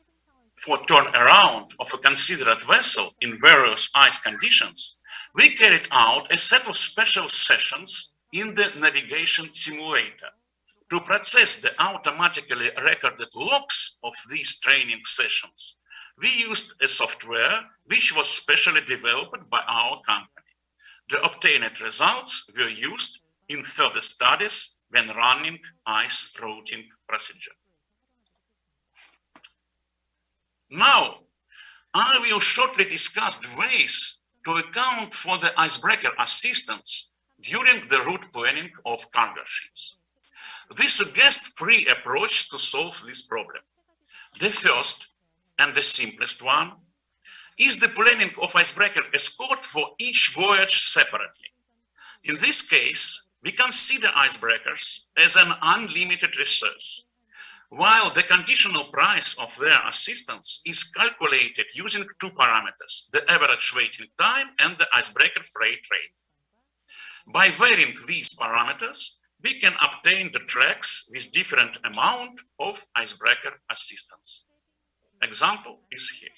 for turnaround of a considered vessel in various ice conditions, we carried out a set of special sessions in the navigation simulator. To process the automatically recorded logs of these training sessions, we used a software which was specially developed by our company. The obtained results were used in further studies when running ice routing procedure. Now, I will shortly discuss the ways to account for the icebreaker assistance during the route planning of cargo ships. We suggest three approaches to solve this problem. The first and the simplest one is the planning of icebreaker escort for each voyage separately. In this case, we consider icebreakers as an unlimited resource, while the conditional price of their assistance is calculated using two parameters, the average waiting time and the icebreaker freight rate. By varying these parameters, we can obtain the tracks with different amount of icebreaker assistance. Example is here.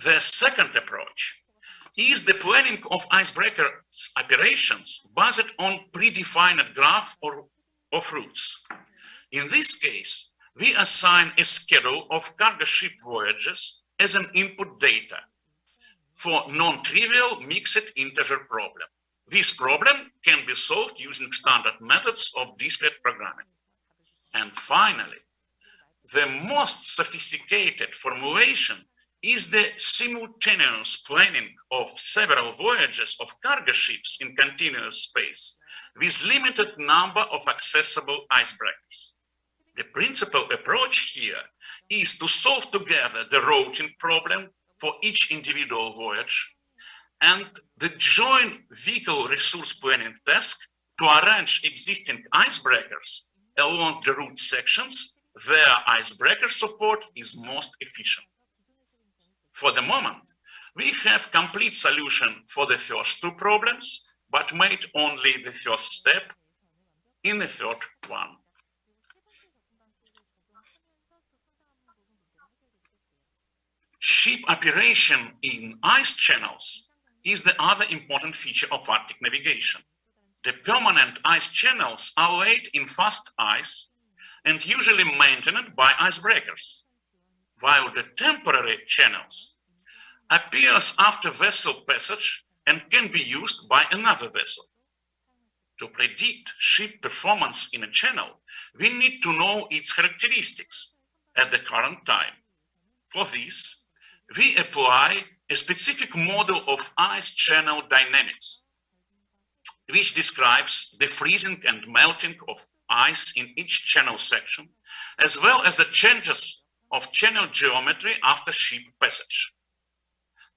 The second approach is the planning of icebreaker operations based on predefined graph of routes. In this case, we assign a schedule of cargo ship voyages as an input data for non-trivial mixed integer problem. This problem can be solved using standard methods of discrete programming. And finally, the most sophisticated formulation is the simultaneous planning of several voyages of cargo ships in continuous space with limited number of accessible icebreakers. The principal approach here is to solve together the routing problem for each individual voyage and the joint vehicle resource planning task to arrange existing icebreakers along the route sections where icebreaker support is most efficient. For the moment, we have complete solution for the first two problems, but made only the first step in the third one. Ship operation in ice channels is the other important feature of Arctic navigation. The permanent ice channels are laid in fast ice and usually maintained by icebreakers, while the temporary channels appears after vessel passage and can be used by another vessel. To predict ship performance in a channel, we need to know its characteristics at the current time. For this, we apply a specific model of ice channel dynamics, which describes the freezing and melting of ice in each channel section, as well as the changes of channel geometry after ship passage.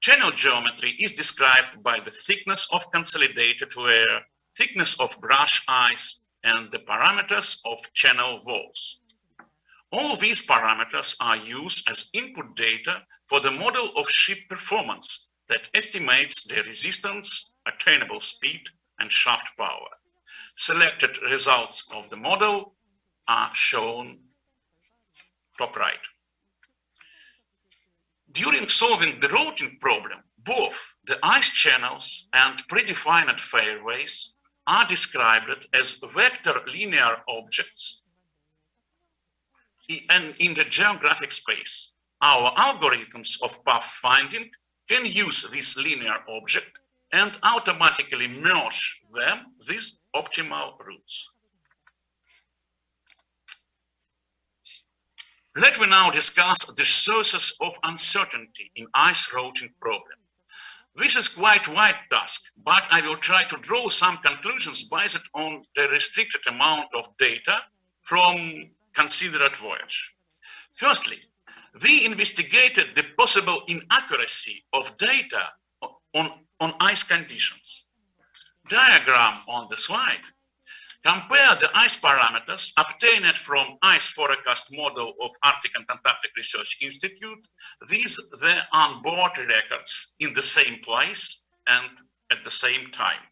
Channel geometry is described by the thickness of consolidated layer, thickness of brush ice, and the parameters of channel walls. All these parameters are used as input data for the model of ship performance that estimates the resistance, attainable speed, and shaft power. Selected results of the model are shown top right. During solving the routing problem, both the ice channels and predefined fairways are described as vector linear objects and in the geographic space. Our algorithms of path finding can use this linear object and automatically merge them with optimal routes. Let me now discuss the sources of uncertainty in ice routing problem. This is quite a wide task, but I will try to draw some conclusions based on the restricted amount of data from considered voyage. Firstly, we investigated the possible inaccuracy of data on ice conditions. Diagram on the slide compare the ice parameters obtained from ice forecast model of Arctic and Antarctic Research Institute with the onboard records in the same place and at the same time.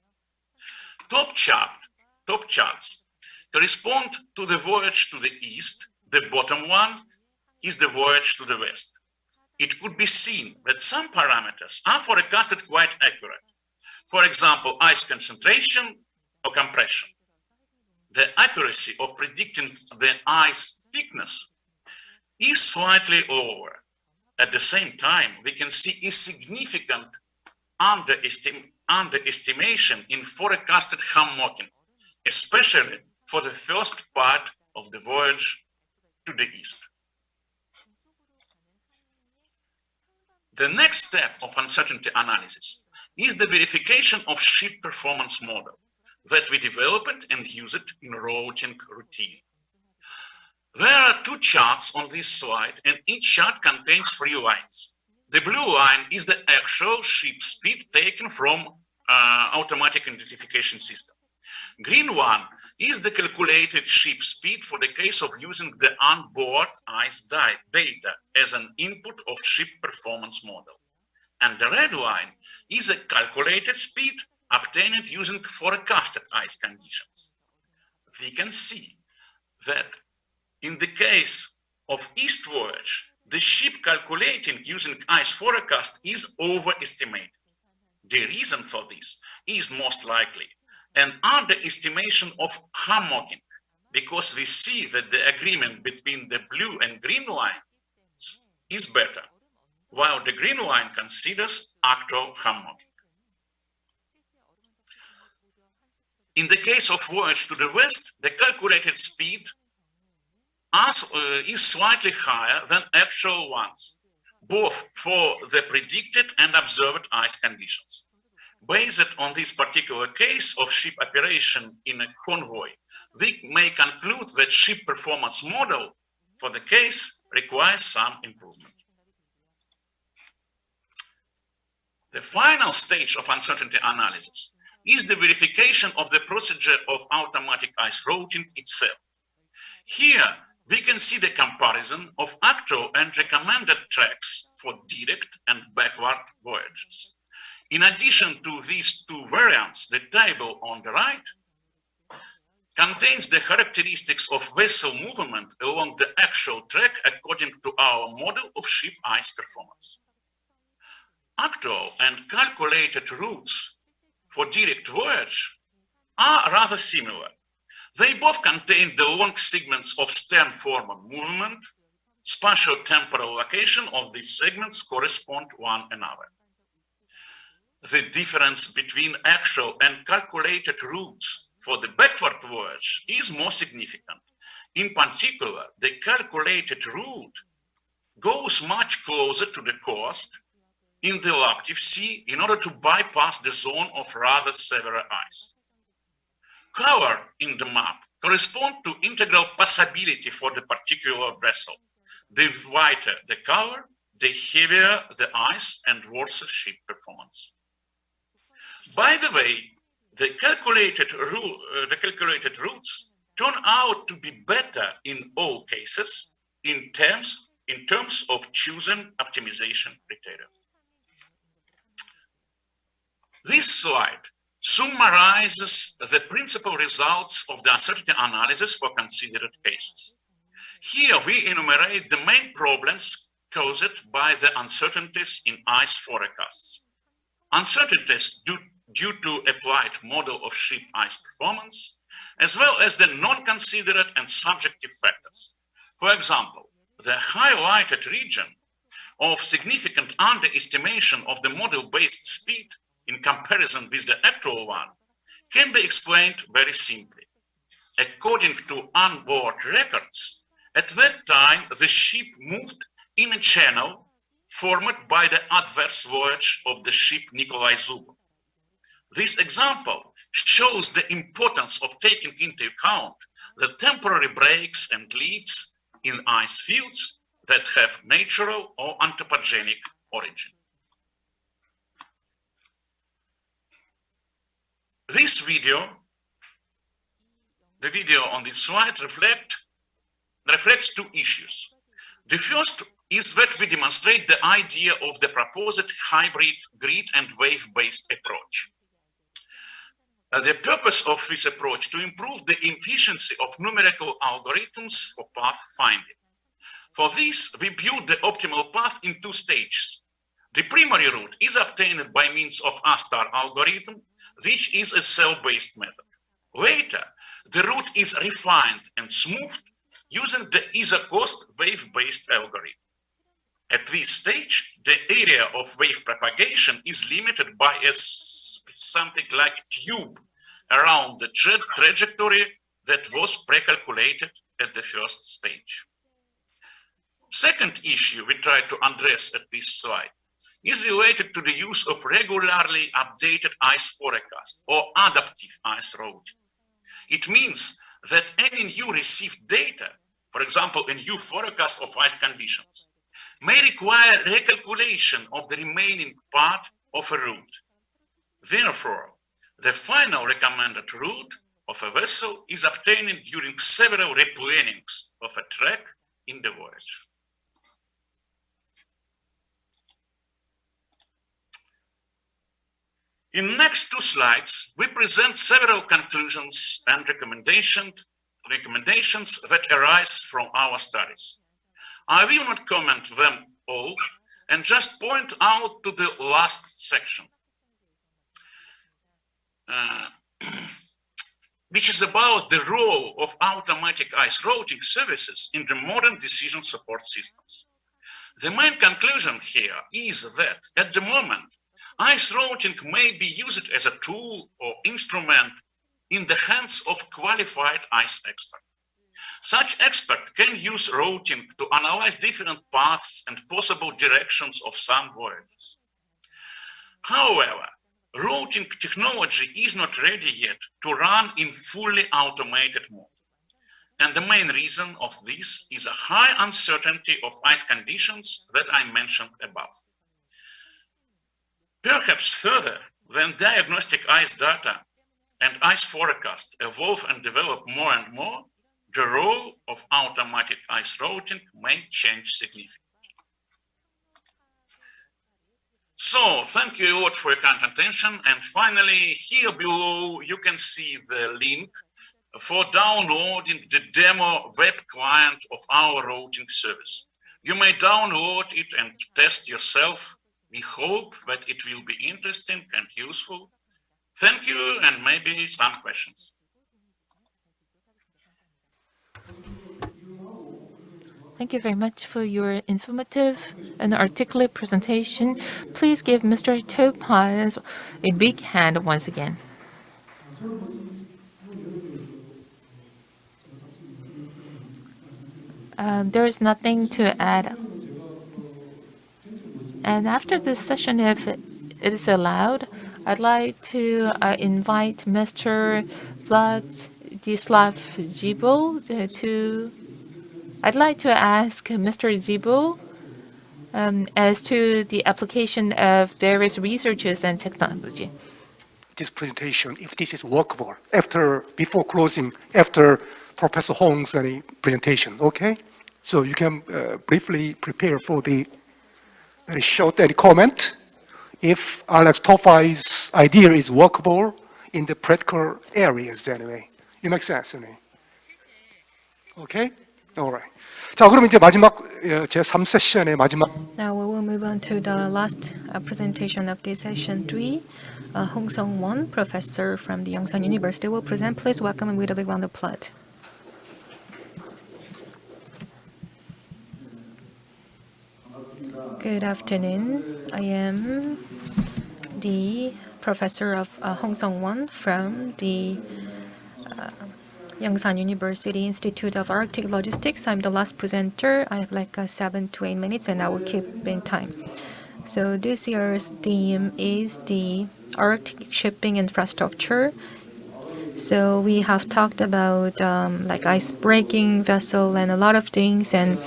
Top charts correspond to the voyage to the east. The bottom one is the voyage to the west. It could be seen that some parameters are forecasted quite accurate. For example, ice concentration or compression. The accuracy of predicting the ice thickness is slightly lower. At the same time, we can see a significant underestimation in forecasted hammocking, especially for the first part of the voyage to the east. The next step of uncertainty analysis is the verification of ship performance model that we developed and used in routing routine. There are two charts on this slide, and each chart contains 3 lines. The blue line is the actual ship speed taken from automatic identification system. Green one is the calculated ship speed for the case of using the onboard ice data as an input of ship performance model. And the red line is a calculated speed obtained using forecasted ice conditions. We can see that in the case of east voyage, the ship calculating using ice forecast is overestimated. The reason for this is most likely an underestimation of hammocking, because we see that the agreement between the blue and green lines is better, while the green line considers actual hammocking. In the case of voyage to the west, the calculated speed is slightly higher than actual ones, both for the predicted and observed ice conditions. Based on this particular case of ship operation in a convoy, we may conclude that ship performance model for the case requires some improvement. The final stage of uncertainty analysis is the verification of the procedure of automatic ice routing itself. Here, we can see the comparison of actual and recommended tracks for direct and backward voyages. In addition to these two variants, the table on the right contains the characteristics of vessel movement along the actual track according to our model of ship ice performance. Actual and calculated routes for direct voyage are rather similar. They both contain the long segments of stern forward movement. Spatial-temporal location of these segments correspond one another. The difference between actual and calculated routes for the backward voyage is more significant. In particular, the calculated route goes much closer to the coast in the Laptev Sea in order to bypass the zone of rather severe ice. Color in the map correspond to integral possibility for the particular vessel. The whiter the color, the heavier the ice and worse ship performance. By the way, the calculated routes turn out to be better in all cases in terms of choosing optimization criteria. This slide summarizes the principal results of the uncertainty analysis for considered cases. Here we enumerate the main problems caused by the uncertainties in ice forecasts. Uncertainties due to applied model of ship ice performance, as well as the non-considered and subjective factors. For example, the highlighted region of significant underestimation of the model-based speed in comparison with the actual one can be explained very simply. According to onboard records, at that time the ship moved in a channel formed by the adverse voyage of the ship Nikolai Zubov. This example shows the importance of taking into account the temporary breaks and leaks in ice fields that have natural or anthropogenic origin. This video, the video on this slide reflects two issues. The first is that we demonstrate the idea of the proposed hybrid grid and wave-based approach. The purpose of this approach to improve the efficiency of numerical algorithms for path finding. For this, we build the optimal path in two stages. The primary route is obtained by means of A-star algorithm, which is a cell-based method. Later, the route is refined and smoothed using the iso-cost wave-based algorithm. At this stage, the area of wave propagation is limited by something like tube around the trajectory that was pre-calculated at the first stage. Second issue we try to address at this slide is related to the use of regularly updated ice forecast or adaptive ice routing. It means that any new received data, for example, a new forecast of ice conditions, may require recalculation of the remaining part of a route. Therefore, the final recommended route of a vessel is obtained during several replannings of a track in the voyage. In the next two slides, we present several conclusions and recommendations that arise from our studies. I will not comment them all and just point out to the last section. which is about the role of automatic ice routing services in the modern decision support systems. The main conclusion here is that at the moment, ice routing may be used as a tool or instrument in the hands of qualified ice experts. Such experts can use routing to analyze different paths and possible directions of some voyages. However, routing technology is not ready yet to run in fully automated mode. And the main reason of this is a high uncertainty of ice conditions that I mentioned above. Perhaps further, when diagnostic ice data and ice forecast evolve and develop more and more, the role of automatic ice routing may change significantly. So, thank you a lot for your kind attention. And finally, here below, you can see the link for downloading the demo web client of our routing service. You may download it and test yourself. We hope that it will be interesting and useful. Thank you, and maybe some questions. Thank you very much for your informative and articulate presentation. Please give Mr. Topaz a big hand once again. There is nothing to add. And after this session, if it is allowed, I'd like to invite Mr. Vladislav Zibel to. I'd like to ask Mr. Zibel as to the application of various researches and technology. This presentation, if this is workable, before closing, after Professor Hong's presentation, okay? So you can briefly prepare for the very short comment. If Alex Topaz's idea is workable in the practical areas anyway. It makes sense, anyway. Okay? All right. 자, 그럼 이제 마지막 제 3세션의 마지막. Now we will move on to the last presentation of this session 3. Hong Sung-won, professor from the Yongsan University, will present. Please welcome him with a big round of applause. Good afternoon. I am the professor of Hong Sung-won from the Yongsan University Institute of Arctic Logistics. I'm the last presenter. I have like 7 to 8 minutes, and I will keep in time. So this year's theme is the Arctic shipping infrastructure. So we have talked about like ice-breaking vessel and a lot of things, and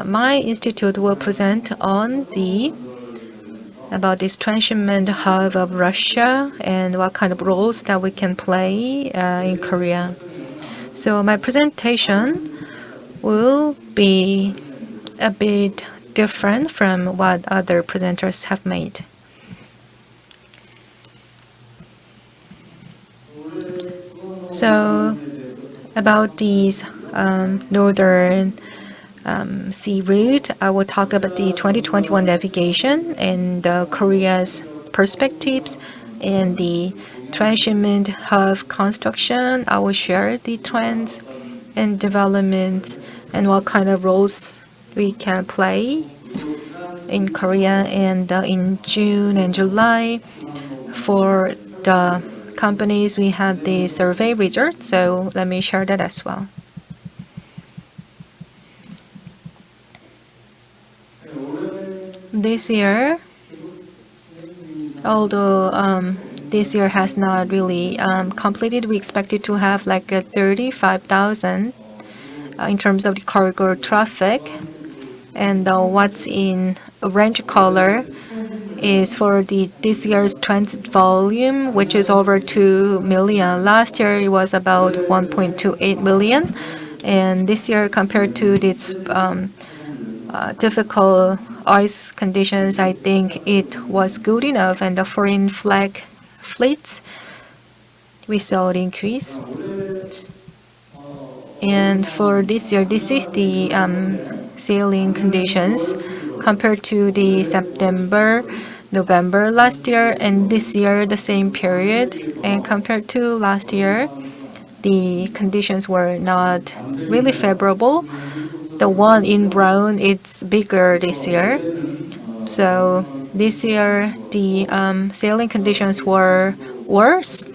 my institute will present on about this transshipment hub of Russia and what kind of roles that we can play in Korea. So my presentation will be a bit different from what other presenters have made. So about these northern sea route, I will talk about the 2021 navigation and Korea's perspectives and the transshipment hub construction. I will share the trends and developments and what kind of roles we can play in Korea. And in June and July, for the companies, we had the survey results. So let me share that as well. This year, although this year has not really completed, we expected to have like 35,000 in terms of the cargo traffic. And what's in orange color is for this year's transit volume, which is over 2 million. Last year it was about 1.28 million, and this year, compared to this difficult ice conditions, I think it was good enough. And the foreign flag fleets, we saw an increase. And for this year, this is the sailing conditions compared to the September. November last year, and this year the same period. And compared to last year, the conditions were not really favorable. The one in brown, it's bigger this year. So this year, the sailing conditions were worse.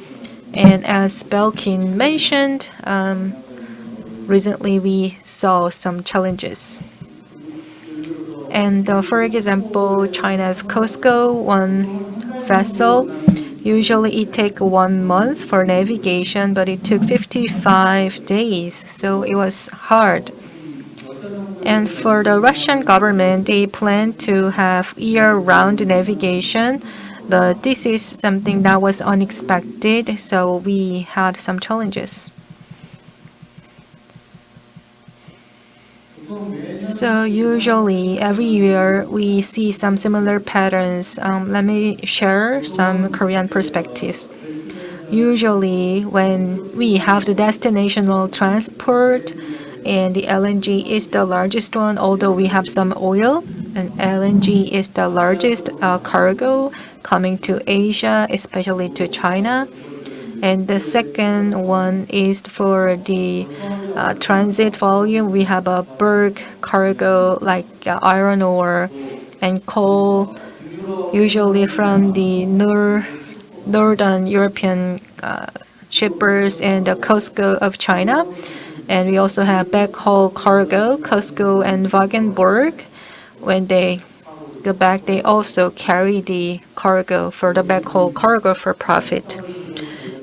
And as Belkin mentioned, recently we saw some challenges. And for example, China's COSCO, one vessel, usually it takes 1 month for navigation, but it took 55 days, so it was hard. And for the Russian government, they plan to have year-round navigation, but this is something that was unexpected, so we had some challenges. So usually every year we see some similar patterns. Let me share some Korean perspectives. Usually when we have the destinational transport and the LNG is the largest one, although we have some oil, and LNG is the largest cargo coming to Asia, especially to China. And the second one is for the transit volume. We have a bulk cargo like iron ore and coal, usually from the northern European shippers and the COSCO of China. And we also have backhaul cargo, COSCO and Wagenburg. When they go back, they also carry the cargo for the backhaul cargo for profit.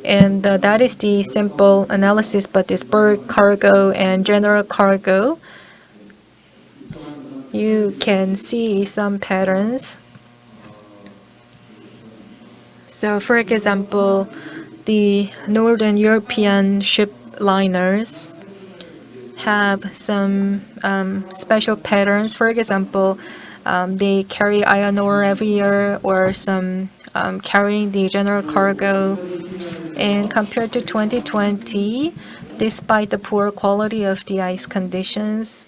And that is the simple analysis, but this bulk cargo and general cargo, you can see some patterns. So for example, the Northern European ship liners have some special patterns. For example, they carry iron ore every year, or some carrying the general cargo. And compared to 2020, despite the poor quality of the ice conditions,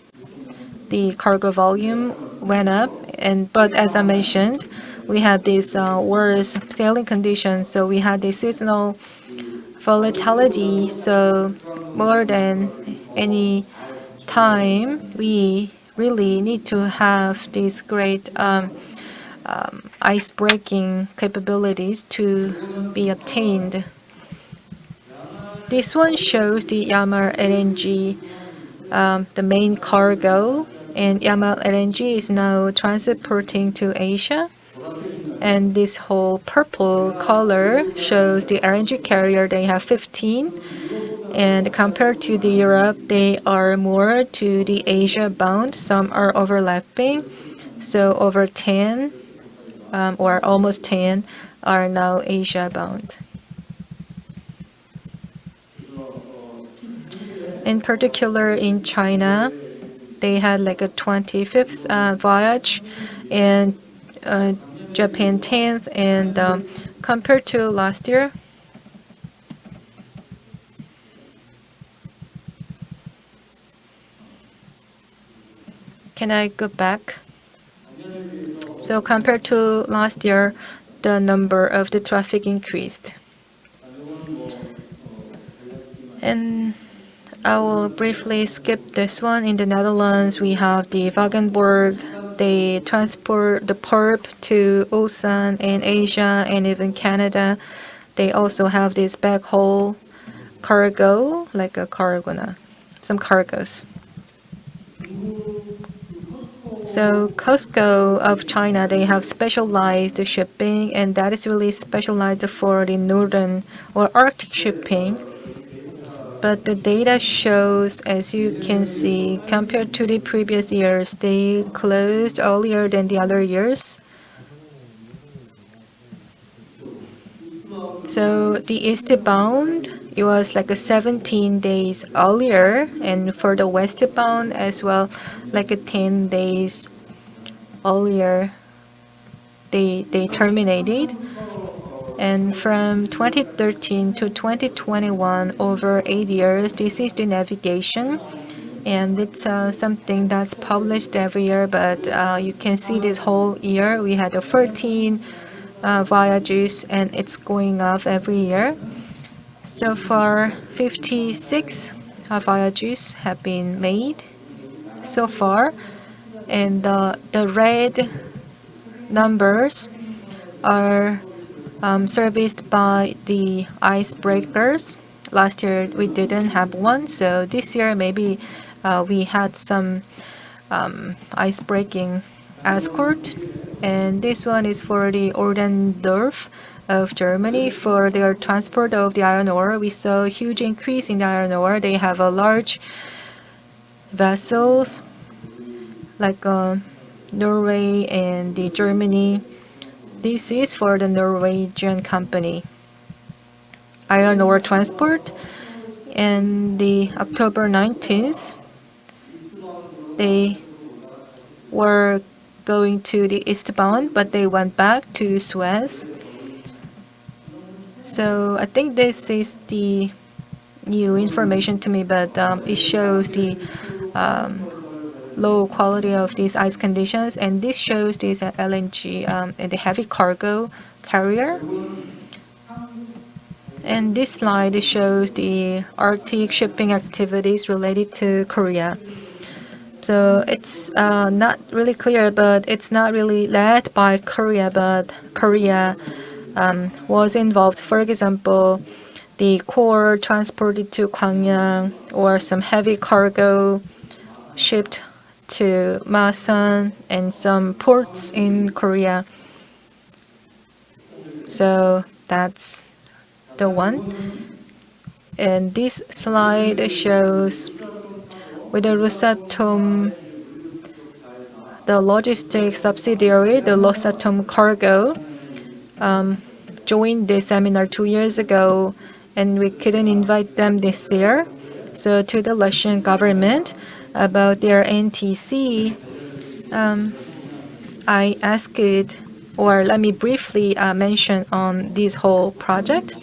the cargo volume went up. But as I mentioned, we had these worse sailing conditions, so we had the seasonal volatility. So more than any time, we really need to have these great ice breaking capabilities to be obtained. This one shows the Yamal LNG, the main cargo, and Yamal LNG is now transporting to Asia. And this whole purple color shows the LNG carrier. They have 15, and compared to the Europe, they are more to the Asia bound. Some are overlapping, so over 10 or almost 10 are now Asia bound. In particular, in China, they had like a 25th voyage, and Japan 10th, and compared to last year, can I go back? So compared to last year, the number of the traffic increased. And I will briefly skip this one. In the Netherlands, we have the Wagenburg. They transport the pulp to Busan in Asia and even Canada. They also have this backhaul cargo, like a cargo, some cargos. So COSCO of China, they have specialized shipping, and that is really specialized for the northern or Arctic shipping. But the data shows, as you can see, compared to the previous years, they closed earlier than the other years. So the eastbound, it was like a 17 days earlier, and for the westbound as well, like a 10 days earlier, they terminated. And from 2013 to 2021, over 8 years, this is the navigation. and it's something that's published every year, but you can see this whole year we had 13 voyages, and it's going up every year. So far, 56 voyages have been made so far, and the red numbers are serviced by the icebreakers. Last year we didn't have one, so this year maybe we had some ice-breaking escort. And this one is for the Ordendorf of Germany for their transport of the iron ore. We saw a huge increase in the iron ore. They have a large vessels like Norway and the Germany. This is for the Norwegian company. Iron ore transport. And the October 19th, they were going to the eastbound, but they went back to Suez. So I think this is the new information to me, but it shows the low quality of these ice conditions, and this shows this LNG and the heavy cargo carrier. And this slide shows the Arctic shipping activities related to Korea. So it's not really clear, but it's not really led by Korea, but Korea was involved. For example, the coal transported to Gwangyang or some heavy cargo shipped to Busan and some ports in Korea. So that's the one. And this slide shows with the Rosatom, the logistics subsidiary, the Rosatom Cargo, joined this seminar 2 years ago, and we couldn't invite them this year. So to the Russian government about their NTC, I asked, or let me briefly mention on this whole project.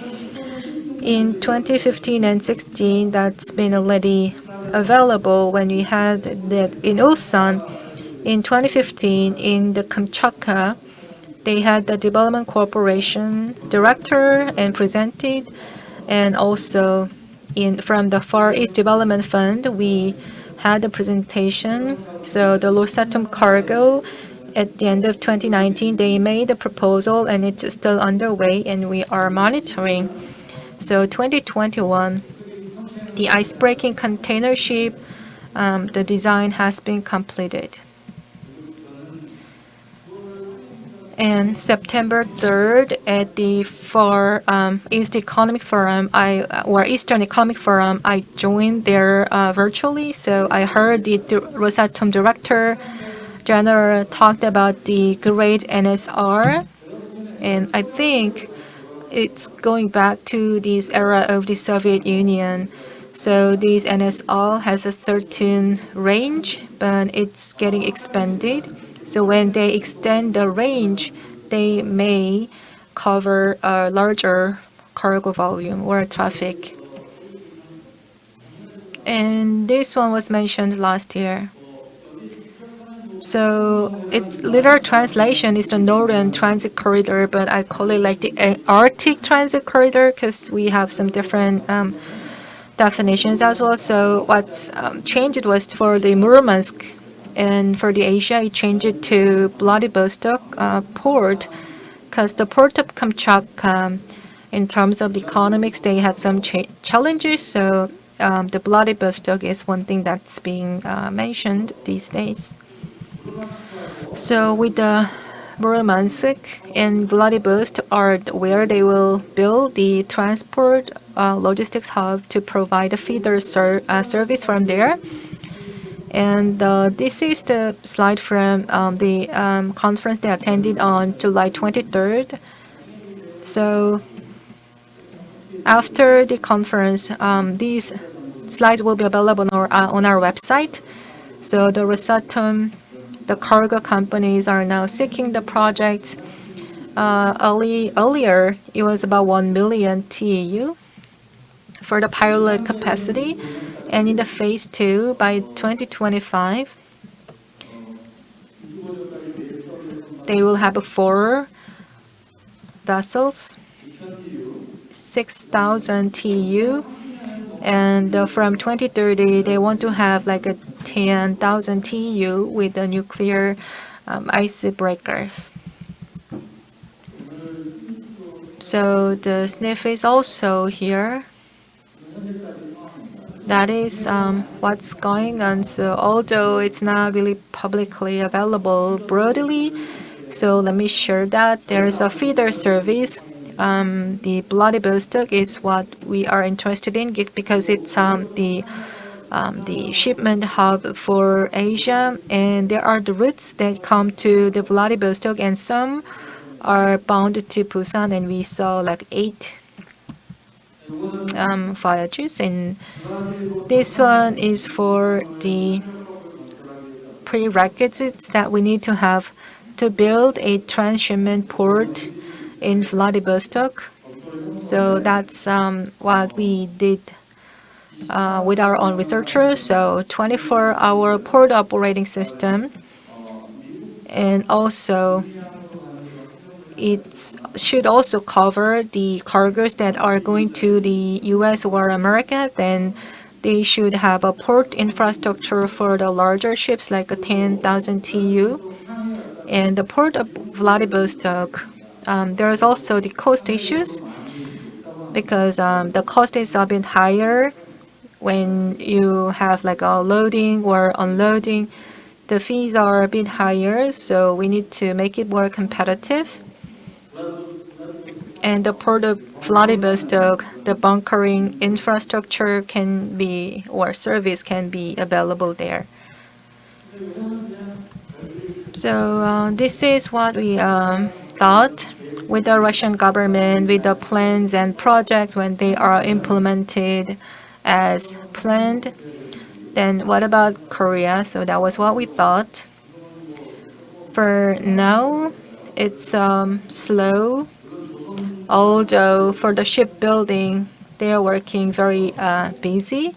In 2015 and 16, that's been already available when we had that in Busan. In 2015, in the Kamchatka, they had the development cooperation director and presented, and also from the Far East Development Fund, we had a presentation. So the Rosatom Cargo, at the end of 2019, they made a proposal, and it's still underway, and we are monitoring. So 2021, the ice-breaking container ship, the design has been completed. And September 3rd, at the Far East Economic Forum, Eastern Economic Forum, I joined there virtually. So I heard the Rosatom Director General talked about the great NSR, and I think it's going back to this era of the Soviet Union. So this NSR has a certain range, but it's getting expanded. So when they extend the range, they may cover a larger cargo volume or traffic. And this one was mentioned last year. So its literal translation is the Northern Transit Corridor, but I call it like the Arctic Transit Corridor because we have some different definitions as well. So what's changed was for the Murmansk, and for the Asia, it changed it to Vladivostok port, because the port of Kamchatka, in terms of the economics, they had some challenges. So the Vladivostok is one thing that's being mentioned these days. So with the Murmansk and Vladivostok are where they will build the transport logistics hub to provide a feeder service from there. And this is the slide from the conference they attended on July 23rd. So after the conference, these slides will be available on our website. So the Rosatom, the cargo companies are now seeking the project. Earlier, it was about 1 million TEU for the pilot capacity. And in the phase 2, by 2025, they will have 4 vessels, 6,000 TEU, and from 2030 they want to have like a 10,000 TEU with the nuclear icebreakers. So the sniff is also here. That is what's going on. So although it's not really publicly available broadly, so let me share that there's a feeder service. The Vladivostok is what we are interested in because it's the shipment hub for Asia, and there are the routes that come to the Vladivostok, and some are bound to Busan, and we saw like 8 voyages, and this one is for the prerequisites that we need to have to build a transshipment port in Vladivostok. So that's what we did with our own researchers. So 24-hour port operating system, and also it should also cover the cargoes that are going to the US or America. Then they should have a port infrastructure for the larger ships like a 10,000 TEU. And the port of Vladivostok, there's also the cost issues because the cost is a bit higher when you have like a loading or unloading. The fees are a bit higher, so we need to make it more competitive. And the port of Vladivostok, the bunkering infrastructure can be, or service can be available there. So this is what we thought with the Russian government, with the plans and projects when they are implemented as planned. Then what about Korea? So that was what we thought. For now, it's slow. Although for the shipbuilding, they are working very busy.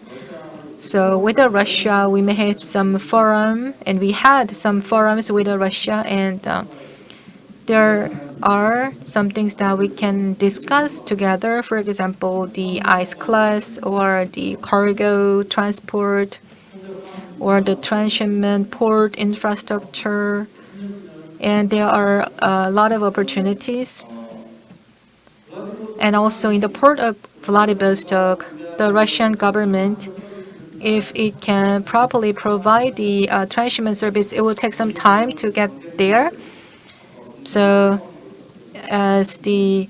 So with Russia, we may have some forum, and we had some forums with Russia, and there are some things that we can discuss together. For example, the ice class or the cargo transport or the transshipment port infrastructure, and there are a lot of opportunities. And also in the port of Vladivostok, the Russian government, if it can properly provide the transshipment service, it will take some time to get there. So as the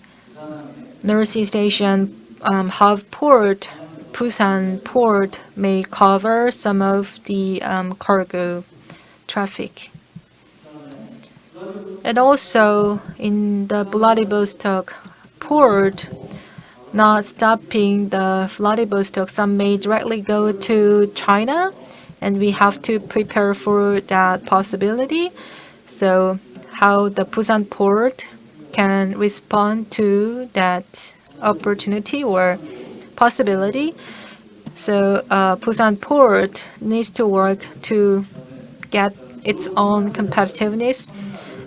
Northeast Asian hub port, Busan port may cover some of the cargo traffic. And also in the Vladivostok port, not stopping the Vladivostok, some may directly go to China, and we have to prepare for that possibility. So how the Busan port can respond to that opportunity or possibility. So Busan port needs to work to get its own competitiveness,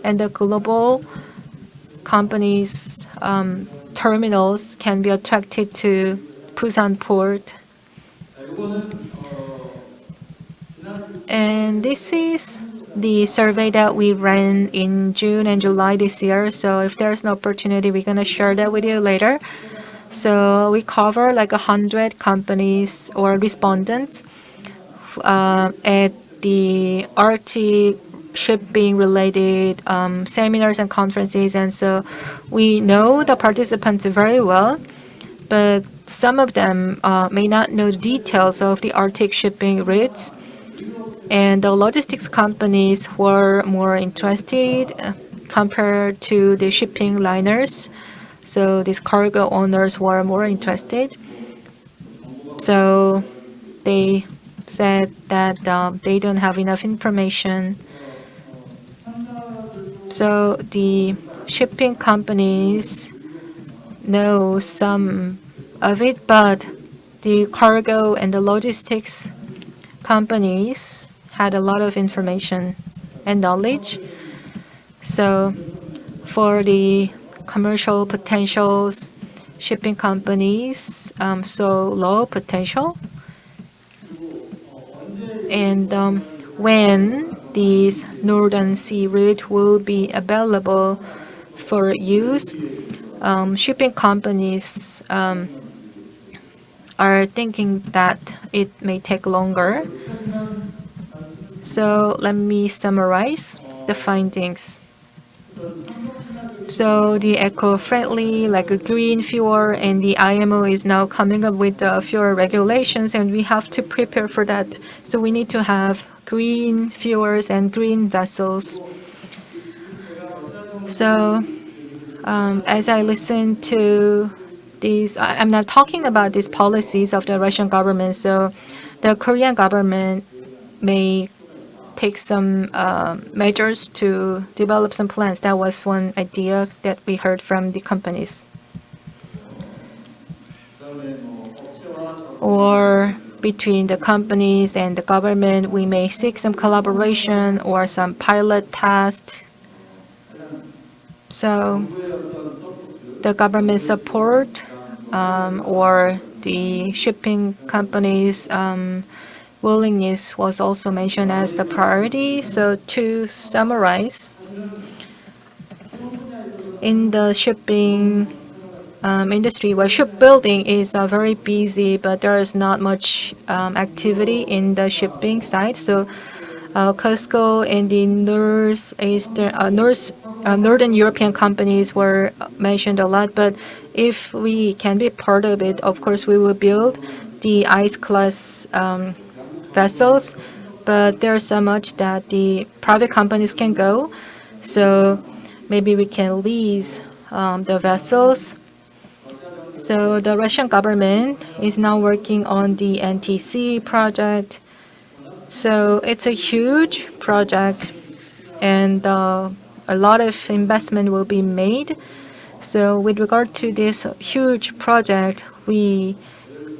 and the global companies' terminals can be attracted to Busan port. And this is the survey that we ran in June and July this year. So if there's an opportunity, we're gonna share that with you later. So we cover like 100 companies or respondents at the Arctic shipping related seminars and conferences, and so we know the participants very well, but some of them may not know the details of the Arctic shipping routes, and the logistics companies were more interested compared to the shipping liners. So these cargo owners were more interested. So they said that they don't have enough information. So the shipping companies know some of it, but the cargo and the logistics companies had a lot of information and knowledge. So for the commercial potentials, shipping companies, so low potential. And when these Northern Sea route will be available for use, shipping companies are thinking that it may take longer. So let me summarize the findings. So the eco-friendly, like a green fuel, and the IMO is now coming up with the fuel regulations, and we have to prepare for that. So we need to have green fuels and green vessels. So as I listen to these, I'm not talking about these policies of the Russian government. So the Korean government may take some measures to develop some plans. That was one idea that we heard from the companies. Or between the companies and the government, we may seek some collaboration or some pilot test. So the government support or the shipping companies' willingness was also mentioned as the priority. So to summarize, in the shipping industry, well, shipbuilding is very busy, but there is not much activity in the shipping side. So COSCO and the Northern European companies were mentioned a lot, but if we can be part of it, of course, we will build the ice class vessels, but there's so much that the private companies can go. So maybe we can lease the vessels. So the Russian government is now working on the NTC project. So it's a huge project, and a lot of investment will be made. So with regard to this huge project, we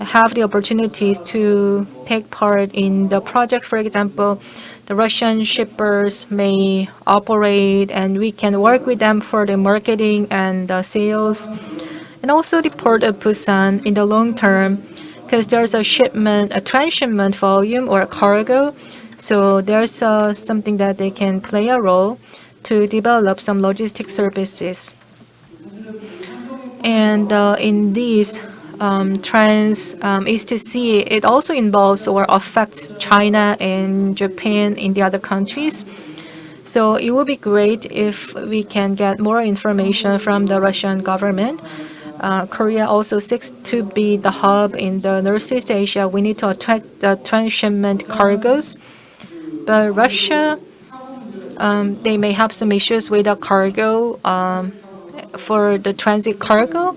have the opportunities to take part in the project. For example, the Russian shippers may operate, and we can work with them for the marketing and the sales. And also the port of Busan in the long term, because there's a shipment, a transshipment volume or a cargo. So there's something that they can play a role to develop some logistic services. And in these Trans-East Sea, it also involves or affects China and Japan in the other countries. So it would be great if we can get more information from the Russian government. Korea also seeks to be the hub in the Northeast Asia. We need to attract the transshipment cargoes. But Russia, they may have some issues with the cargo for the transit cargo,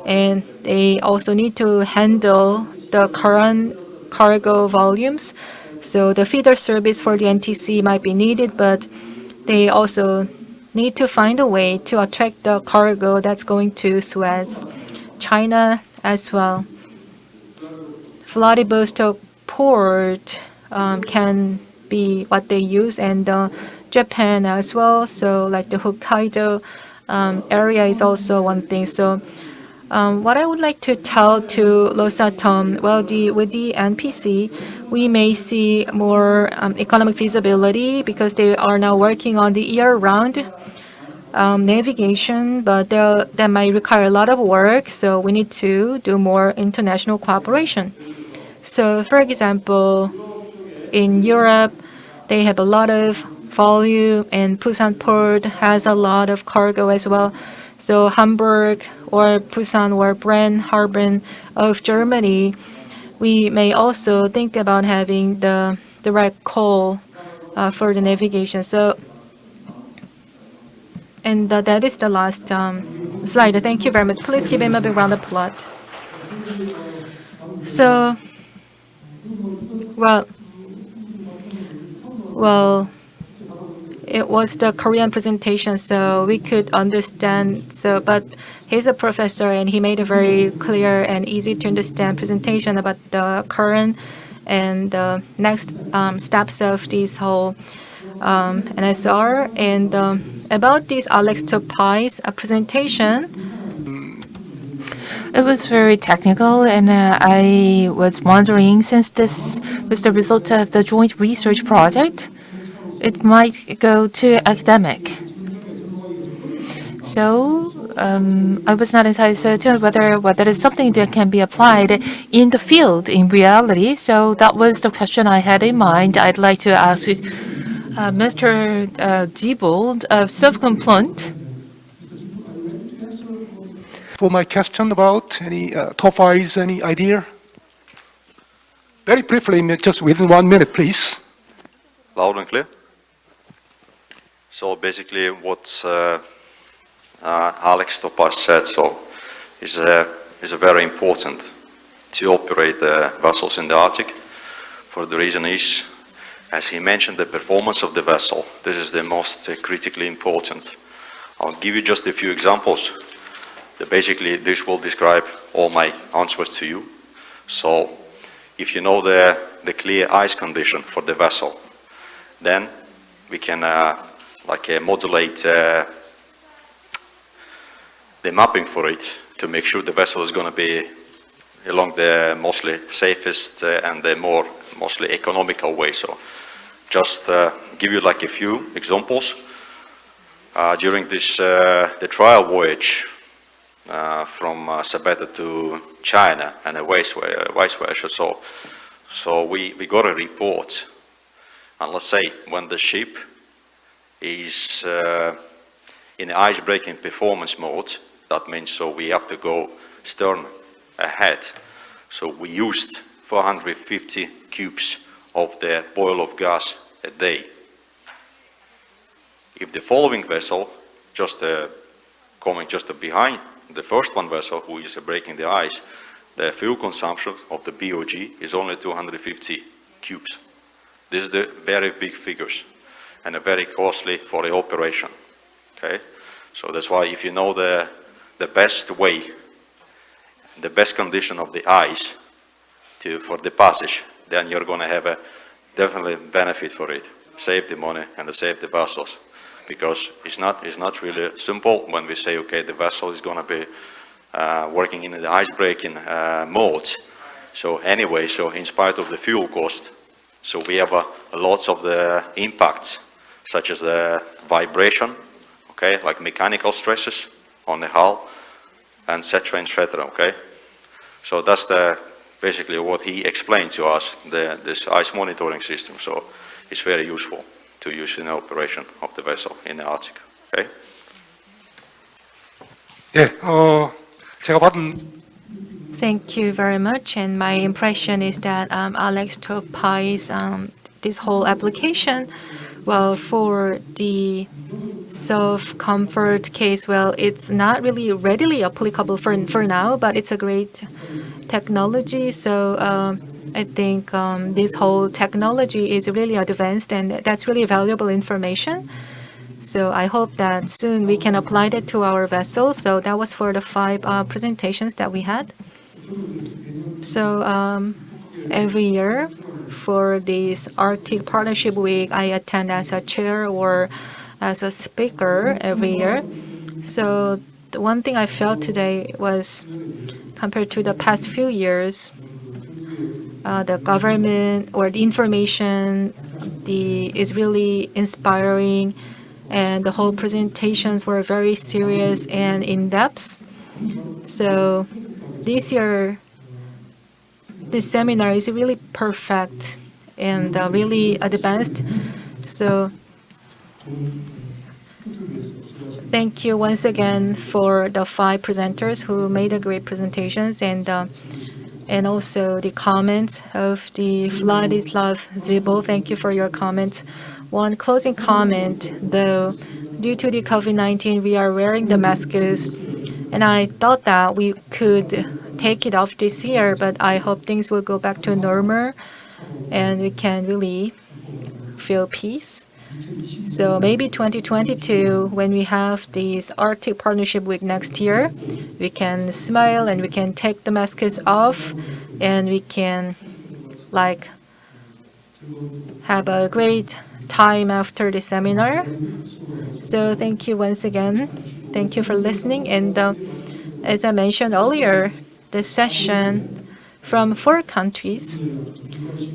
and they also need to handle the current cargo volumes. So the feeder service for the NTC might be needed, but they also need to find a way to attract the cargo that's going to Suez, China as well. Vladivostok port can be what they use, and Japan as well. So like the Hokkaido area is also one thing. So what I would like to tell to Rosatom, well, with the NPC, we may see more economic feasibility because they are now working on the year-round navigation, but that might require a lot of work. So we need to do more international cooperation. So, for example, in Europe, they have a lot of volume, and Busan port has a lot of cargo as well. So Hamburg or Busan or Bremerhaven of Germany, we may also think about having the direct call for the navigation. So, and that is the last slide. Thank you very much. Please give him a big round of applause. So, well, it was the Korean presentation, so we could understand. So, but he's a professor, and he made a very clear and easy to understand presentation about the current and the next steps of this whole NSR. And about this Alex Topai's presentation, It was very technical, and I was wondering, since this was the result of the joint research project, it might go to academic. So I was not entirely certain whether it's something that can be applied in the field in reality. So that was the question I had in mind. I'd like to ask Mr. Diebold of Self-Complaint. For my question about any top fives, any idea? Very briefly, just within 1 minute, please. Loud and clear. So basically what Alex Topas said is very important to operate the vessels in the Arctic. For the reason is, as he mentioned, the performance of the vessel. This is the most critically important. I'll give you just a few examples. Basically, this will describe all my answers to you. So, if you know the clear ice condition for the vessel, then we can modulate the mapping for it to make sure the vessel is going to be along the mostly safest and the mostly economical way. So, just give you like a few examples. During this the trial voyage from Sabetta to China and vice versa. So we got a report, and let's say when the ship is in the ice-breaking performance mode, that means so we have to go stern ahead. So we used 450 cubes of the boil of gas a day. If the following vessel, coming just behind the first one vessel who is breaking the ice, the fuel consumption of the BOG is only 250 cubes. This is the very big figures and very costly for the operation. Okay, so that's why if you know the best way, the best condition of the ice for the passage, then you're going to have a definitely benefit for it. Save the money and save the vessels. Because it's not really simple when we say, okay, the vessel is going to be working in the ice-breaking mode. So anyway, so in spite of the fuel cost, so we have lots of the impacts, such as the vibration, okay, like mechanical stresses on the hull, and etc., etc., okay? So that's basically what he explained to us, this ice monitoring system. So it's very useful to use in the operation of the vessel in the Arctic. Okay? 예, 제가 받은 thank you very much. And my impression is that Alex Topai's this whole application, well, for the self-comfort case, well, it's not really readily applicable for now, but it's a great technology. So I think this whole technology is really advanced, and that's really valuable information. So I hope that soon we can apply that to our vessels. So that was for the 5 presentations that we had. So every year for this Arctic Partnership Week, I attend as a chair or as a speaker every year. So the one thing I felt today was, compared to the past few years, the government or the information is really inspiring, and the whole presentations were very serious and in-depth. So this year, this seminar is really perfect and really advanced. So thank you once again for the 5 presenters who made a great presentations, and also the comments of the Vladislav Zibo. Thank you for your comments. One closing comment, though, due to the COVID-19, we are wearing the masks, and I thought that we could take it off this year, but I hope things will go back to normal and we can really feel peace. So maybe 2022, when we have this Arctic Partnership Week next year, we can smile and we can take the masks off and we can like have a great time after the seminar. So thank you once again. Thank you for listening. And as I mentioned earlier, the session from 4 countries,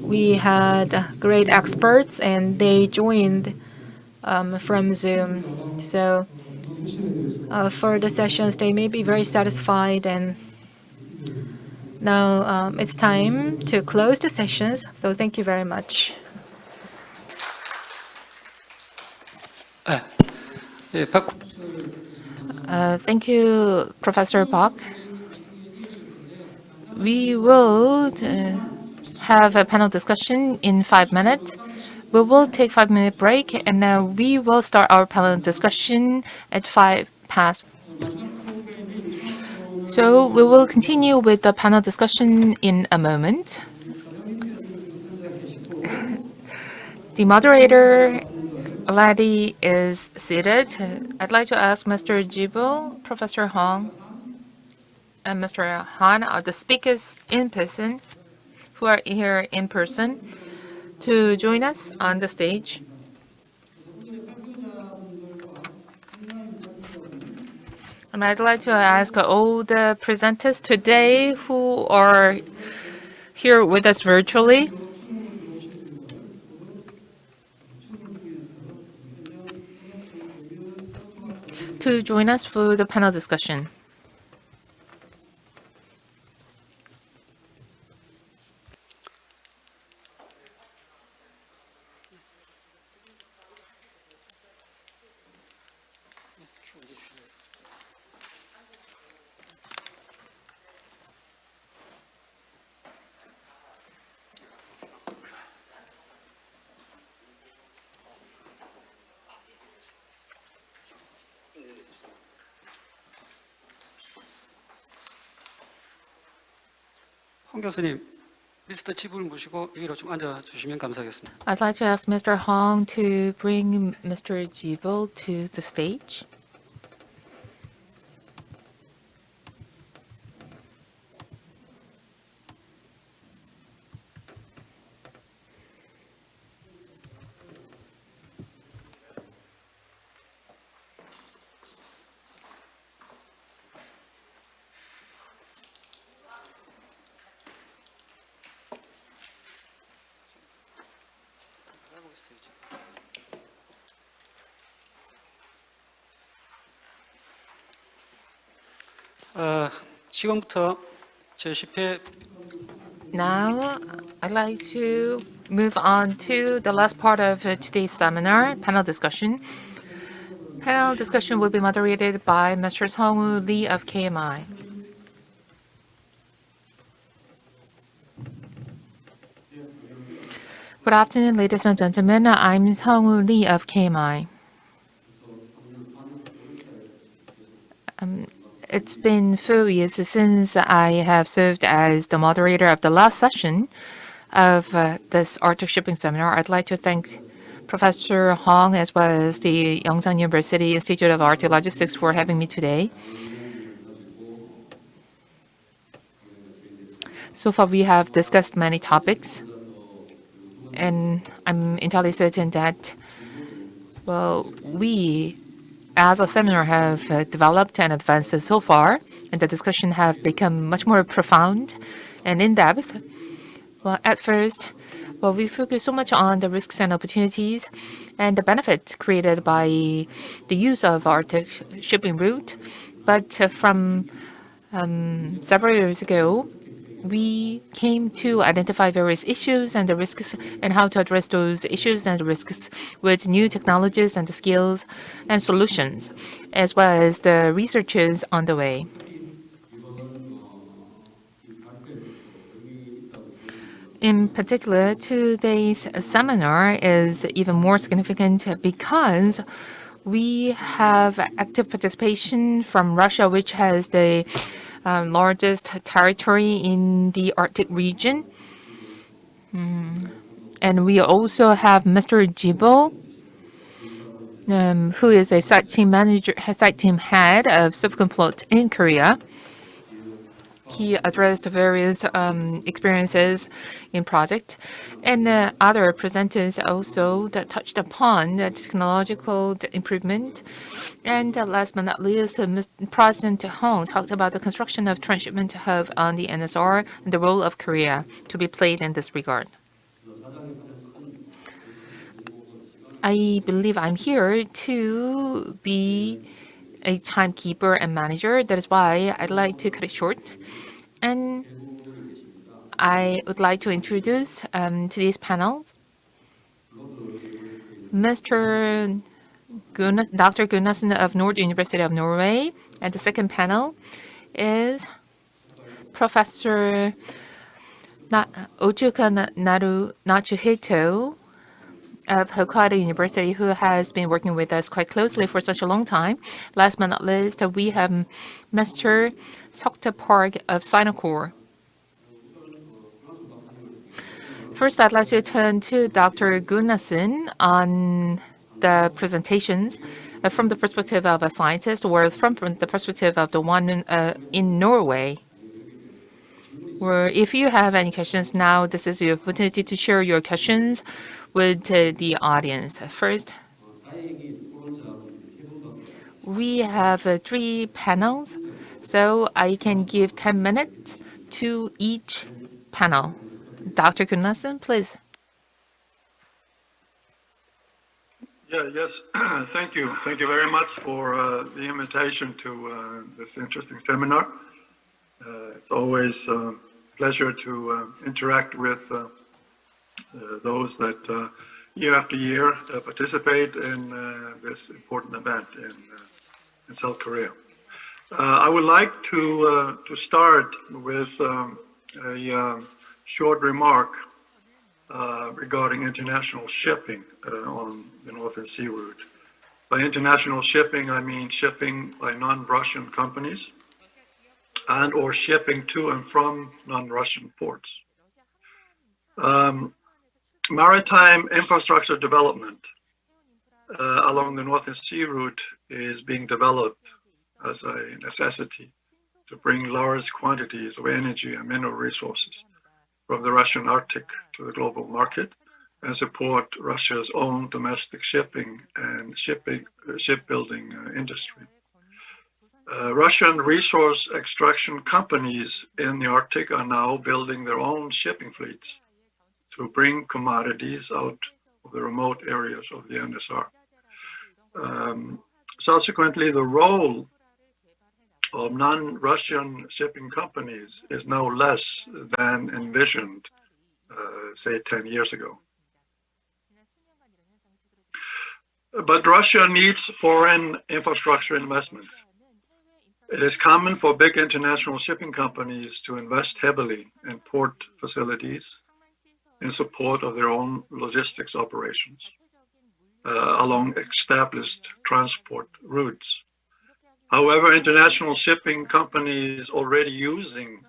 we had great experts and they joined from Zoom. So for the sessions, they may be very satisfied. And now it's time to close the sessions. So thank you very much. 예, 박 Thank you, Professor Bach. We will have a panel discussion in 5 minutes. We will take 5-minute break, and we will start our panel discussion at 5 past. So we will continue with the panel discussion in a moment. The moderator already is seated. I'd like to ask Mr. Jibo, Professor Hong, and Mr. Han are the speakers in person who are here in person to join us on the stage. And I'd like to ask all the presenters today who are here with us virtually to join us for the panel discussion. 홍 교수님, 미스터 지부를 모시고 여기로 좀 앉아 주시면 감사하겠습니다. I'd like to ask Mr. Hong to bring Mr. Jibo to the stage. 지금부터 제10회 Now, I'd like to move on to the last part of today's seminar, panel discussion. Panel discussion will be moderated by Mr. Songwoo Lee of KMI. Good afternoon, ladies and gentlemen. I'm Songwoo Lee of KMI. It's been 4 years since I have served as the moderator of the last session of this Arctic Shipping Seminar. I'd like to thank Professor Hong as well as the Yongsan University Institute of Arctic Logistics for having me today. So far, we have discussed many topics, and I'm entirely certain that, well, we as a seminar have developed and advanced so far, and the discussion have become much more profound and in-depth. Well, at first, we focus so much on the risks and opportunities and the benefits created by the use of Arctic shipping route. But from several years ago, we came to identify various issues and the risks and how to address those issues and the risks with new technologies and the skills and solutions, as well as the researches on the way. In particular, today's seminar is even more significant because we have active participation from Russia, which has the largest territory in the Arctic region. And we also have Mr. Jibo, who is a site team manager, site team head of Subcomplot in Korea. He addressed various experiences in project, and other presenters also that touched upon the technological improvement. And last but not least, President Hong talked about the construction of transshipment hub on the NSR and the role of Korea to be played in this regard. I believe I'm here to be a timekeeper and manager. That is why I'd like to cut it short. And I would like to introduce today's panels. Mr. Dr. Gunnarsson of Nord University of Norway. And the second panel is Professor Ochuka Natsuhito of Hokkaido University, who has been working with us quite closely for such a long time. Last but not least, we have Mr. Sokta Park of Sinocor. First, I'd like to turn to Dr. Gunnarsson on the presentations from the perspective of a scientist, or from the perspective of the one in Norway. Or if you have any questions now, this is your opportunity to share your questions with the audience. First, we have 3 panels, so I can give 10 minutes to each panel. Dr. Gunnarsson, please. Yes, thank you. Thank you very much for the invitation to this interesting seminar. It's always a pleasure to interact with those that year after year participate in this important event in South Korea. I would like to start with a short remark regarding international shipping on the Northern Sea route. By international shipping, I mean shipping by non-Russian companies and or shipping to and from non-Russian ports. Maritime infrastructure development along the Northern Sea route is being developed as a necessity to bring large quantities of energy and mineral resources from the Russian Arctic to the global market and support Russia's own domestic shipping and shipbuilding industry. Russian resource extraction companies in the Arctic are now building their own shipping fleets to bring commodities out of the remote areas of the NSR. Subsequently, the role of non-Russian shipping companies is now less than envisioned, say 10 years ago. But Russia needs foreign infrastructure investments. It is common for big international shipping companies to invest heavily in port facilities in support of their own logistics operations along established transport routes. However, international shipping companies already using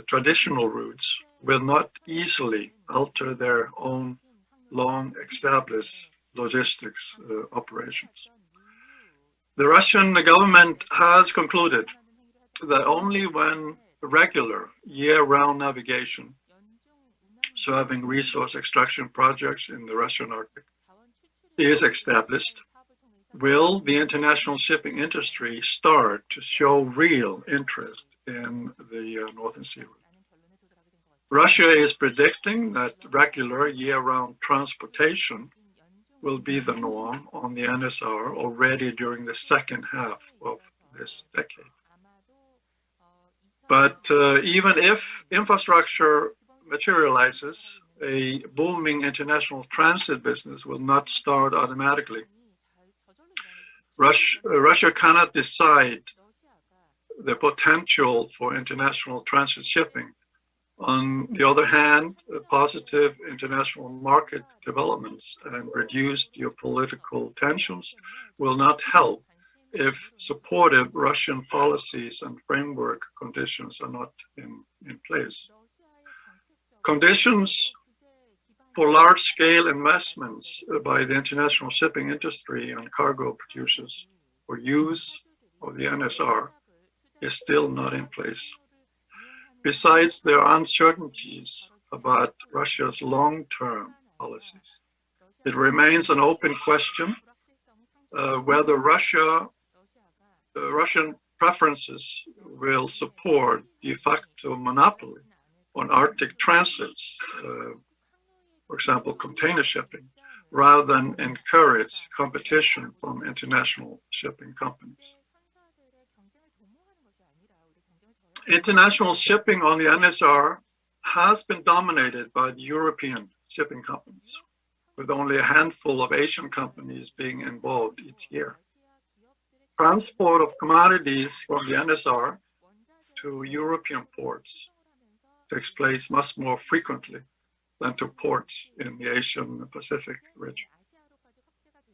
traditional routes will not easily alter their own long-established logistics operations. The Russian government has concluded that only when regular year-round navigation serving resource extraction projects in the Russian Arctic is established, will the international shipping industry start to show real interest in the Northern Sea route. Russia is predicting that regular year-round transportation will be the norm on the NSR already during the second half of this decade. But even if infrastructure materializes, a booming international transit business will not start automatically. Russia cannot decide the potential for international transit shipping. On the other hand, positive international market developments and reduced geopolitical tensions will not help if supportive Russian policies and framework conditions are not in place. Conditions for large-scale investments by the international shipping industry and cargo producers for use of the NSR is still not in place. Besides, there are uncertainties about Russia's long-term policies. It remains an open question whether Russian preferences will support de facto monopoly on Arctic transits, for example, container shipping, rather than encourage competition from international shipping companies. International shipping on the NSR has been dominated by the European shipping companies, with only a handful of Asian companies being involved each year. Transport of commodities from the NSR to European ports takes place much more frequently than to ports in the Asian Pacific region.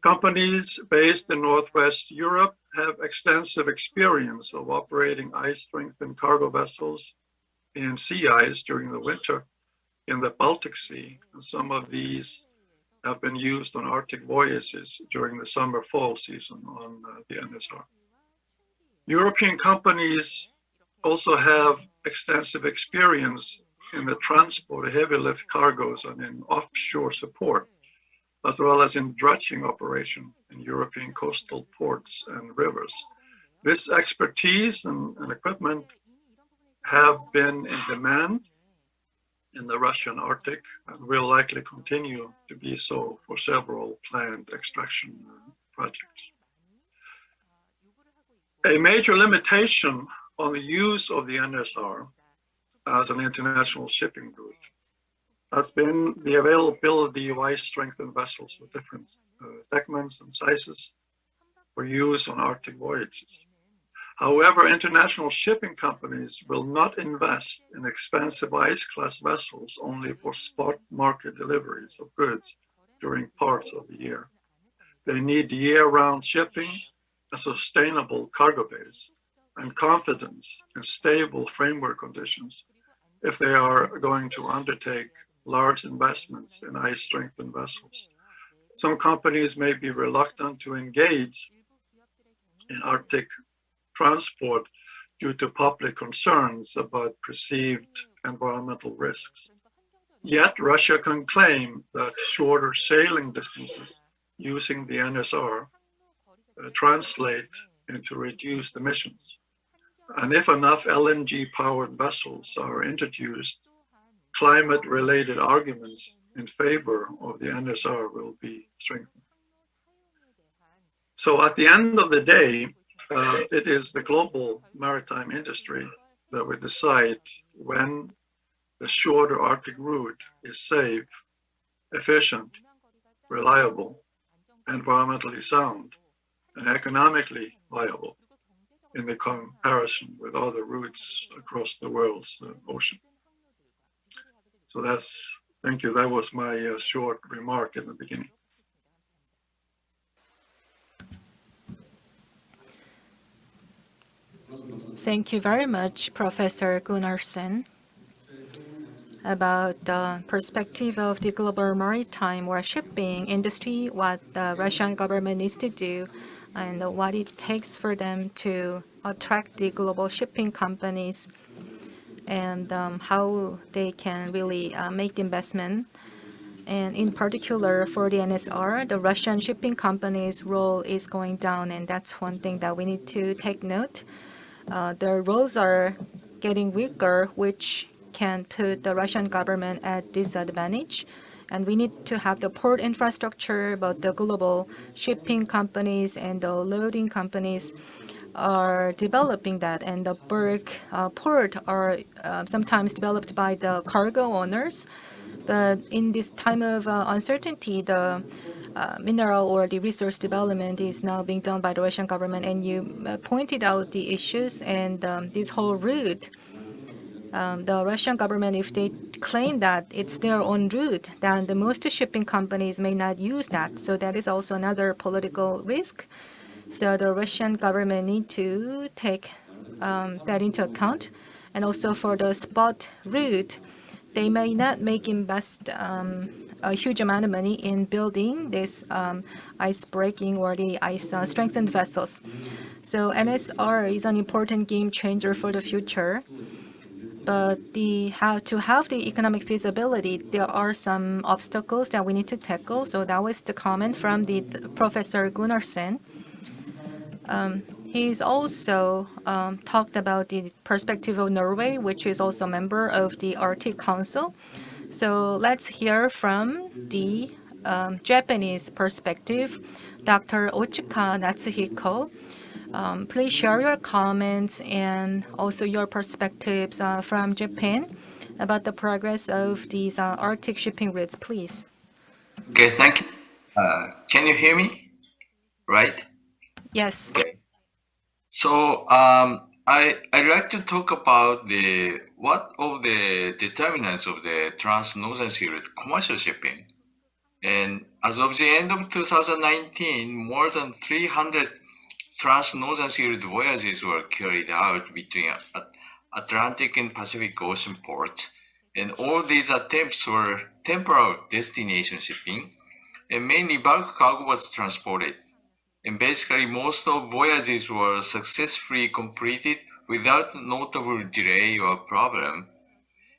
Companies based in Northwest Europe have extensive experience of operating ice-strengthened cargo vessels in sea ice during the winter in the Baltic Sea, and some of these have been used on Arctic voyages during the summer-fall season on the NSR. European companies also have extensive experience in the transport of heavy lift cargoes and in offshore support, as well as in dredging operation in European coastal ports and rivers. This expertise and equipment have been in demand in the Russian Arctic and will likely continue to be so for several planned extraction projects. A major limitation on the use of the NSR as an international shipping route has been the availability of ice-strengthened vessels with different segments and sizes for use on Arctic voyages. However, international shipping companies will not invest in expensive ice-class vessels only for spot market deliveries of goods during parts of the year. They need year-round shipping, a sustainable cargo base, and confidence in stable framework conditions if they are going to undertake large investments in ice-strengthened vessels. Some companies may be reluctant to engage in Arctic transport due to public concerns about perceived environmental risks. Yet Russia can claim that shorter sailing distances using the NSR translate into reduced emissions. And if enough LNG-powered vessels are introduced, climate-related arguments in favor of the NSR will be strengthened. So at the end of the day, it is the global maritime industry that will decide when the shorter Arctic route is safe, efficient, reliable, environmentally sound, and economically viable in the comparison with other routes across the world's ocean. So thank you. That was my short remark in the beginning. Thank you very much, Professor Gunnarsson, about the perspective of the global maritime or shipping industry, what the Russian government needs to do, and what it takes for them to attract the global shipping companies, and how they can really make the investment. And in particular, for the NSR, the Russian shipping companies' role is going down, and that's one thing that we need to take note. Their roles are getting weaker, which can put the Russian government at disadvantage. And we need to have the port infrastructure, but the global shipping companies and the loading companies are developing that. And the Berg port are sometimes developed by the cargo owners. But in this time of uncertainty, the mineral or the resource development is now being done by the Russian government. And you pointed out the issues and this whole route. The Russian government, if they claim that it's their own route, then the most shipping companies may not use that. So that is also another political risk. So the Russian government need to take that into account. And also for the spot route, they may not invest a huge amount of money in building this ice breaking or the ice strengthened vessels. So NSR is an important game changer for the future. But to have the economic feasibility, there are some obstacles that we need to tackle. So that was the comment from the Professor Gunnarsson. He's also talked about the perspective of Norway, which is also a member of the Arctic Council. So let's hear from the Japanese perspective, Dr. Otsuka Natsuhiko. Please share your comments and also your perspectives from Japan about the progress of these Arctic shipping routes, please. Okay, thank you. Can you hear me? Right? Yes. Okay. So I'd like to talk about what of the determinants of the Trans-Northern Sea Route commercial shipping. And as of the end of 2019, more than 300 Trans-Northern Sea Route voyages were carried out between Atlantic and Pacific Ocean ports. And all these attempts were temporal destination shipping, and mainly bulk cargo was transported. And basically, most of voyages were successfully completed without notable delay or problem.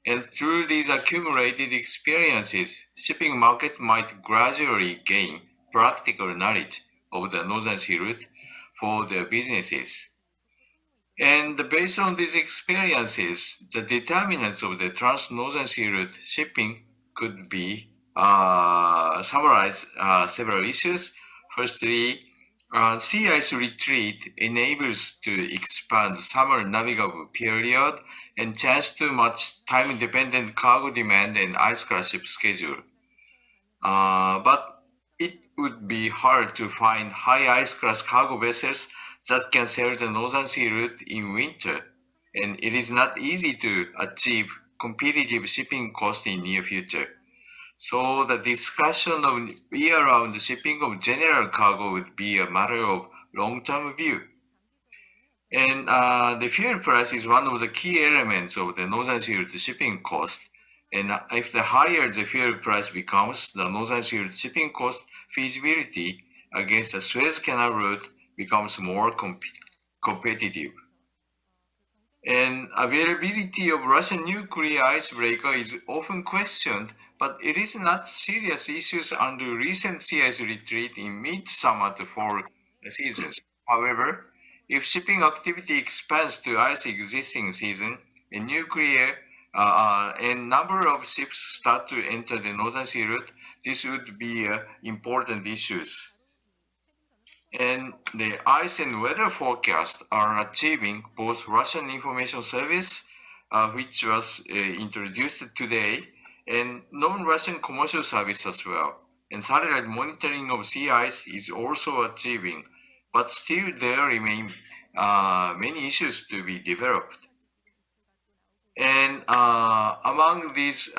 And through these accumulated experiences, shipping market might gradually gain practical knowledge of the Northern Sea Route for their businesses. And based on these experiences, the determinants of the Trans-Northern Sea Route shipping could be summarized several issues. Firstly, sea ice retreat enables to expand summer navigable period and chance to match time-dependent cargo demand and ice class ship schedule. But it would be hard to find high ice class cargo vessels that can sail the Northern Sea Route in winter, and it is not easy to achieve competitive shipping costs in near future. So the discussion of year-round shipping of general cargo would be a matter of long-term view. And the fuel price is one of the key elements of the Northern Sea Route shipping cost. And if the higher the fuel price becomes, the Northern Sea Route shipping cost feasibility against the Suez Canal route becomes more competitive. And availability of Russian nuclear icebreaker is often questioned, but it is not serious issues under recent sea ice retreat in mid-summer to fall seasons. However, if shipping activity expands to ice existing season, a nuclear and number of ships start to enter the Northern Sea Route, this would be important issues. And the ice and weather forecast are achieving both Russian information service, which was introduced today, and non-Russian commercial service as well. And satellite monitoring of sea ice is also achieving, but still there remain many issues to be developed. And among these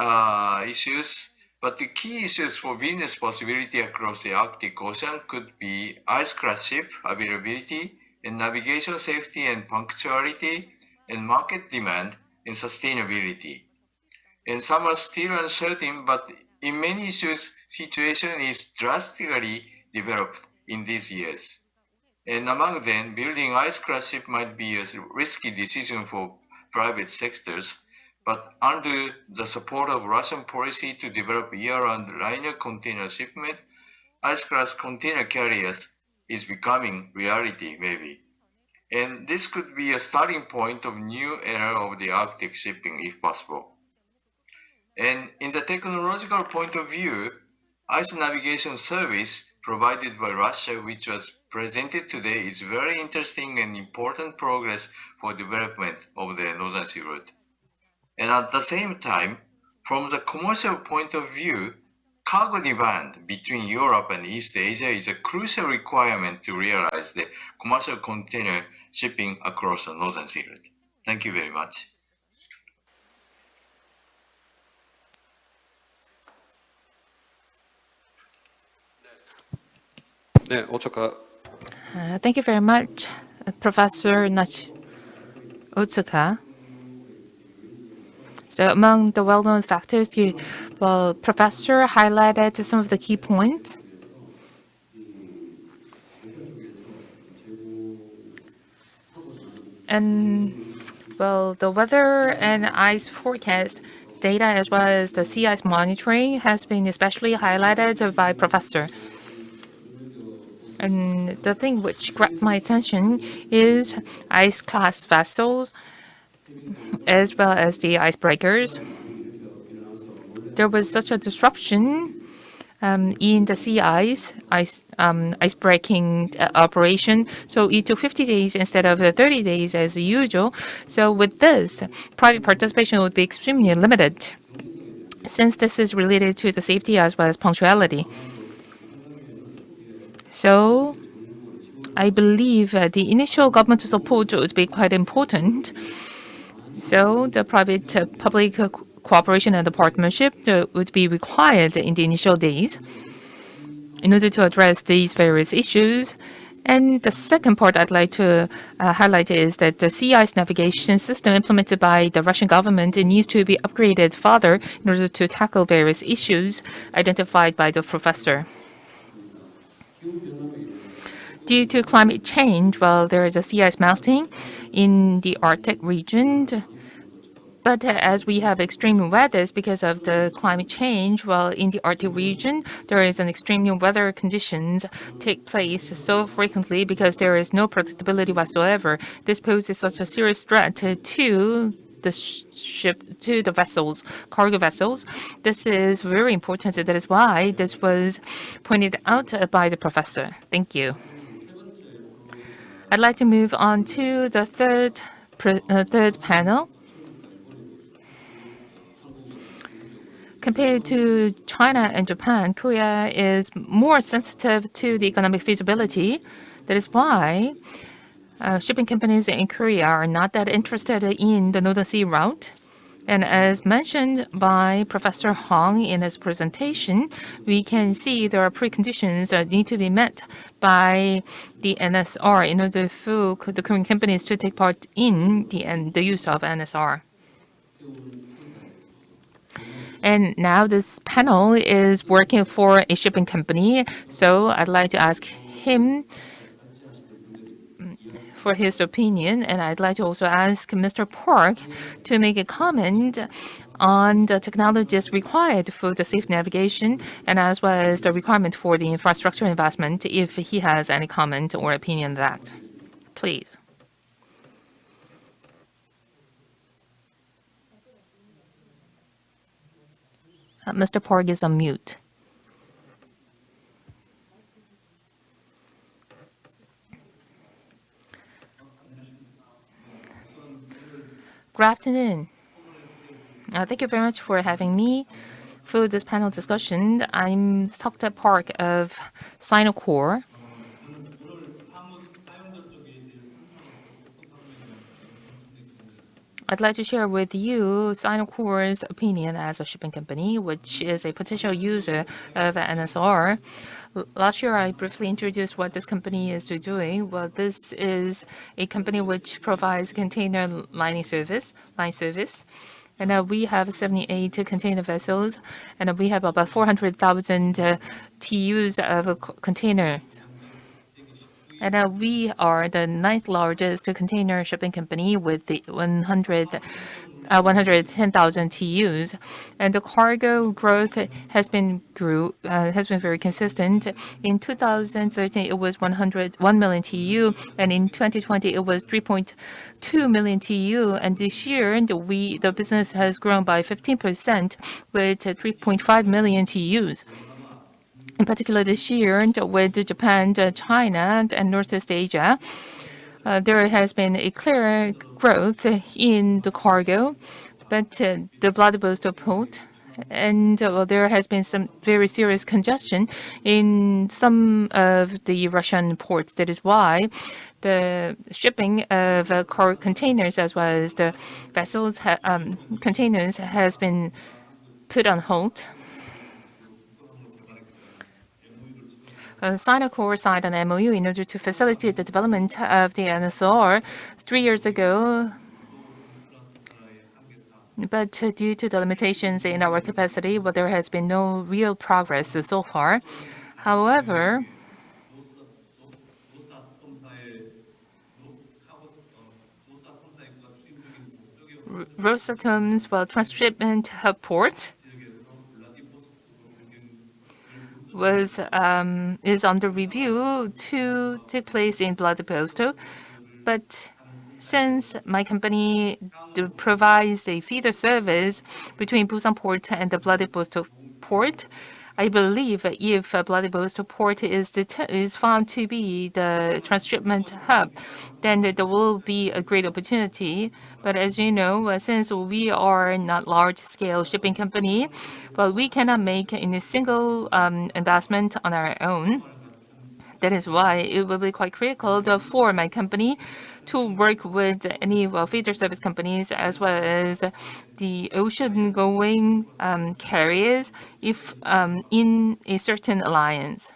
issues, but the key issues for business possibility across the Arctic Ocean could be ice class ship availability and navigation safety and punctuality and market demand and sustainability. And some are still uncertain, but in many issues, situation is drastically developed in these years. And among them, building ice class ship might be a risky decision for private sectors, but under the support of Russian policy to develop year-round liner container shipment, ice class container carriers is becoming reality, maybe. And this could be a starting point of new era of the Arctic shipping, if possible. And in the technological point of view, ice navigation service provided by Russia, which was presented today, is very interesting and important progress for development of the Northern Sea Route. And at the same time, from the commercial point of view, cargo demand between Europe and East Asia is a crucial requirement to realize the commercial container shipping across the Northern Sea Route. Thank you very much. Thank you very much, Professor Otsuka. So among the well-known factors, Professor highlighted some of the key points. And the weather and ice forecast data as well as the sea ice monitoring has been especially highlighted by Professor. And the thing which grabbed my attention is ice class vessels as well as the icebreakers. There was such a disruption in the sea ice breaking operation. So it took 50 days instead of 30 days as usual. So with this, private participation would be extremely limited, since this is related to the safety as well as punctuality. So I believe the initial governmental support would be quite important. So the private-public cooperation and the partnership would be required in the initial days in order to address these various issues. And the second part I'd like to highlight is that the sea ice navigation system implemented by the Russian government needs to be upgraded further in order to tackle various issues identified by the professor. Due to climate change, there is a sea ice melting in the Arctic region. But as we have extreme weather because of the climate change, in the Arctic region, there is an extreme weather conditions take place so frequently because there is no predictability whatsoever. This poses such a serious threat to the vessels, cargo vessels. This is very important. That is why this was pointed out by the professor. Thank you. I'd like to move on to the third panel. Compared to China and Japan, Korea is more sensitive to the economic feasibility. That is why shipping companies in Korea are not that interested in the Northern Sea route. And as mentioned by Professor Hong in his presentation, we can see there are preconditions that need to be met by the NSR in order for the Korean companies to take part in the use of NSR. And now this panel is working for a shipping company, so I'd like to ask him for his opinion, and I'd like to also ask Mr. Park to make a comment on the technologies required for the safe navigation and as well as the requirement for the infrastructure investment, if he has any comment or opinion on that. Please. Mr. Park is on mute. Good afternoon. Thank you very much for having me for this panel discussion. I'm Dr. Park of Sinocor. I'd like to share with you Sinocor's opinion as a shipping company, which is a potential user of NSR. Last year, I briefly introduced what this company is doing. Well, this is a company which provides container line service. And we have 78 container vessels, and we have about 400,000 TEUs of containers. And we are the 9th largest container shipping company with the 110,000 TEUs. And the cargo growth has been very consistent. In 2013, it was 1 million TEU, and in 2020, it was 3.2 million TEU. And this year, the business has grown by 15% with 3.5 million TEUs. In particular, this year, with Japan, China, and Northeast Asia, there has been a clear growth in the cargo, but the Vladivostok port, and there has been some very serious congestion in some of the Russian ports. That is why the shipping of containers as well as the vessels, containers, has been put on hold. Sinocor signed an MOU in order to facilitate the development of the NSR 3 years ago. But due to the limitations in our capacity, well, there has been no real progress so far. However, Rosatom's transshipment port is under review to take place in Vladivostok, but since my company provides a feeder service between Busan port and the Vladivostok port, I believe if Vladivostok port is found to be the transshipment hub, then there will be a great opportunity. But as you know, since we are not large-scale shipping company, well, we cannot make any single investment on our own. That is why it will be quite critical for my company to work with any feeder service companies as well as the ocean-going carriers if in a certain alliance.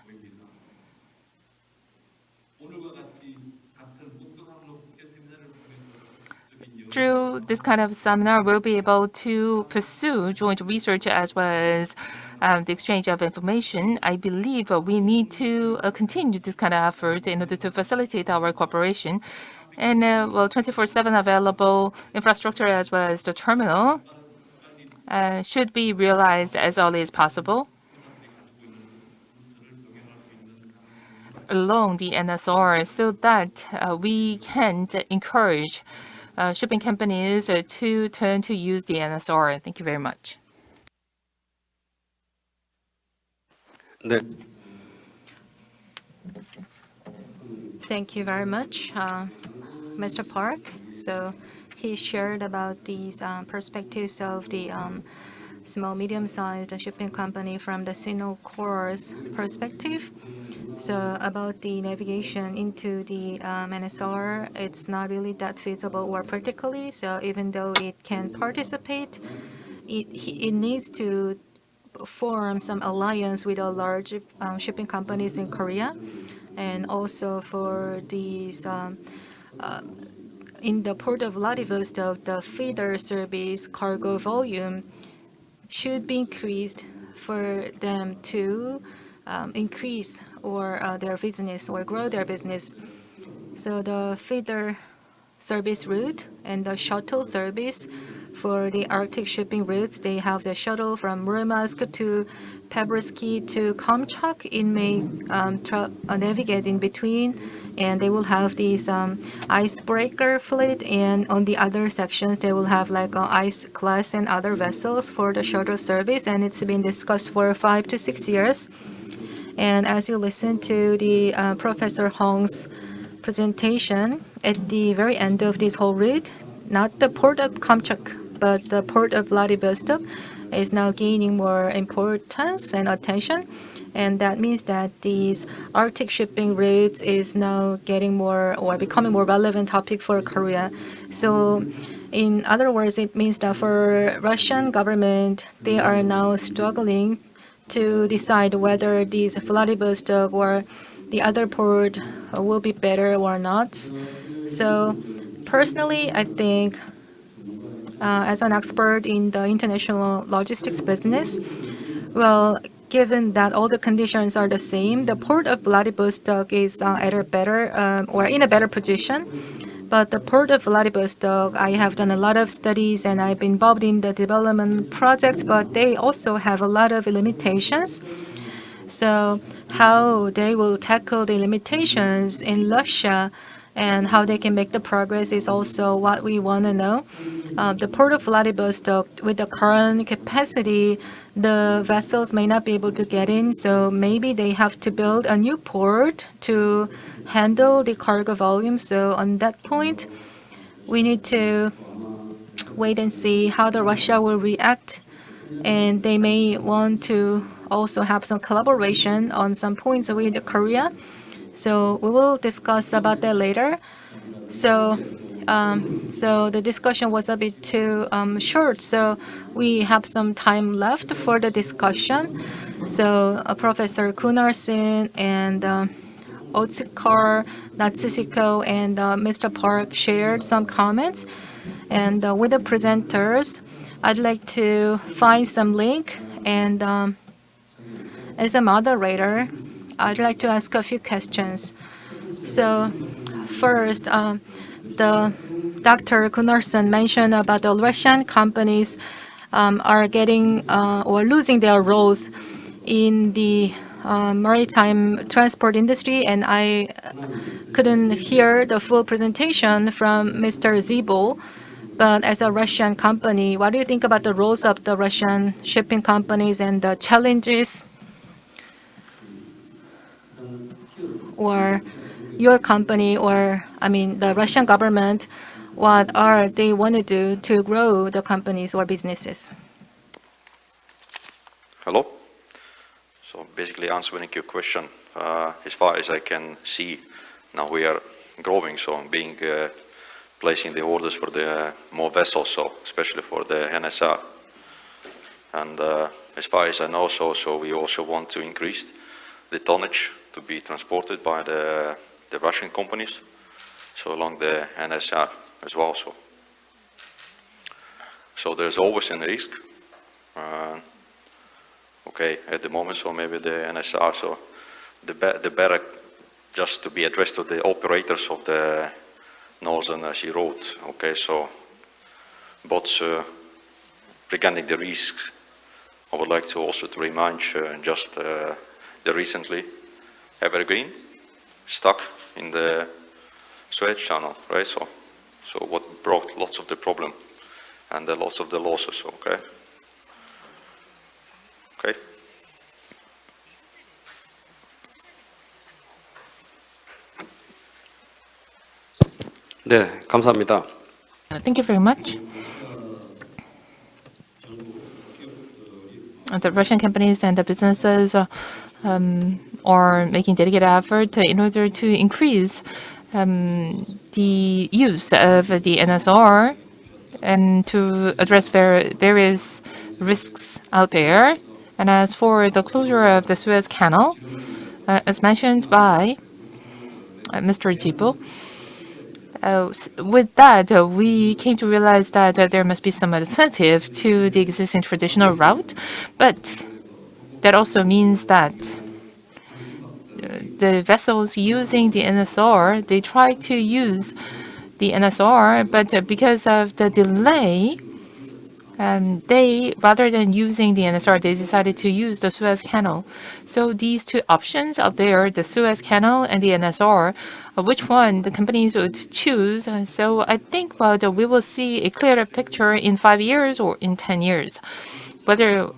Through this kind of seminar, we'll be able to pursue joint research as well as the exchange of information. I believe we need to continue this kind of effort in order to facilitate our cooperation. And 24/7 available infrastructure as well as the terminal should be realized as early as possible along the NSR so that we can encourage shipping companies to turn to use the NSR. Thank you very much. Thank you very much, Mr. Park. So he shared about these perspectives of the small, medium-sized shipping company from the Sinocor's perspective. So about the navigation into the NSR, it's not really that feasible or practically. So even though it can participate, it needs to form some alliance with the large shipping companies in Korea, and also for these in the port of Vladivostok, the feeder service cargo volume should be increased for them to increase or their business or grow their business. So the feeder service route and the shuttle service for the Arctic shipping routes, they have the shuttle from Murmansk to Pebrsky to Kamchak. It may navigate in between, and they will have these icebreaker fleet, and on the other sections they will have like ice class and other vessels for the shuttle service, and it's been discussed for 5 to 6 years. And as you listen to the Professor Hong's presentation, at the very end of this whole route, not the port of Kamchak, but the port of Vladivostok is now gaining more importance and attention. And that means that these Arctic shipping routes is now getting more or becoming more relevant topic for Korea. So in other words, it means that for Russian government, they are now struggling to decide whether this Vladivostok or the other port will be better or not. So personally, I think as an expert in the international logistics business, well, given that all the conditions are the same, the port of Vladivostok is at a better or in a better position. But the port of Vladivostok, I have done a lot of studies and I've been involved in the development projects, but they also have a lot of limitations. So how they will tackle the limitations in Russia and how they can make the progress is also what we want to know. The port of Vladivostok, with the current capacity, the vessels may not be able to get in, so maybe they have to build a new port to handle the cargo volume. So on that point, we need to wait and see how the Russia will react, and they may want to also have some collaboration on some points with Korea. So we will discuss about that later. So the discussion was a bit too short, so we have some time left for the discussion. So Professor Gunnarsson and Otsukar, Natsuhiko, and Mr. Park shared some comments. And with the presenters, I'd like to find some link, and as a moderator, I'd like to ask a few questions. So first, the Dr. Gunnarsson mentioned about the Russian companies are getting or losing their roles in the maritime transport industry, and I couldn't hear the full presentation from Mr. Zibo. But as a Russian company, what do you think about the roles of the Russian shipping companies and the challenges, or your company, or I mean the Russian government, what are they want to do to grow the companies or businesses? Hello. So basically answering your question, as far as I can see, now we are growing, so being placing the orders for the more vessels, so especially for the NSR. And as far as I know, so we also want to increase the tonnage to be transported by the Russian companies, so along the NSR as well. So there's always a risk. Okay, at the moment, so maybe the NSR, so the better just to be addressed to the operators of the Northern Sea Road. Okay, so but regarding the risks, I would like to also to remind just the recently Evergreen stuck in the Suez Channel, right? So what brought lots of the problem and lots of the losses. Okay. Okay. 네, 감사합니다. Thank you very much. The Russian companies and the businesses are making dedicated effort in order to increase the use of the NSR and to address various risks out there. And as for the closure of the Suez Canal, as mentioned by Mr. Jibo, with that, we came to realize that there must be some alternative to the existing traditional route, but that also means that the vessels using the NSR, they try to use the NSR, but because of the delay, they, rather than using the NSR, they decided to use the Suez Canal. So these two options out there, the Suez Canal and the NSR, which one the companies would choose. So I think we will see a clearer picture in 5 years or in 10 years, whether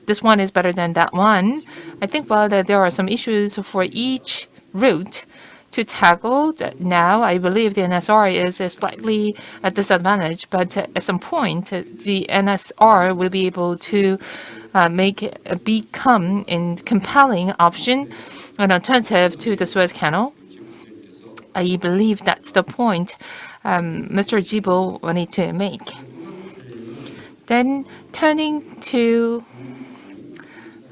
this one is better than that one. I think that there are some issues for each route to tackle. Now, I believe the NSR is slightly a disadvantage, but at some point, the NSR will be able to become a compelling option, an alternative to the Suez Canal. I believe that's the point Mr. Jibo wanted to make. Then turning to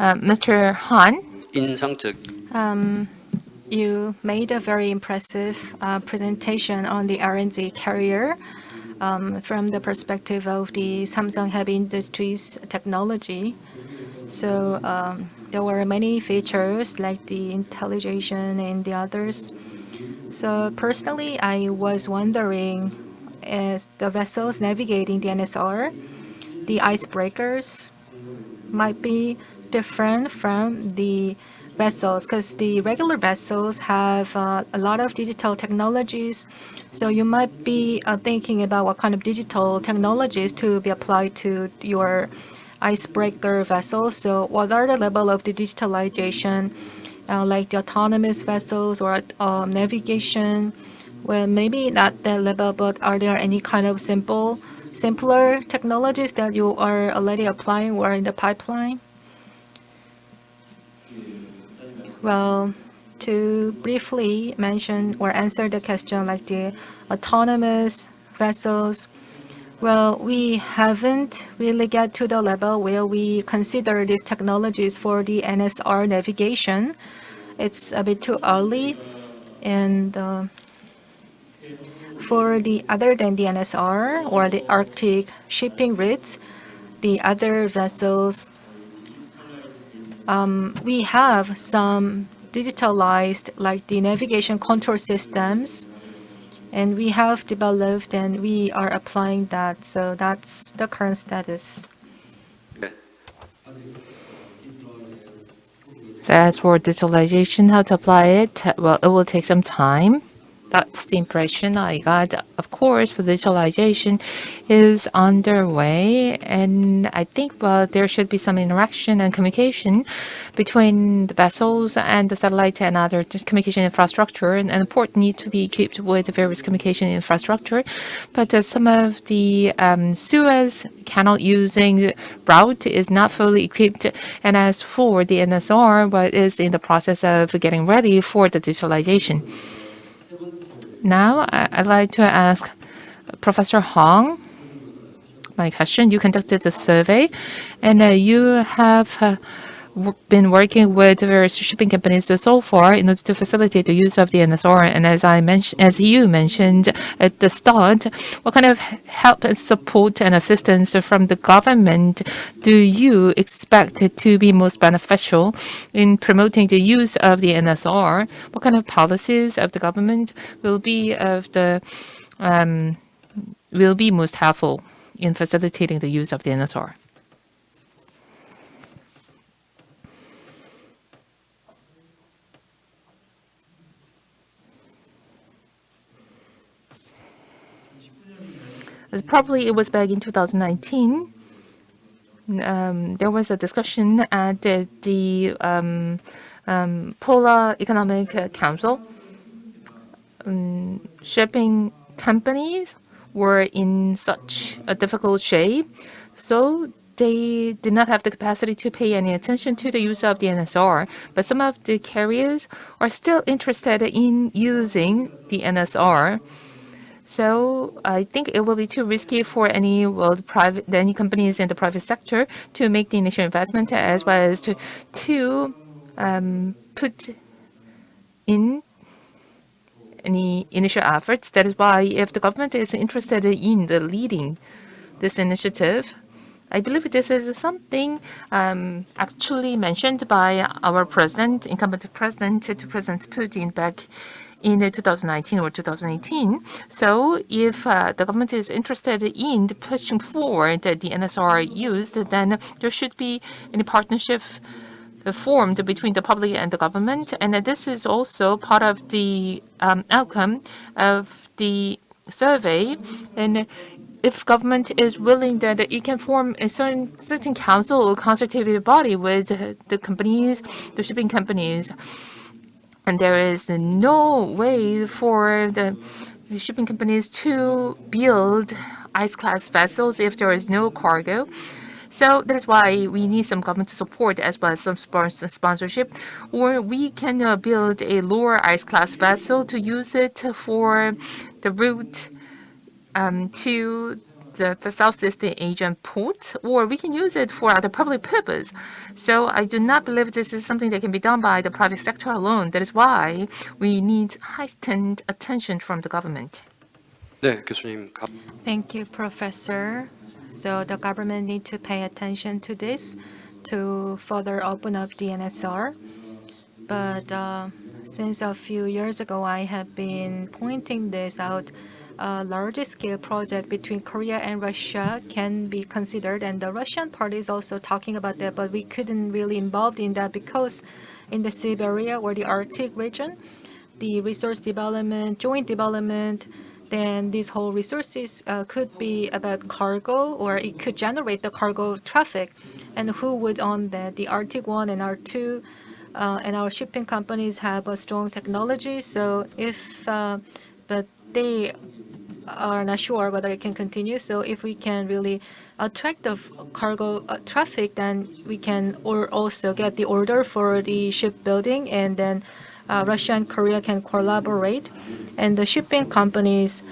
Mr. Han. 인상적. You made a very impressive presentation on the R&D carrier from the perspective of the Samsung Heavy Industries technology. So there were many features like the intelligation and the others. So personally, I was wondering, as the vessels navigating the NSR, the icebreakers might be different from the vessels, because the regular vessels have a lot of digital technologies. So you might be thinking about what kind of digital technologies to be applied to your icebreaker vessels. So what are the level of the digitalization, like the autonomous vessels or navigation? Well, maybe not that level, but are there any kind of simpler technologies that you are already applying or in the pipeline? Well, to briefly mention or answer the question like the autonomous vessels, well, we haven't really get to the level where we consider these technologies for the NSR navigation. It's a bit too early. And For the other than the NSR or the Arctic shipping routes, the other vessels, we have some digitalized, like the navigation control systems, and we have developed and we are applying that. So that's the current status. 네. So as for digitalization, how to apply it, well, it will take some time. That's the impression I got. Of course, digitalization is underway, and I think there should be some interaction and communication between the vessels and the satellite and other communication infrastructure, and the port need to be equipped with various communication infrastructure. But some of the Suez Canal using route is not fully equipped, and as for the NSR, what is in the process of getting ready for the digitalization. Now, I'd like to ask Professor Hong my question. You conducted the survey, and you have been working with various shipping companies so far in order to facilitate the use of the NSR. And as you mentioned at the start, what kind of help and support and assistance from the government do you expect to be most beneficial in promoting the use of the NSR? What kind of policies of the government will be most helpful in facilitating the use of the NSR? Probably it was back in 2019. There was a discussion at the Polar Economic Council. Shipping companies were in such a difficult shape, so they did not have the capacity to pay any attention to the use of the NSR. But some of the carriers are still interested in using the NSR. So I think it will be too risky for any companies in the private sector to make the initial investment, as well as to put in any initial efforts. That is why, if the government is interested in leading this initiative, I believe this is something actually mentioned by our president, incumbent president, to President Putin back in 2019 or 2018. So if the government is interested in pushing forward the NSR use, then there should be any partnership formed between the public and the government. And this is also part of the outcome of the survey. And if government is willing, that it can form a certain council or consultative body with the companies, the shipping companies. And there is no way for the shipping companies to build ice-class vessels if there is no cargo. So that is why we need some government support as well as some sponsorship, or we can build a lower ice-class vessel to use it for the route to the Southeast Asian ports, or we can use it for other public purpose. So I do not believe this is something that can be done by the private sector alone. That is why we need heightened attention from the government. 네, 교수님. Thank you, Professor. So the government need to pay attention to this to further open up the NSR. But since a few years ago, I have been pointing this out. A large-scale project between Korea and Russia can be considered, and the Russian party is also talking about that, but we couldn't really involved in that because in the Siberia or the Arctic region, the resource development, joint development, then these whole resources could be about cargo, or it could generate the cargo traffic. And who would own that? The Arctic 1 and R2 and our shipping companies have a strong technology. So but they are not sure whether it can continue. So if we can really attract the cargo traffic, then we can also get the order for the shipbuilding, and then Russia and Korea can collaborate. And the shipping companies,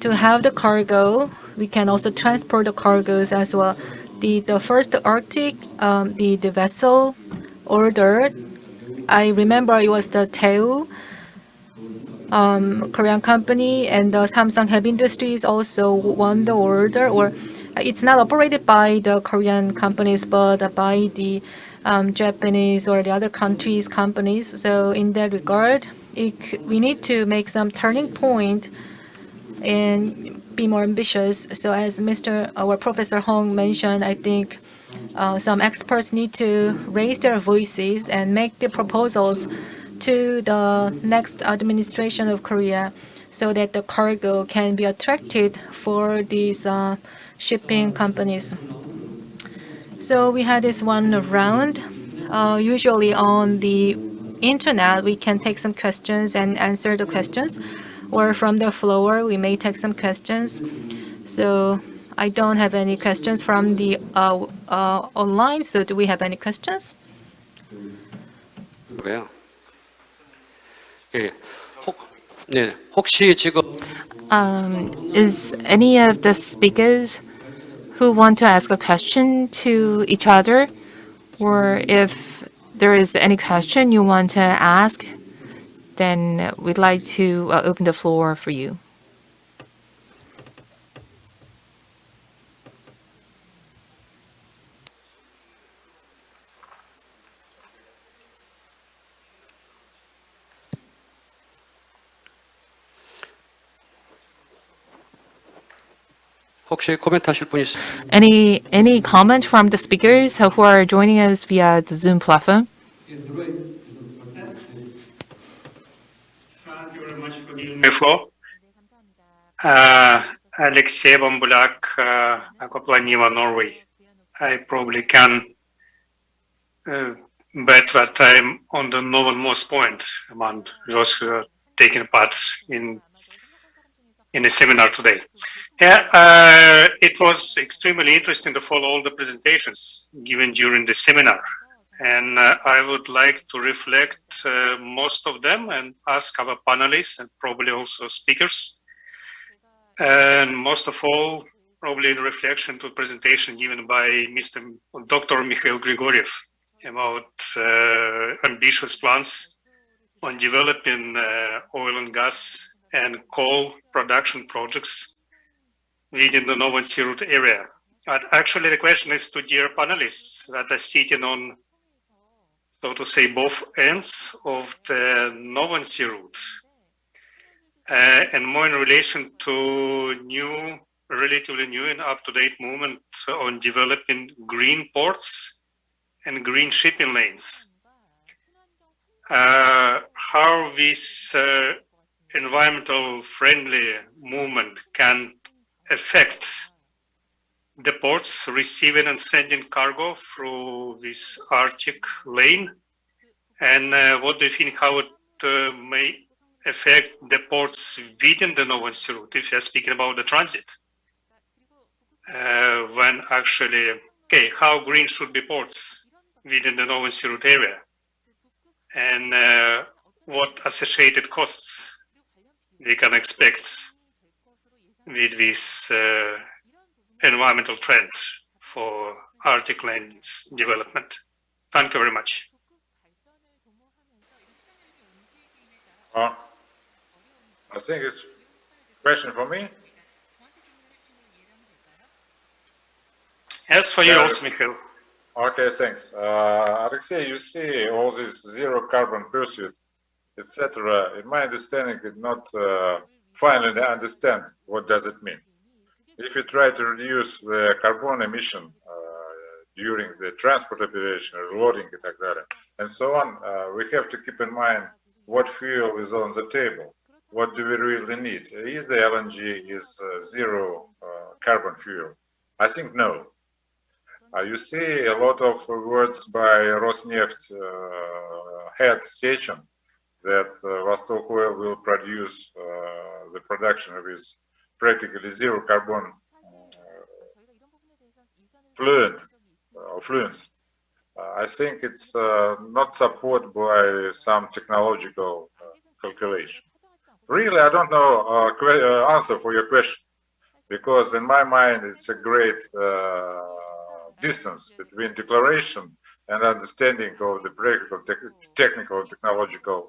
to have the cargo, we can also transport the cargoes as well. The first Arctic, the vessel ordered, I remember it was the Teu. Korean company, and Samsung Heavy Industries also won the order, or it's not operated by the Korean companies, but by the Japanese or the other countries' companies. So in that regard, we need to make some turning point and be more ambitious. So as Professor Hong mentioned, I think some experts need to raise their voices and make the proposals to the next administration of Korea so that the cargo can be attracted for these shipping companies. So we had this one round. Usually on the internet, we can take some questions and answer the questions, or from the floor, we may take some questions. So I don't have any questions from the online. So do we have any questions? 왜요? 예. 네. 혹시 지금 Is any of the speakers who want to ask a question to each other, or if there is any question you want to ask, then we'd like to open the floor for you. 혹시 코멘트 하실 분 있어요? Any comment from the speakers who are joining us via the Zoom platform? Thank you very much for giving me the floor. Alexei Bambulak, Aquaplaniva, Norway. I probably can bet that I'm on the northernmost point among those who are taking part in the seminar today. Yeah, it was extremely interesting to follow all the presentations given during the seminar. And I would like to reflect most of them and ask our panelists and probably also speakers. And most of all, probably in reflection to the presentation given by Dr. Mikhail Grigoriev about ambitious plans on developing oil and gas and coal production projects within the Northern Sea Route area. But actually the question is to dear panelists that are sitting on, so to say, both ends of the Northern Sea Route, and more in relation to relatively new and up-to-date movement on developing green ports and green shipping lanes. How this environmental friendly movement can affect the ports receiving and sending cargo through this Arctic lane, and what do you think how it may affect the ports within the Northern Sea Route, if you're speaking about the transit? When actually, okay, how green should be ports within the Northern Sea Route area, and what associated costs we can expect with this environmental trend for Arctic lanes development. Thank you very much. I think it's a question for me. Yes, for you also, Mikhail. Okay, thanks. Alexei, you see all this zero carbon pursuit, etc. In my understanding, did not finally understand what does it mean. If you try to reduce the carbon emission during the transport operation, loading, and so on, we have to keep in mind what fuel is on the table. What do we really need? Is the LNG zero carbon fuel? I think no. You see a lot of words by Rosneft head Sechin that Vostok Oil will produce the production of his practically zero carbon fluence. I think it's not supported by some technological calculation. Really, I don't know answer for your question, because in my mind it's a great distance between declaration and understanding of the practical, technical, technological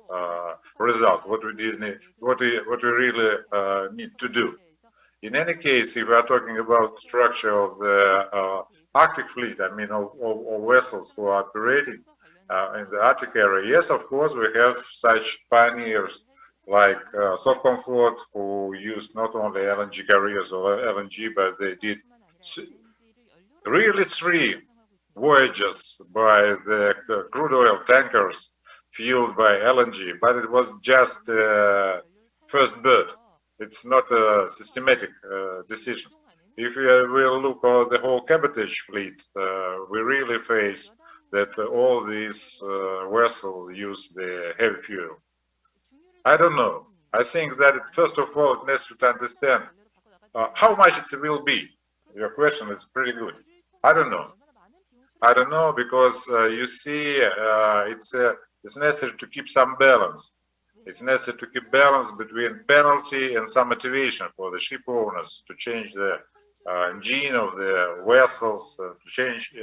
result. What we really need to do. In any case, if we are talking about the structure of the Arctic fleet, I mean, of vessels who are operating in the Arctic area, yes, of course, we have such pioneers like Softcomfort, who used not only LNG carriers or LNG, but they did really 3 voyages by the crude oil tankers fueled by LNG, but it was just first bird. It's not a systematic decision. If we will look at the whole cabotage fleet, we really face that all these vessels use the heavy fuel. I don't know. I think that first of all, it necessary to understand how much it will be. Your question is pretty good. I don't know. I don't know, because you see, it's necessary to keep some balance. It's necessary to keep balance between penalty and some motivation for the ship owners to change the engine of the vessels, to change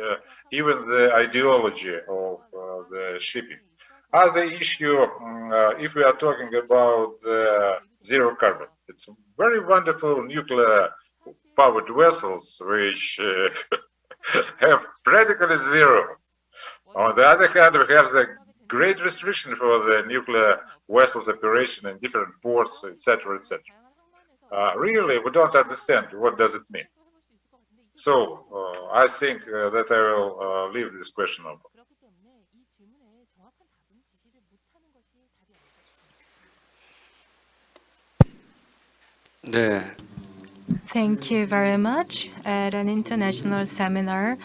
even the ideology of the shipping. Other issue, if we are talking about zero carbon, it's very wonderful nuclear powered vessels which have practically zero. On the other hand, we have the great restriction for the nuclear vessels operation in different ports, etc., etc. Really, we don't understand what does it mean. So I think that I will leave this question open. 네, Thank you very much. At an international seminar,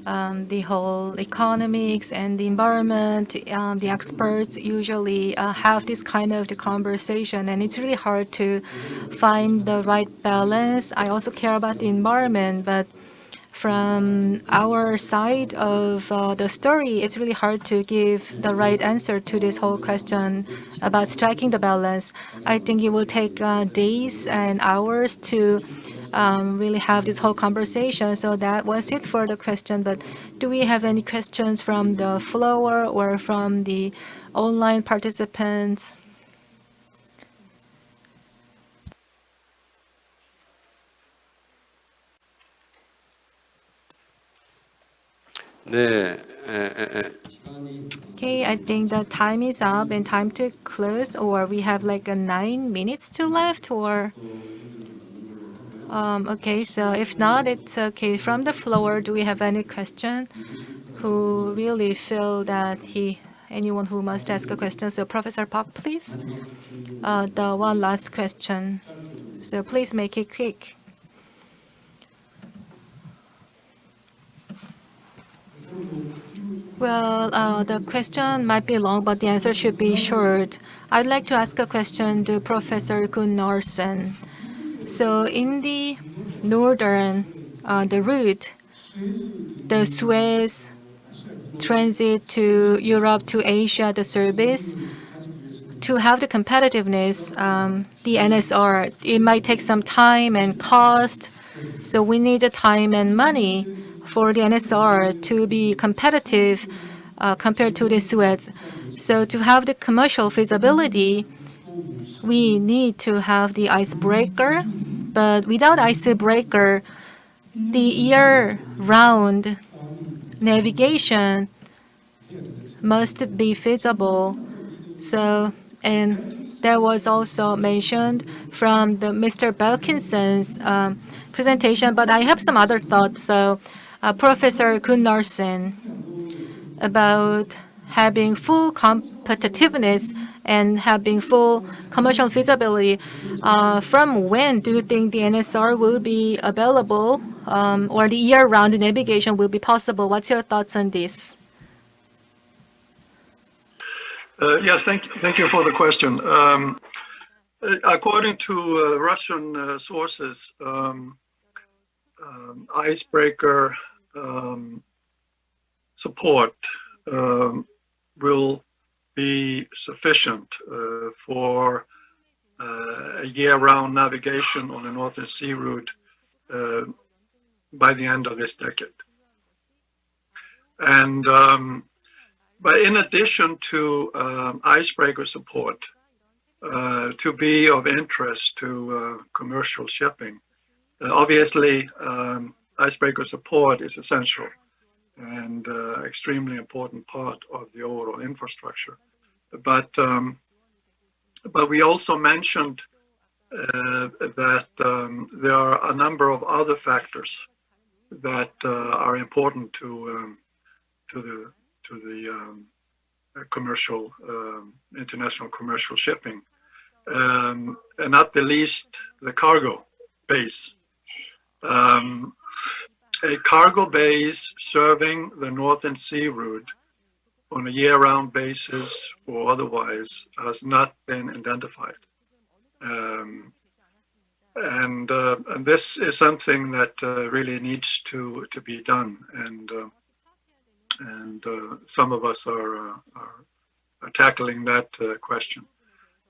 the whole economics and the environment, the experts usually have this kind of the conversation, and it's really hard to find the right balance. I also care about the environment, but from our side of the story, it's really hard to give the right answer to this whole question about striking the balance. I think it will take days and hours to really have this whole conversation. So that was it for the question. But do we have any questions from the floor or from the online participants? 네, Okay, I think the time is up and time to close, or we have like 9 minutes to left, or okay, so if not, it's okay. From the floor, do we have any question? Who really feel that anyone who must ask a question? So Professor Park, please. The one last question. So please make it quick. Well, the question might be long, but the answer should be short. I'd like to ask a question to Professor Gunnarsson. So in the northern, the route, the Suez transit to Europe to Asia, the service, to have the competitiveness, the NSR, it might take some time and cost. So we need the time and money for the NSR to be competitive compared to the Suez. So to have the commercial feasibility, we need to have the icebreaker. But without icebreaker, the year-round navigation must be feasible. So, and there was also mentioned from the Mr. Belkinson's presentation, but I have some other thoughts. So, Professor Gunnarsson, about having full competitiveness and having full commercial feasibility. From when do you think the NSR will be available, or the year-round navigation will be possible? What's your thoughts on this? Yes, thank you for the question. According to Russian sources, icebreaker support will be sufficient for a year-round navigation on the Northern Sea route by the end of this decade. And but in addition to icebreaker support, to be of interest to commercial shipping, obviously icebreaker support is essential and extremely important part of the overall infrastructure. But we also mentioned that there are a number of other factors that are important to the commercial international commercial shipping, and not the least the cargo base. A cargo base serving the Northern Sea route on a year-round basis or otherwise has not been identified. And this is something that really needs to be done, and some of us are tackling that question.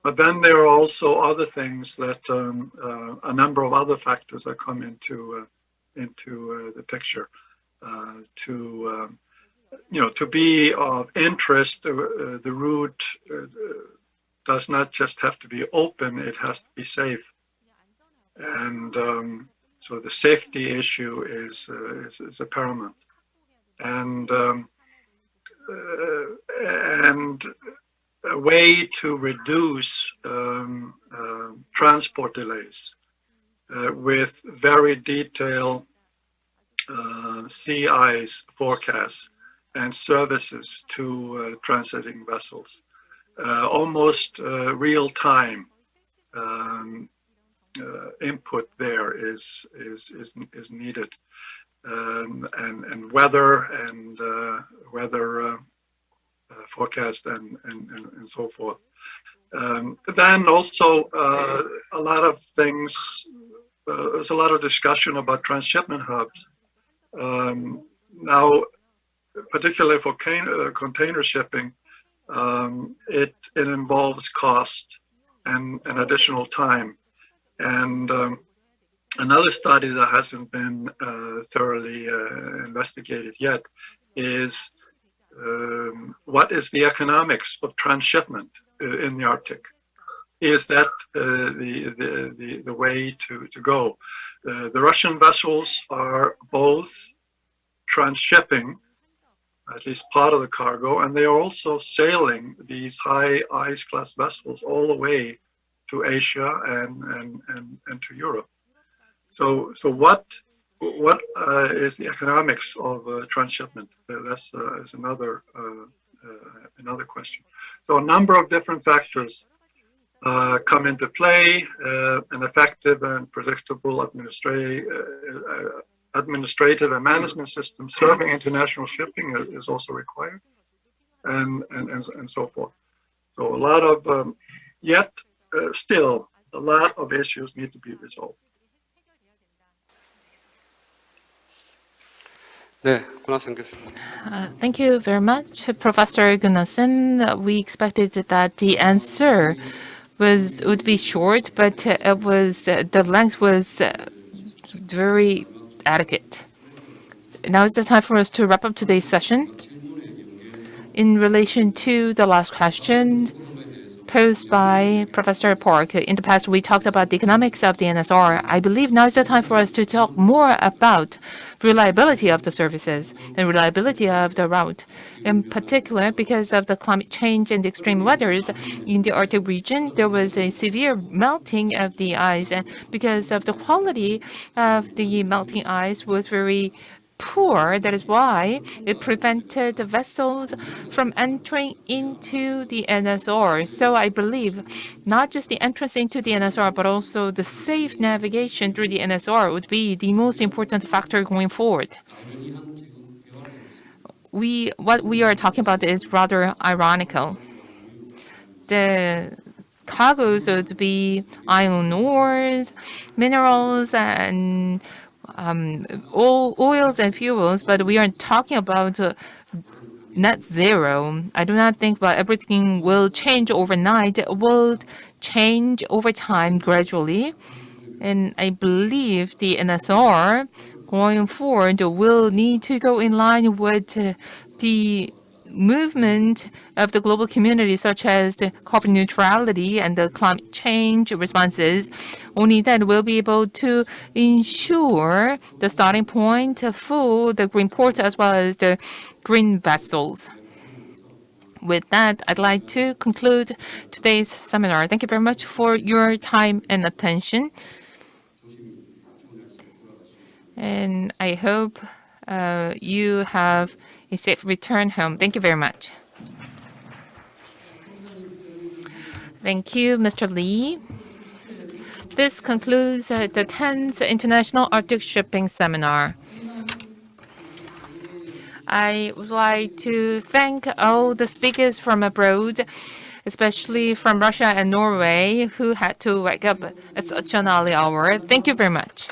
But then there are also other things that a number of other factors that come into the picture to to be of interest. The route does not just have to be open; it has to be safe. And so the safety issue is a paramount, and a way to reduce transport delays with very detailed sea ice forecasts and services to transiting vessels, almost real time. Input there is needed, and weather forecast and so forth. Then also a lot of things. There's a lot of discussion about transshipment hubs. Now, particularly for container shipping, it involves cost and additional time. And another study that hasn't been thoroughly investigated yet is what is the economics of transshipment in the Arctic? Is that the way to go? The Russian vessels are both transshipping at least part of the cargo, and they are also sailing these high ice class vessels all the way to Asia and to Europe. So what is the economics of transshipment? That's is another question. So a number of different factors come into play. An effective and predictable administrative and management system serving international shipping is also required, and so forth. So a lot of still a lot of issues need to be resolved. 네, 권하선 교수님. Thank you very much, Professor Gunnarsson. We expected that the answer would be short, but the length was very adequate. Now is the time for us to wrap up today's session. In relation to the last question posed by Professor Park, in the past we talked about the economics of the NSR. I believe now is the time for us to talk more about reliability of the services and reliability of the route. In particular, because of the climate change and extreme weathers in the Arctic region, there was a severe melting of the ice, and because of the quality of the melting ice was very poor. That is why it prevented the vessels from entering into the NSR. So I believe not just the entrance into the NSR, but also the safe navigation through the NSR would be the most important factor going forward. What we are talking about is rather ironical. The cargoes would be iron ores, minerals, and oils and fuels, but we are talking about net zero. I do not think that everything will change overnight. It will change over time gradually. And I believe the NSR going forward will need to go in line with the movement of the global community, such as the carbon neutrality and the climate change responses. Only then we'll be able to ensure the starting point for the green port as well as the green vessels. With that, I'd like to conclude today's seminar. Thank you very much for your time and attention. And I hope you have a safe return home. Thank you very much. Thank you, Mr. Lee. This concludes the 10th International Arctic Shipping Seminar. I would like to thank all the speakers from abroad, especially from Russia and Norway, who had to wake up at such an early hour. Thank you very much.